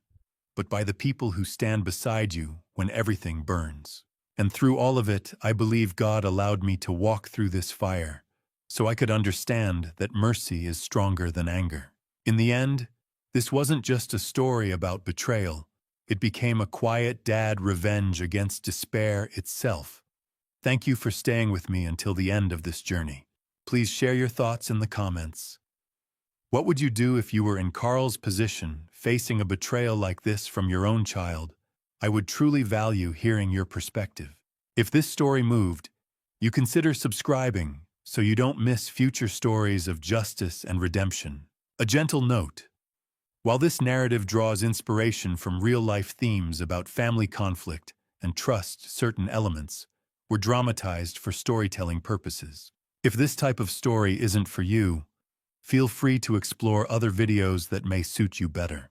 but by the people who stand beside you when everything burns. And through all of it, I believe God allowed me to walk through this fire, so I could understand that mercy is stronger than anger. In the end, this wasn't just a story about betrayal. It became a quiet dad revenge against despair itself. Thank you for staying with me until the end of this journey. Please share your thoughts in the comments. What would you do if you were in Carl's position, facing a betrayal like this from your own child? I would truly value hearing your perspective. If this story moved, you consider subscribing so you don't miss future stories of justice and redemption. A gentle note: while this narrative draws inspiration from real-life themes about family conflict and trust, certain elements were dramatized for storytelling purposes. If this type of story isn't for you, feel free to explore other videos that may suit you better.